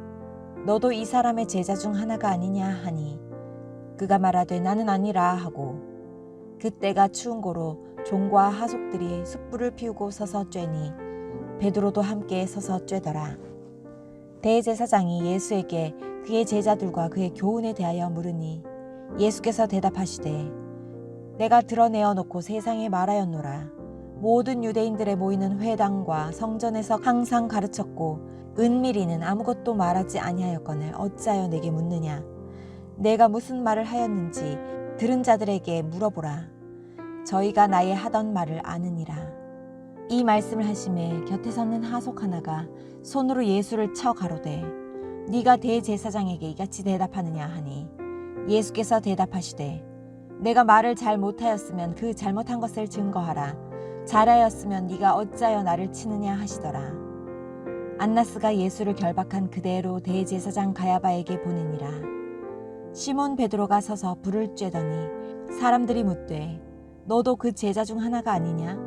너도 이 사람의 제자 중 하나가 아니냐 하니 그가 말하되 나는 아니라 하고 그때가 추운 고로 종과 하속들이 숯불을 피우고 서서 쬐니 베드로도 함께 서서 쬐더라. 대제사장이 예수에게 그의 제자들과 그의 교훈에 대하여 물으니 예수께서 대답하시되 내가 드러내어 놓고 세상에 말하였노라. 모든 유대인들의 모이는 회당과 성전에서 항상 가르쳤고 은밀히는 아무것도 말하지 아니하였거늘 어찌하여 내게 묻느냐. 내가 무슨 말을 하였는지 들은 자들에게 물어보라. 저희가 나의 하던 말을 아느니라. 이 말씀을 하심에 곁에 섰는 하속 하나가 손으로 예수를 쳐 가로되 네가 대제사장에게 이같이 대답하느냐 하니 예수께서 대답하시되 내가 말을 잘 못하였으면 그 잘못한 것을 증거하라. 잘하였으면 네가 어찌하여 나를 치느냐 하시더라. 안나스가 예수를 결박한 그대로 대제사장 가야바에게 보내니라. 시몬 베드로가 서서 불을 쬐더니 사람들이 묻되 너도 그 제자 중 하나가 아니냐?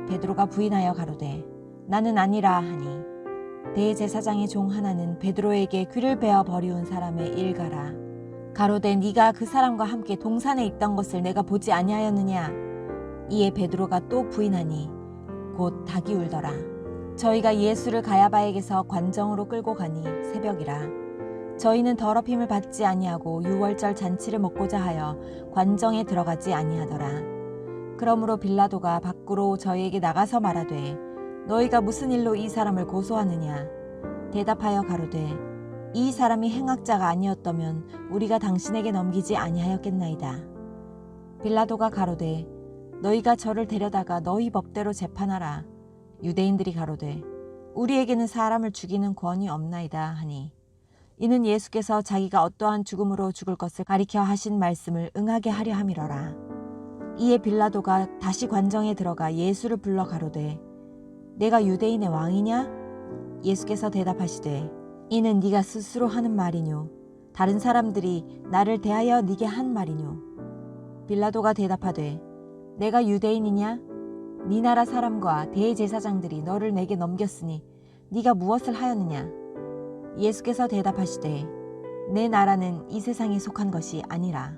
베드로가 부인하여 가로되 나는 아니라 하니 대제사장의 종 하나는 베드로에게 귀를 베어 버리운 사람의 일가라. 가로되 네가 그 사람과 함께 동산에 있던 것을 내가 보지 아니하였느냐. 이에 베드로가 또 부인하니 곧 닭이 울더라. 저희가 예수를 가야바에게서 관정으로 끌고 가니 새벽이라. 저희는 더럽힘을 받지 아니하고 유월절 잔치를 먹고자 하여 관정에 들어가지 아니하더라. 그러므로 빌라도가 밖으로 저희에게 나가서 말하되 너희가 무슨 일로 이 사람을 고소하느냐. 대답하여 가로되 이 사람이 행악자가 아니었다면 우리가 당신에게 넘기지 아니하였겠나이다. 빌라도가 가로되 너희가 저를 데려다가 너희 법대로 재판하라. 유대인들이 가로되 우리에게는 사람을 죽이는 권이 없나이다 하니 이는 예수께서 자기가 어떠한 죽음으로 죽을 것을 가리켜 하신 말씀을 응하게 하려 함이러라. 이에 빌라도가 다시 관정에 들어가 예수를 불러 가로되 내가 유대인의 왕이냐? 예수께서 대답하시되 이는 네가 스스로 하는 말이뇨. 다른 사람들이 나를 대하여 네게 한 말이뇨. 빌라도가 대답하되 내가 유대인이냐? 네 나라 사람과 대제사장들이 너를 내게 넘겼으니 네가 무엇을 하였느냐? 예수께서 대답하시되 내 나라는 이 세상에 속한 것이 아니라.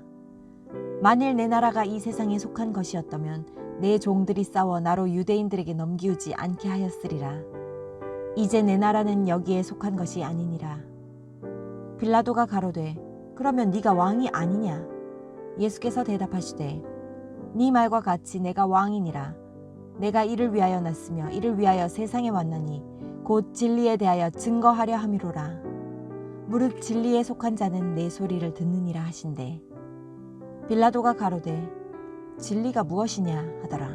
만일 내 나라가 이 세상에 속한 것이었다면 내 종들이 싸워 나로 유대인들에게 넘기우지 않게 하였으리라. 이제 내 나라는 여기에 속한 것이 아니니라. 빌라도가 가로되 그러면 네가 왕이 아니냐? 예수께서 대답하시되 네 말과 같이 내가 왕이니라. 내가 이를 위하여 났으며 이를 위하여 세상에 왔나니 곧 진리에 대하여 증거하려 함이로라. 무릇 진리에 속한 자는 내 소리를 듣느니라 하신대. 빌라도가 가로되 진리가 무엇이냐 하더라.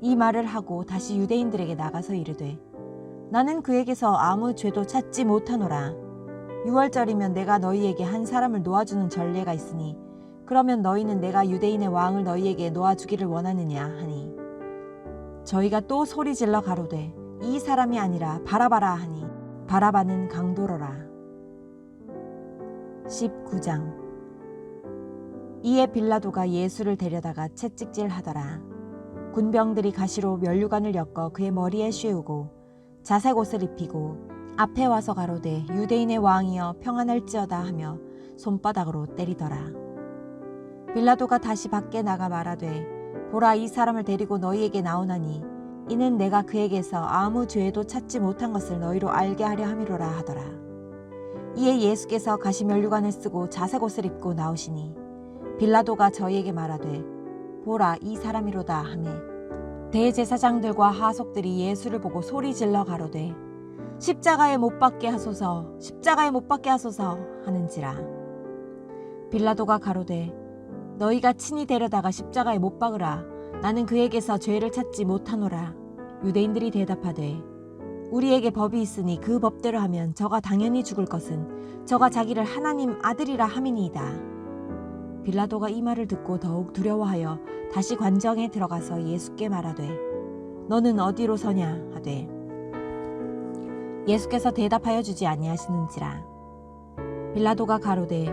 이 말을 하고 다시 유대인들에게 나가서 이르되 나는 그에게서 아무 죄도 찾지 못하노라. 유월절이면 내가 너희에게 한 사람을 놓아주는 전례가 있으니 그러면 너희는 내가 유대인의 왕을 너희에게 놓아주기를 원하느냐 하니 저희가 또 소리질러 가로되 이 사람이 아니라 바라바라 하니 바라바는 강도로라. 19장. 이에 빌라도가 예수를 데려다가 채찍질 하더라. 군병들이 가시로 면류관을 엮어 그의 머리에 씌우고 자색 옷을 입히고 앞에 와서 가로되 유대인의 왕이여 평안할지어다 하며 손바닥으로 때리더라. 빌라도가 다시 밖에 나가 말하되 보라 이 사람을 데리고 너희에게 나오나니 이는 내가 그에게서 아무 죄도 찾지 못한 것을 너희로 알게 하려 함이로라 하더라. 이에 예수께서 가시면류관을 쓰고 자색 옷을 입고 나오시니 빌라도가 저희에게 말하되 보라 이 사람이로다 하매 대제사장들과 하속들이 예수를 보고 소리질러 가로되 십자가에 못 박게 하소서 십자가에 못 박게 하소서 하는지라. 빌라도가 가로되 너희가 친히 데려다가 십자가에 못 박으라. 나는 그에게서 죄를 찾지 못하노라. 유대인들이 대답하되 우리에게 법이 있으니 그 법대로 하면 저가 당연히 죽을 것은 저가 자기를 하나님 아들이라 함이니이다. 빌라도가 이 말을 듣고 더욱 두려워하여 다시 관정에 들어가서 예수께 말하되 너는 어디로 서냐 하되 예수께서 대답하여 주지 아니하시는지라. 빌라도가 가로되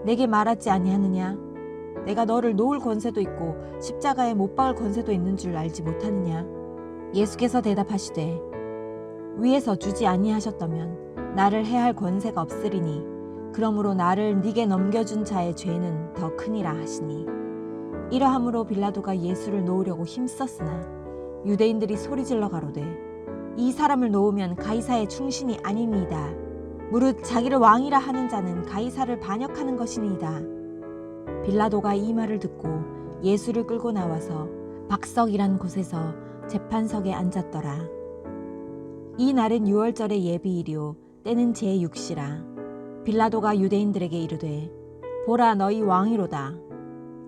내게 말하지 아니하느냐? 내가 너를 놓을 권세도 있고 십자가에 못 박을 권세도 있는 줄 알지 못하느냐? 예수께서 대답하시되 위에서 주지 아니하셨다면 나를 해할 권세가 없으리니 그러므로 나를 네게 넘겨준 자의 죄는 더 크니라 하시니 이러함으로 빌라도가 예수를 놓으려고 힘썼으나 유대인들이 소리질러 가로되 이 사람을 놓으면 가이사의 충신이 아니니이다. 무릇 자기를 왕이라 하는 자는 가이사를 반역하는 것이니이다. 빌라도가 이 말을 듣고 예수를 끌고 나와서 박석이란 곳에서 재판석에 앉았더라. 이 날은 유월절의 예비일이요 때는 제6시라. 빌라도가 유대인들에게 이르되 보라 너희 왕이로다.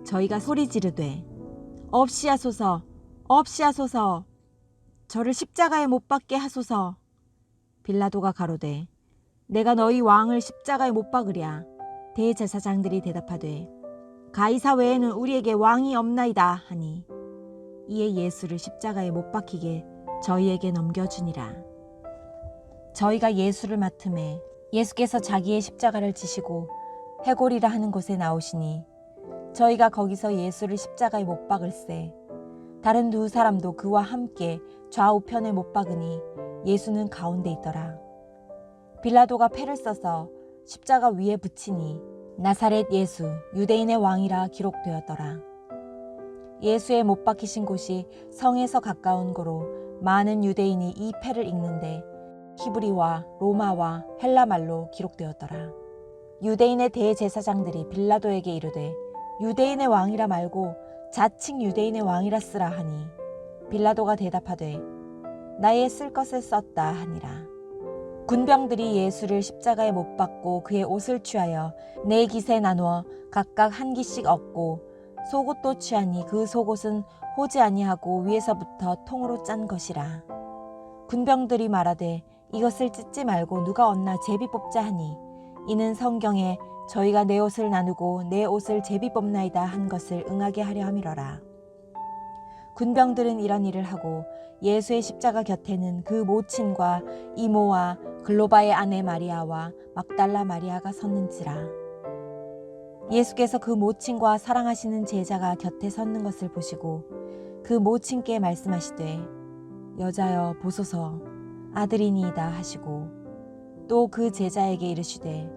저희가 소리 지르되 없이하소서 없이하소서 저를 십자가에 못 박게 하소서. 빌라도가 가로되 내가 너희 왕을 십자가에 못 박으랴. 대제사장들이 대답하되 가이사 외에는 우리에게 왕이 없나이다 하니 이에 예수를 십자가에 못 박히게 저희에게 넘겨주니라. 저희가 예수를 맡음에 예수께서 자기의 십자가를 지시고 해골이라 하는 곳에 나오시니 저희가 거기서 예수를 십자가에 못 박을세. 다른 두 사람도 그와 함께 좌우편에 못 박으니 예수는 가운데 있더라. 빌라도가 패를 써서 십자가 위에 붙이니 나사렛 예수 유대인의 왕이라 기록되었더라. 예수의 못 박히신 곳이 성에서 가까운 고로 많은 유대인이 이 패를 읽는데 히브리와 로마와 헬라말로 기록되었더라. 유대인의 대제사장들이 빌라도에게 이르되 유대인의 왕이라 말고 자칭 유대인의 왕이라 쓰라 하니 빌라도가 대답하되 나의 쓸 것을 썼다 하니라. 군병들이 예수를 십자가에 못 박고 그의 옷을 취하여 네 깃에 나누어 각각 한 깃씩 얻고 속옷도 취하니 그 속옷은 호지 아니하고 위에서부터 통으로 짠 것이라. 군병들이 말하되 이것을 찢지 말고 누가 얻나 제비 뽑자 하니 이는 성경에 저희가 내 옷을 나누고 내 옷을 제비 뽑나이다 한 것을 응하게 하려 함이러라. 군병들은 이런 일을 하고 예수의 십자가 곁에는 그 모친과 이모와 글로바의 아내 마리아와 막달라 마리아가 섰는지라. 예수께서 그 모친과 사랑하시는 제자가 곁에 섰는 것을 보시고 그 모친께 말씀하시되 여자여 보소서 아들이니이다 하시고 또 그 제자에게 이르시되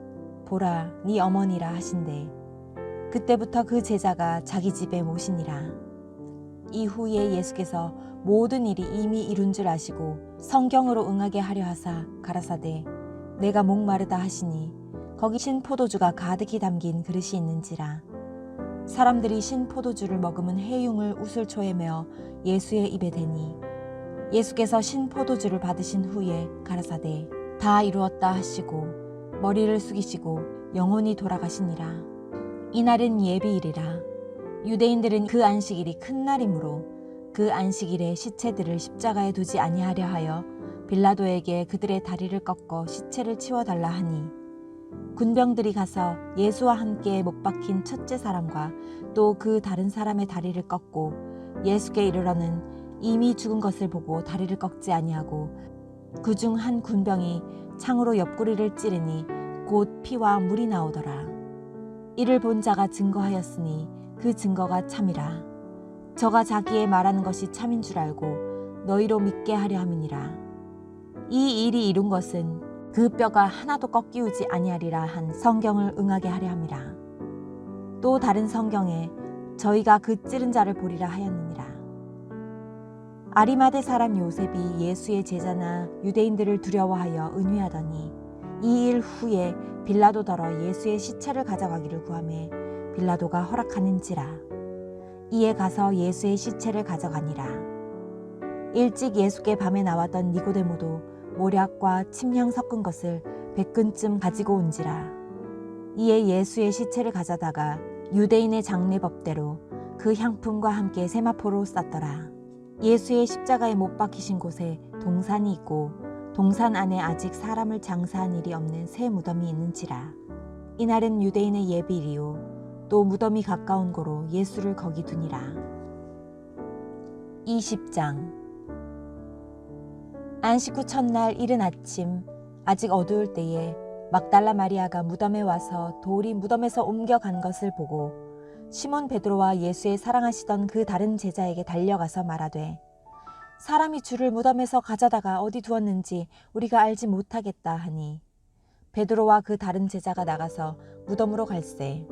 보라 네 어머니라 하신대 그때부터 그 제자가 자기 집에 모시니라. 이후에 예수께서 모든 일이 이미 이룬 줄 아시고 성경으로 응하게 하려 하사 가라사대 내가 목마르다 하시니 거기 신포도주가 가득히 담긴 그릇이 있는지라. 사람들이 신포도주를 머금은 해융을 우슬초에 메어 예수의 입에 대니 예수께서 신포도주를 받으신 후에 가라사대 다 이루었다 하시고 머리를 숙이시고 영혼이 돌아가시니라. 이날은 예비일이라. 유대인들은 그 안식일이 큰 날이므로 그 안식일에 시체들을 십자가에 두지 아니하려 하여 빌라도에게 그들의 다리를 꺾어 시체를 치워달라 하니 군병들이 가서 예수와 함께 못 박힌 첫째 사람과 또 그 다른 사람의 다리를 꺾고 예수께 이르러는 이미 죽은 것을 보고 다리를 꺾지 아니하고 그중 한 군병이 창으로 옆구리를 찌르니 곧 피와 물이 나오더라. 이를 본 자가 증거하였으니 그 증거가 참이라. 저가 자기의 말하는 것이 참인 줄 알고 너희로 믿게 하려 함이니라. 이 일이 이룬 것은 그 뼈가 하나도 꺾이우지 아니하리라 한 성경을 응하게 하려 함이라. 또 다른 성경에 저희가 그 찌른 자를 보리라 하였느니라. 아리마대 사람 요셉이 예수의 제자나 유대인들을 두려워하여 은회하더니 이 일 후에 빌라도더러 예수의 시체를 가져가기를 구하매 빌라도가 허락하는지라. 이에 가서 예수의 시체를 가져가니라. 일찍 예수께 밤에 나왔던 니고데모도 모략과 침향 섞은 것을 100근쯤 가지고 온지라. 이에 예수의 시체를 가져다가 유대인의 장례법대로 그 향품과 함께 세마포로 쌌더라. 예수의 십자가에 못 박히신 곳에 동산이 있고 동산 안에 아직 사람을 장사한 일이 없는 새 무덤이 있는지라. 이날은 유대인의 예비일이요 또 무덤이 가까운 고로 예수를 거기 두니라. 20장. 안식 후 첫날 이른 아침 아직 어두울 때에 막달라 마리아가 무덤에 와서 돌이 무덤에서 옮겨간 것을 보고 시몬 베드로와 예수의 사랑하시던 그 다른 제자에게 달려가서 말하되 사람이 주를 무덤에서 가져다가 어디 두었는지 우리가 알지 못하겠다 하니 베드로와 그 다른 제자가 나가서 무덤으로 갈새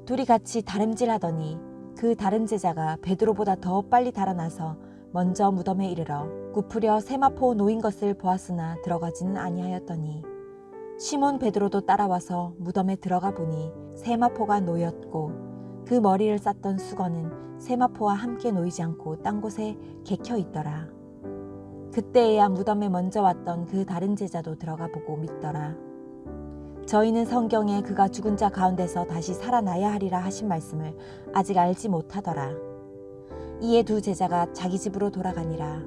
둘이 같이 다름질하더니 그 다른 제자가 베드로보다 더 빨리 달아나서 먼저 무덤에 이르러 굽으려 세마포 놓인 것을 보았으나 들어가지는 아니하였더니 시몬 베드로도 따라와서 무덤에 들어가 보니 세마포가 놓였고 그 머리를 쌌던 수건은 세마포와 함께 놓이지 않고 딴 곳에 개켜 있더라. 그때에야 무덤에 먼저 왔던 그 다른 제자도 들어가 보고 믿더라. 저희는 성경에 그가 죽은 자 가운데서 다시 살아나야 하리라 하신 말씀을 아직 알지 못하더라. 이에 두 제자가 자기 집으로 돌아가니라.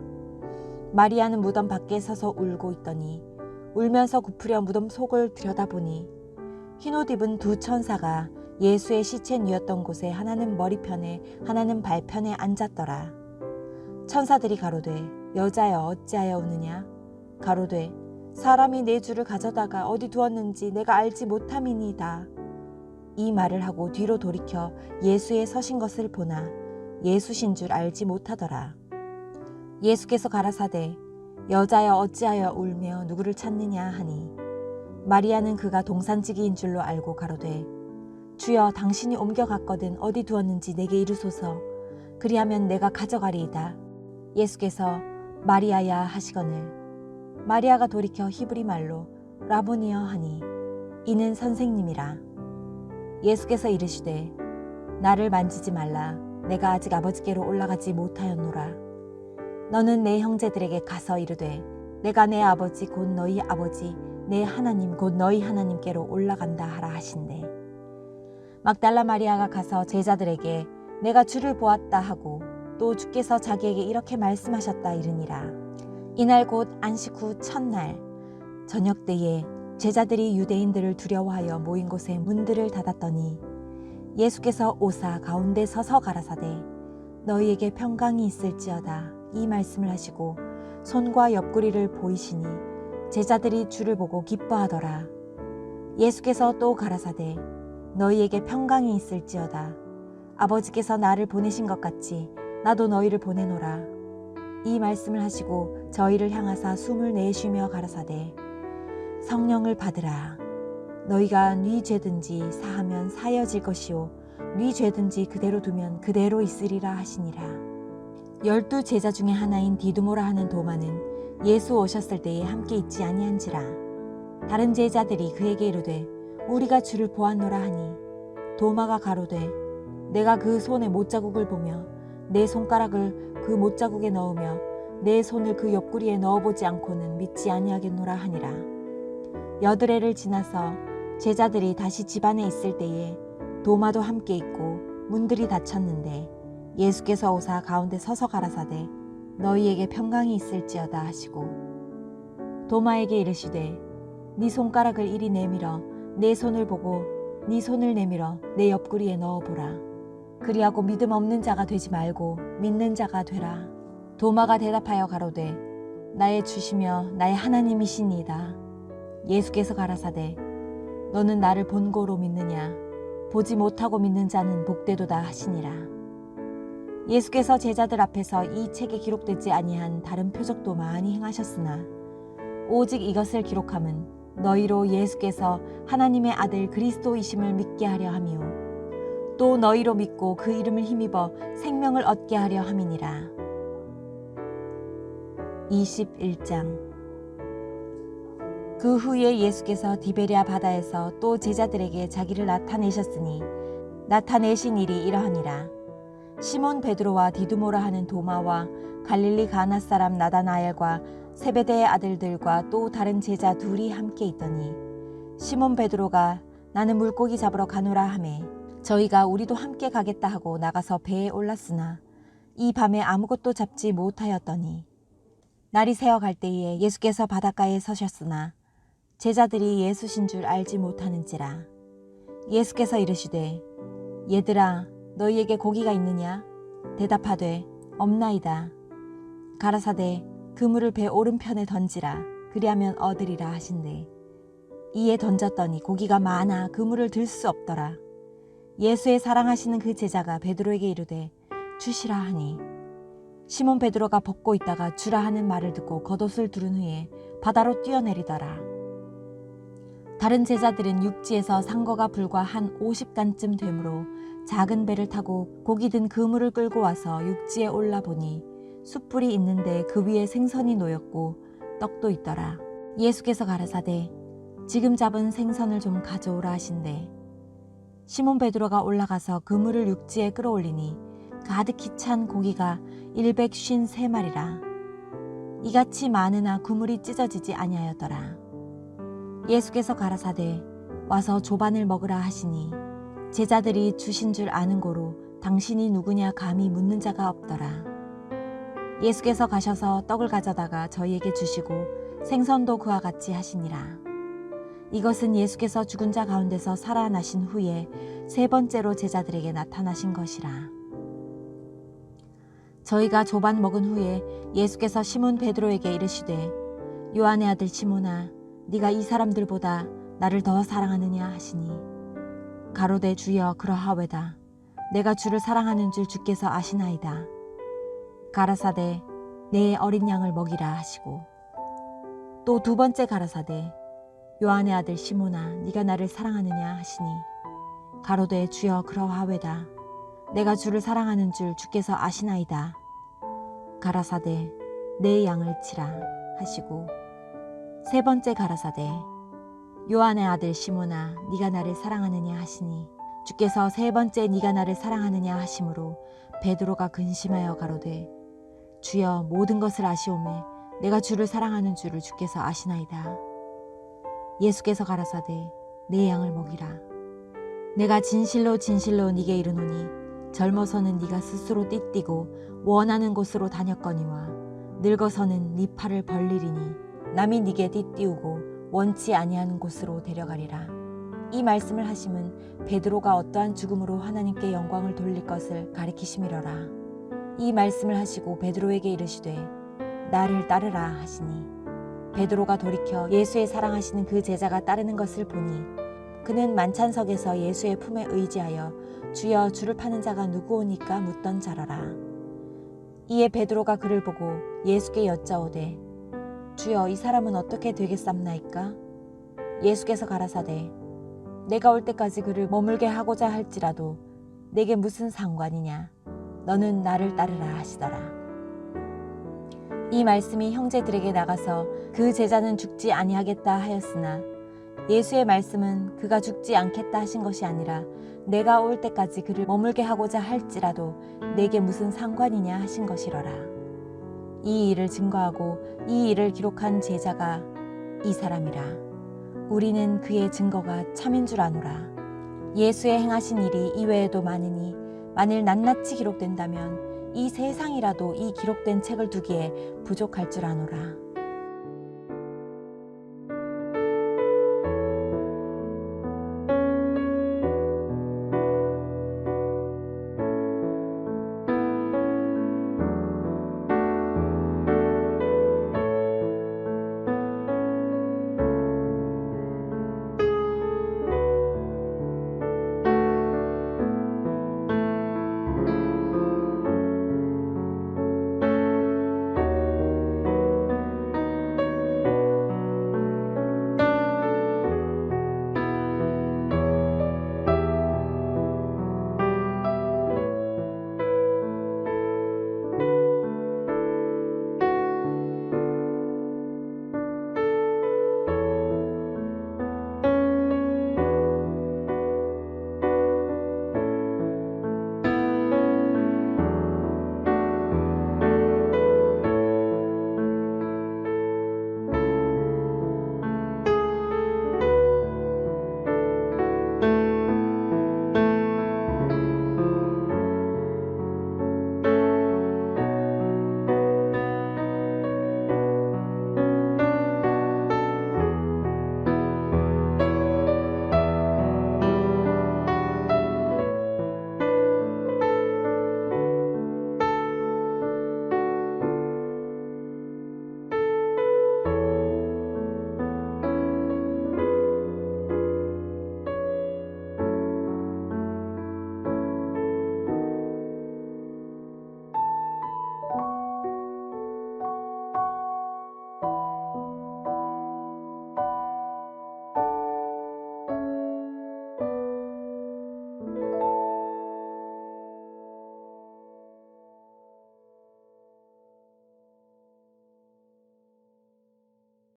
마리아는 무덤 밖에 서서 울고 있더니 울면서 굽으려 무덤 속을 들여다보니 흰옷 입은 두 천사가 예수의 시체 누였던 곳에 하나는 머리편에 하나는 발편에 앉았더라. 천사들이 가로되 여자여 어찌하여 우느냐? 가로되 사람이 내 주를 가져다가 어디 두었는지 내가 알지 못함이니이다. 이 말을 하고 뒤로 돌이켜 예수의 서신 것을 보나 예수신 줄 알지 못하더라. 예수께서 가라사대 여자여 어찌하여 울며 누구를 찾느냐 하니 마리아는 그가 동산지기인 줄로 알고 가로되 주여, 당신이 옮겨갔거든 어디 두었는지 내게 이르소서. 그리하면 내가 가져가리이다. 예수께서 마리아야 하시거늘 마리아가 돌이켜 히브리 말로 라보니여 하니 이는 선생님이라. 예수께서 이르시되 나를 만지지 말라. 내가 아직 아버지께로 올라가지 못하였노라. 너는 내 형제들에게 가서 이르되 내가 내 아버지 곧 너희 아버지 내 하나님 곧 너희 하나님께로 올라간다 하라 하신대. 막달라 마리아가 가서 제자들에게 내가 주를 보았다 하고 또 주께서 자기에게 이렇게 말씀하셨다 이르니라. 이날 곧 안식 후 첫날 저녁 때에 제자들이 유대인들을 두려워하여 모인 곳에 문들을 닫았더니 예수께서 오사 가운데 서서 가라사대 너희에게 평강이 있을지어다 이 말씀을 하시고 손과 옆구리를 보이시니 제자들이 주를 보고 기뻐하더라. 예수께서 또 가라사대 너희에게 평강이 있을지어다. 아버지께서 나를 보내신 것 같이 나도 너희를 보내노라. 이 말씀을 하시고 저희를 향하사 숨을 내쉬며 가라사대 성령을 받으라. 너희가 네 죄든지 사하면 사여질 것이요 네 죄든지 그대로 두면 그대로 있으리라 하시니라. 12 제자 중에 하나인 디두모라 하는 도마는 예수 오셨을 때에 함께 있지 아니한지라. 다른 제자들이 그에게 이르되 우리가 주를 보았노라 하니 도마가 가로되 내가 그 손에 못자국을 보며 내 손가락을 그 못자국에 넣으며 내 손을 그 옆구리에 넣어보지 않고는 믿지 아니하겠노라 하니라. 여드레를 지나서 제자들이 다시 집안에 있을 때에 도마도 함께 있고 문들이 닫혔는데 예수께서 오사 가운데 서서 가라사대 너희에게 평강이 있을지어다 하시고 도마에게 이르시되 네 손가락을 이리 내밀어 내 손을 보고 네 손을 내밀어 내 옆구리에 넣어보라. 그리하고 믿음 없는 자가 되지 말고 믿는 자가 되라. 도마가 대답하여 가로되 나의 주시며 나의 하나님이시니이다. 예수께서 가라사대 너는 나를 본고로 믿느냐 보지 못하고 믿는 자는 복되도다 하시니라. 예수께서 제자들 앞에서 이 책에 기록되지 아니한 다른 표적도 많이 행하셨으나 오직 이것을 기록함은 너희로 예수께서 하나님의 아들 그리스도이심을 믿게 하려 함이요 또 너희로 믿고 그 이름을 힘입어 생명을 얻게 하려 함이니라. 21장. 그 후에 예수께서 디베랴 바다에서 또 제자들에게 자기를 나타내셨으니 나타내신 일이 이러하니라. 시몬 베드로와 디두모라 하는 도마와 갈릴리 가나 사람 나다나엘과 세베대의 아들들과 또 다른 제자 둘이 함께 있더니 시몬 베드로가 나는 물고기 잡으러 가노라 하매 저희가 우리도 함께 가겠다 하고 나가서 배에 올랐으나 이 밤에 아무것도 잡지 못하였더니 날이 새어 갈 때에 예수께서 바닷가에 서셨으나 제자들이 예수신 줄 알지 못하는지라. 예수께서 이르시되 얘들아 너희에게 고기가 있느냐? 대답하되 없나이다. 가라사대 그물을 배 오른편에 던지라. 그리하면 얻으리라 하신대. 이에 던졌더니 고기가 많아 그물을 들 수 없더라. 예수의 사랑하시는 그 제자가 베드로에게 이르되 주시라 하니 시몬 베드로가 벗고 있다가 주라 하는 말을 듣고 겉옷을 두른 후에 바다로 뛰어내리더라. 다른 제자들은 육지에서 상거가 불과 한 50간쯤 되므로 작은 배를 타고 고기 든 그물을 끌고 와서 육지에 올라보니 숯불이 있는데 그 위에 생선이 놓였고 떡도 있더라. 예수께서 가라사대 지금 잡은 생선을 좀 가져오라 하신대. 시몬 베드로가 올라가서 그물을 육지에 끌어올리니 가득히 찬 고기가 153마리라. 이같이 많으나 그물이 찢어지지 아니하였더라. 예수께서 가라사대 와서 조반을 먹으라 하시니 제자들이 주신 줄 아는 고로 당신이 누구냐 감히 묻는 자가 없더라. 예수께서 가셔서 떡을 가져다가 저희에게 주시고 생선도 그와 같이 하시니라. 이것은 예수께서 죽은 자 가운데서 살아나신 후에 세 번째로 제자들에게 나타나신 것이라. 저희가 조반 먹은 후에 예수께서 시몬 베드로에게 이르시되 요한의 아들 시몬아 네가 이 사람들보다 나를 더 사랑하느냐 하시니 가로되 주여 그러하외다. 내가 주를 사랑하는 줄 주께서 아시나이다. 가라사대 내 어린 양을 먹이라 하시고 또 두 번째 가라사대 요한의 아들 시몬아 네가 나를 사랑하느냐 하시니 가로되 주여 그러하외다. 내가 주를 사랑하는 줄 주께서 아시나이다. 가라사대 내 양을 치라 하시고 세 번째 가라사대 요한의 아들 시몬아 네가 나를 사랑하느냐 하시니 주께서 세 번째 네가 나를 사랑하느냐 하심으로 베드로가 근심하여 가로되 주여 모든 것을 아시오매 내가 주를 사랑하는 줄을 주께서 아시나이다. 예수께서 가라사대 내 양을 먹이라. 내가 진실로 진실로 네게 이르노니 젊어서는 네가 스스로 띠띠고 원하는 곳으로 다녔거니와 늙어서는 네 팔을 벌리리니 남이 네게 띠띠우고 원치 아니하는 곳으로 데려가리라. 이 말씀을 하심은 베드로가 어떠한 죽음으로 하나님께 영광을 돌릴 것을 가리키심이러라. 이 말씀을 하시고 베드로에게 이르시되 나를 따르라 하시니 베드로가 돌이켜 예수의 사랑하시는 그 제자가 따르는 것을 보니 그는 만찬석에서 예수의 품에 의지하여 주여 주를 파는 자가 누구오니까 묻던 자라라. 이에 베드로가 그를 보고 예수께 여짜오되 주여 이 사람은 어떻게 되겠삼나이까? 예수께서 가라사대 내가 올 때까지 그를 머물게 하고자 할지라도 내게 무슨 상관이냐? 너는 나를 따르라 하시더라. 이 말씀이 형제들에게 나가서 그 제자는 죽지 아니하겠다 하였으나 예수의 말씀은 그가 죽지 않겠다 하신 것이 아니라 내가 올 때까지 그를 머물게 하고자 할지라도 내게 무슨 상관이냐 하신 것이러라. 이 일을 증거하고 이 일을 기록한 제자가 이 사람이라. 우리는 그의 증거가 참인 줄 아노라. 예수의 행하신 일이 이외에도 많으니 만일 낱낱이 기록된다면 이 세상이라도 이 기록된 책을 두기에 부족할 줄 아노라.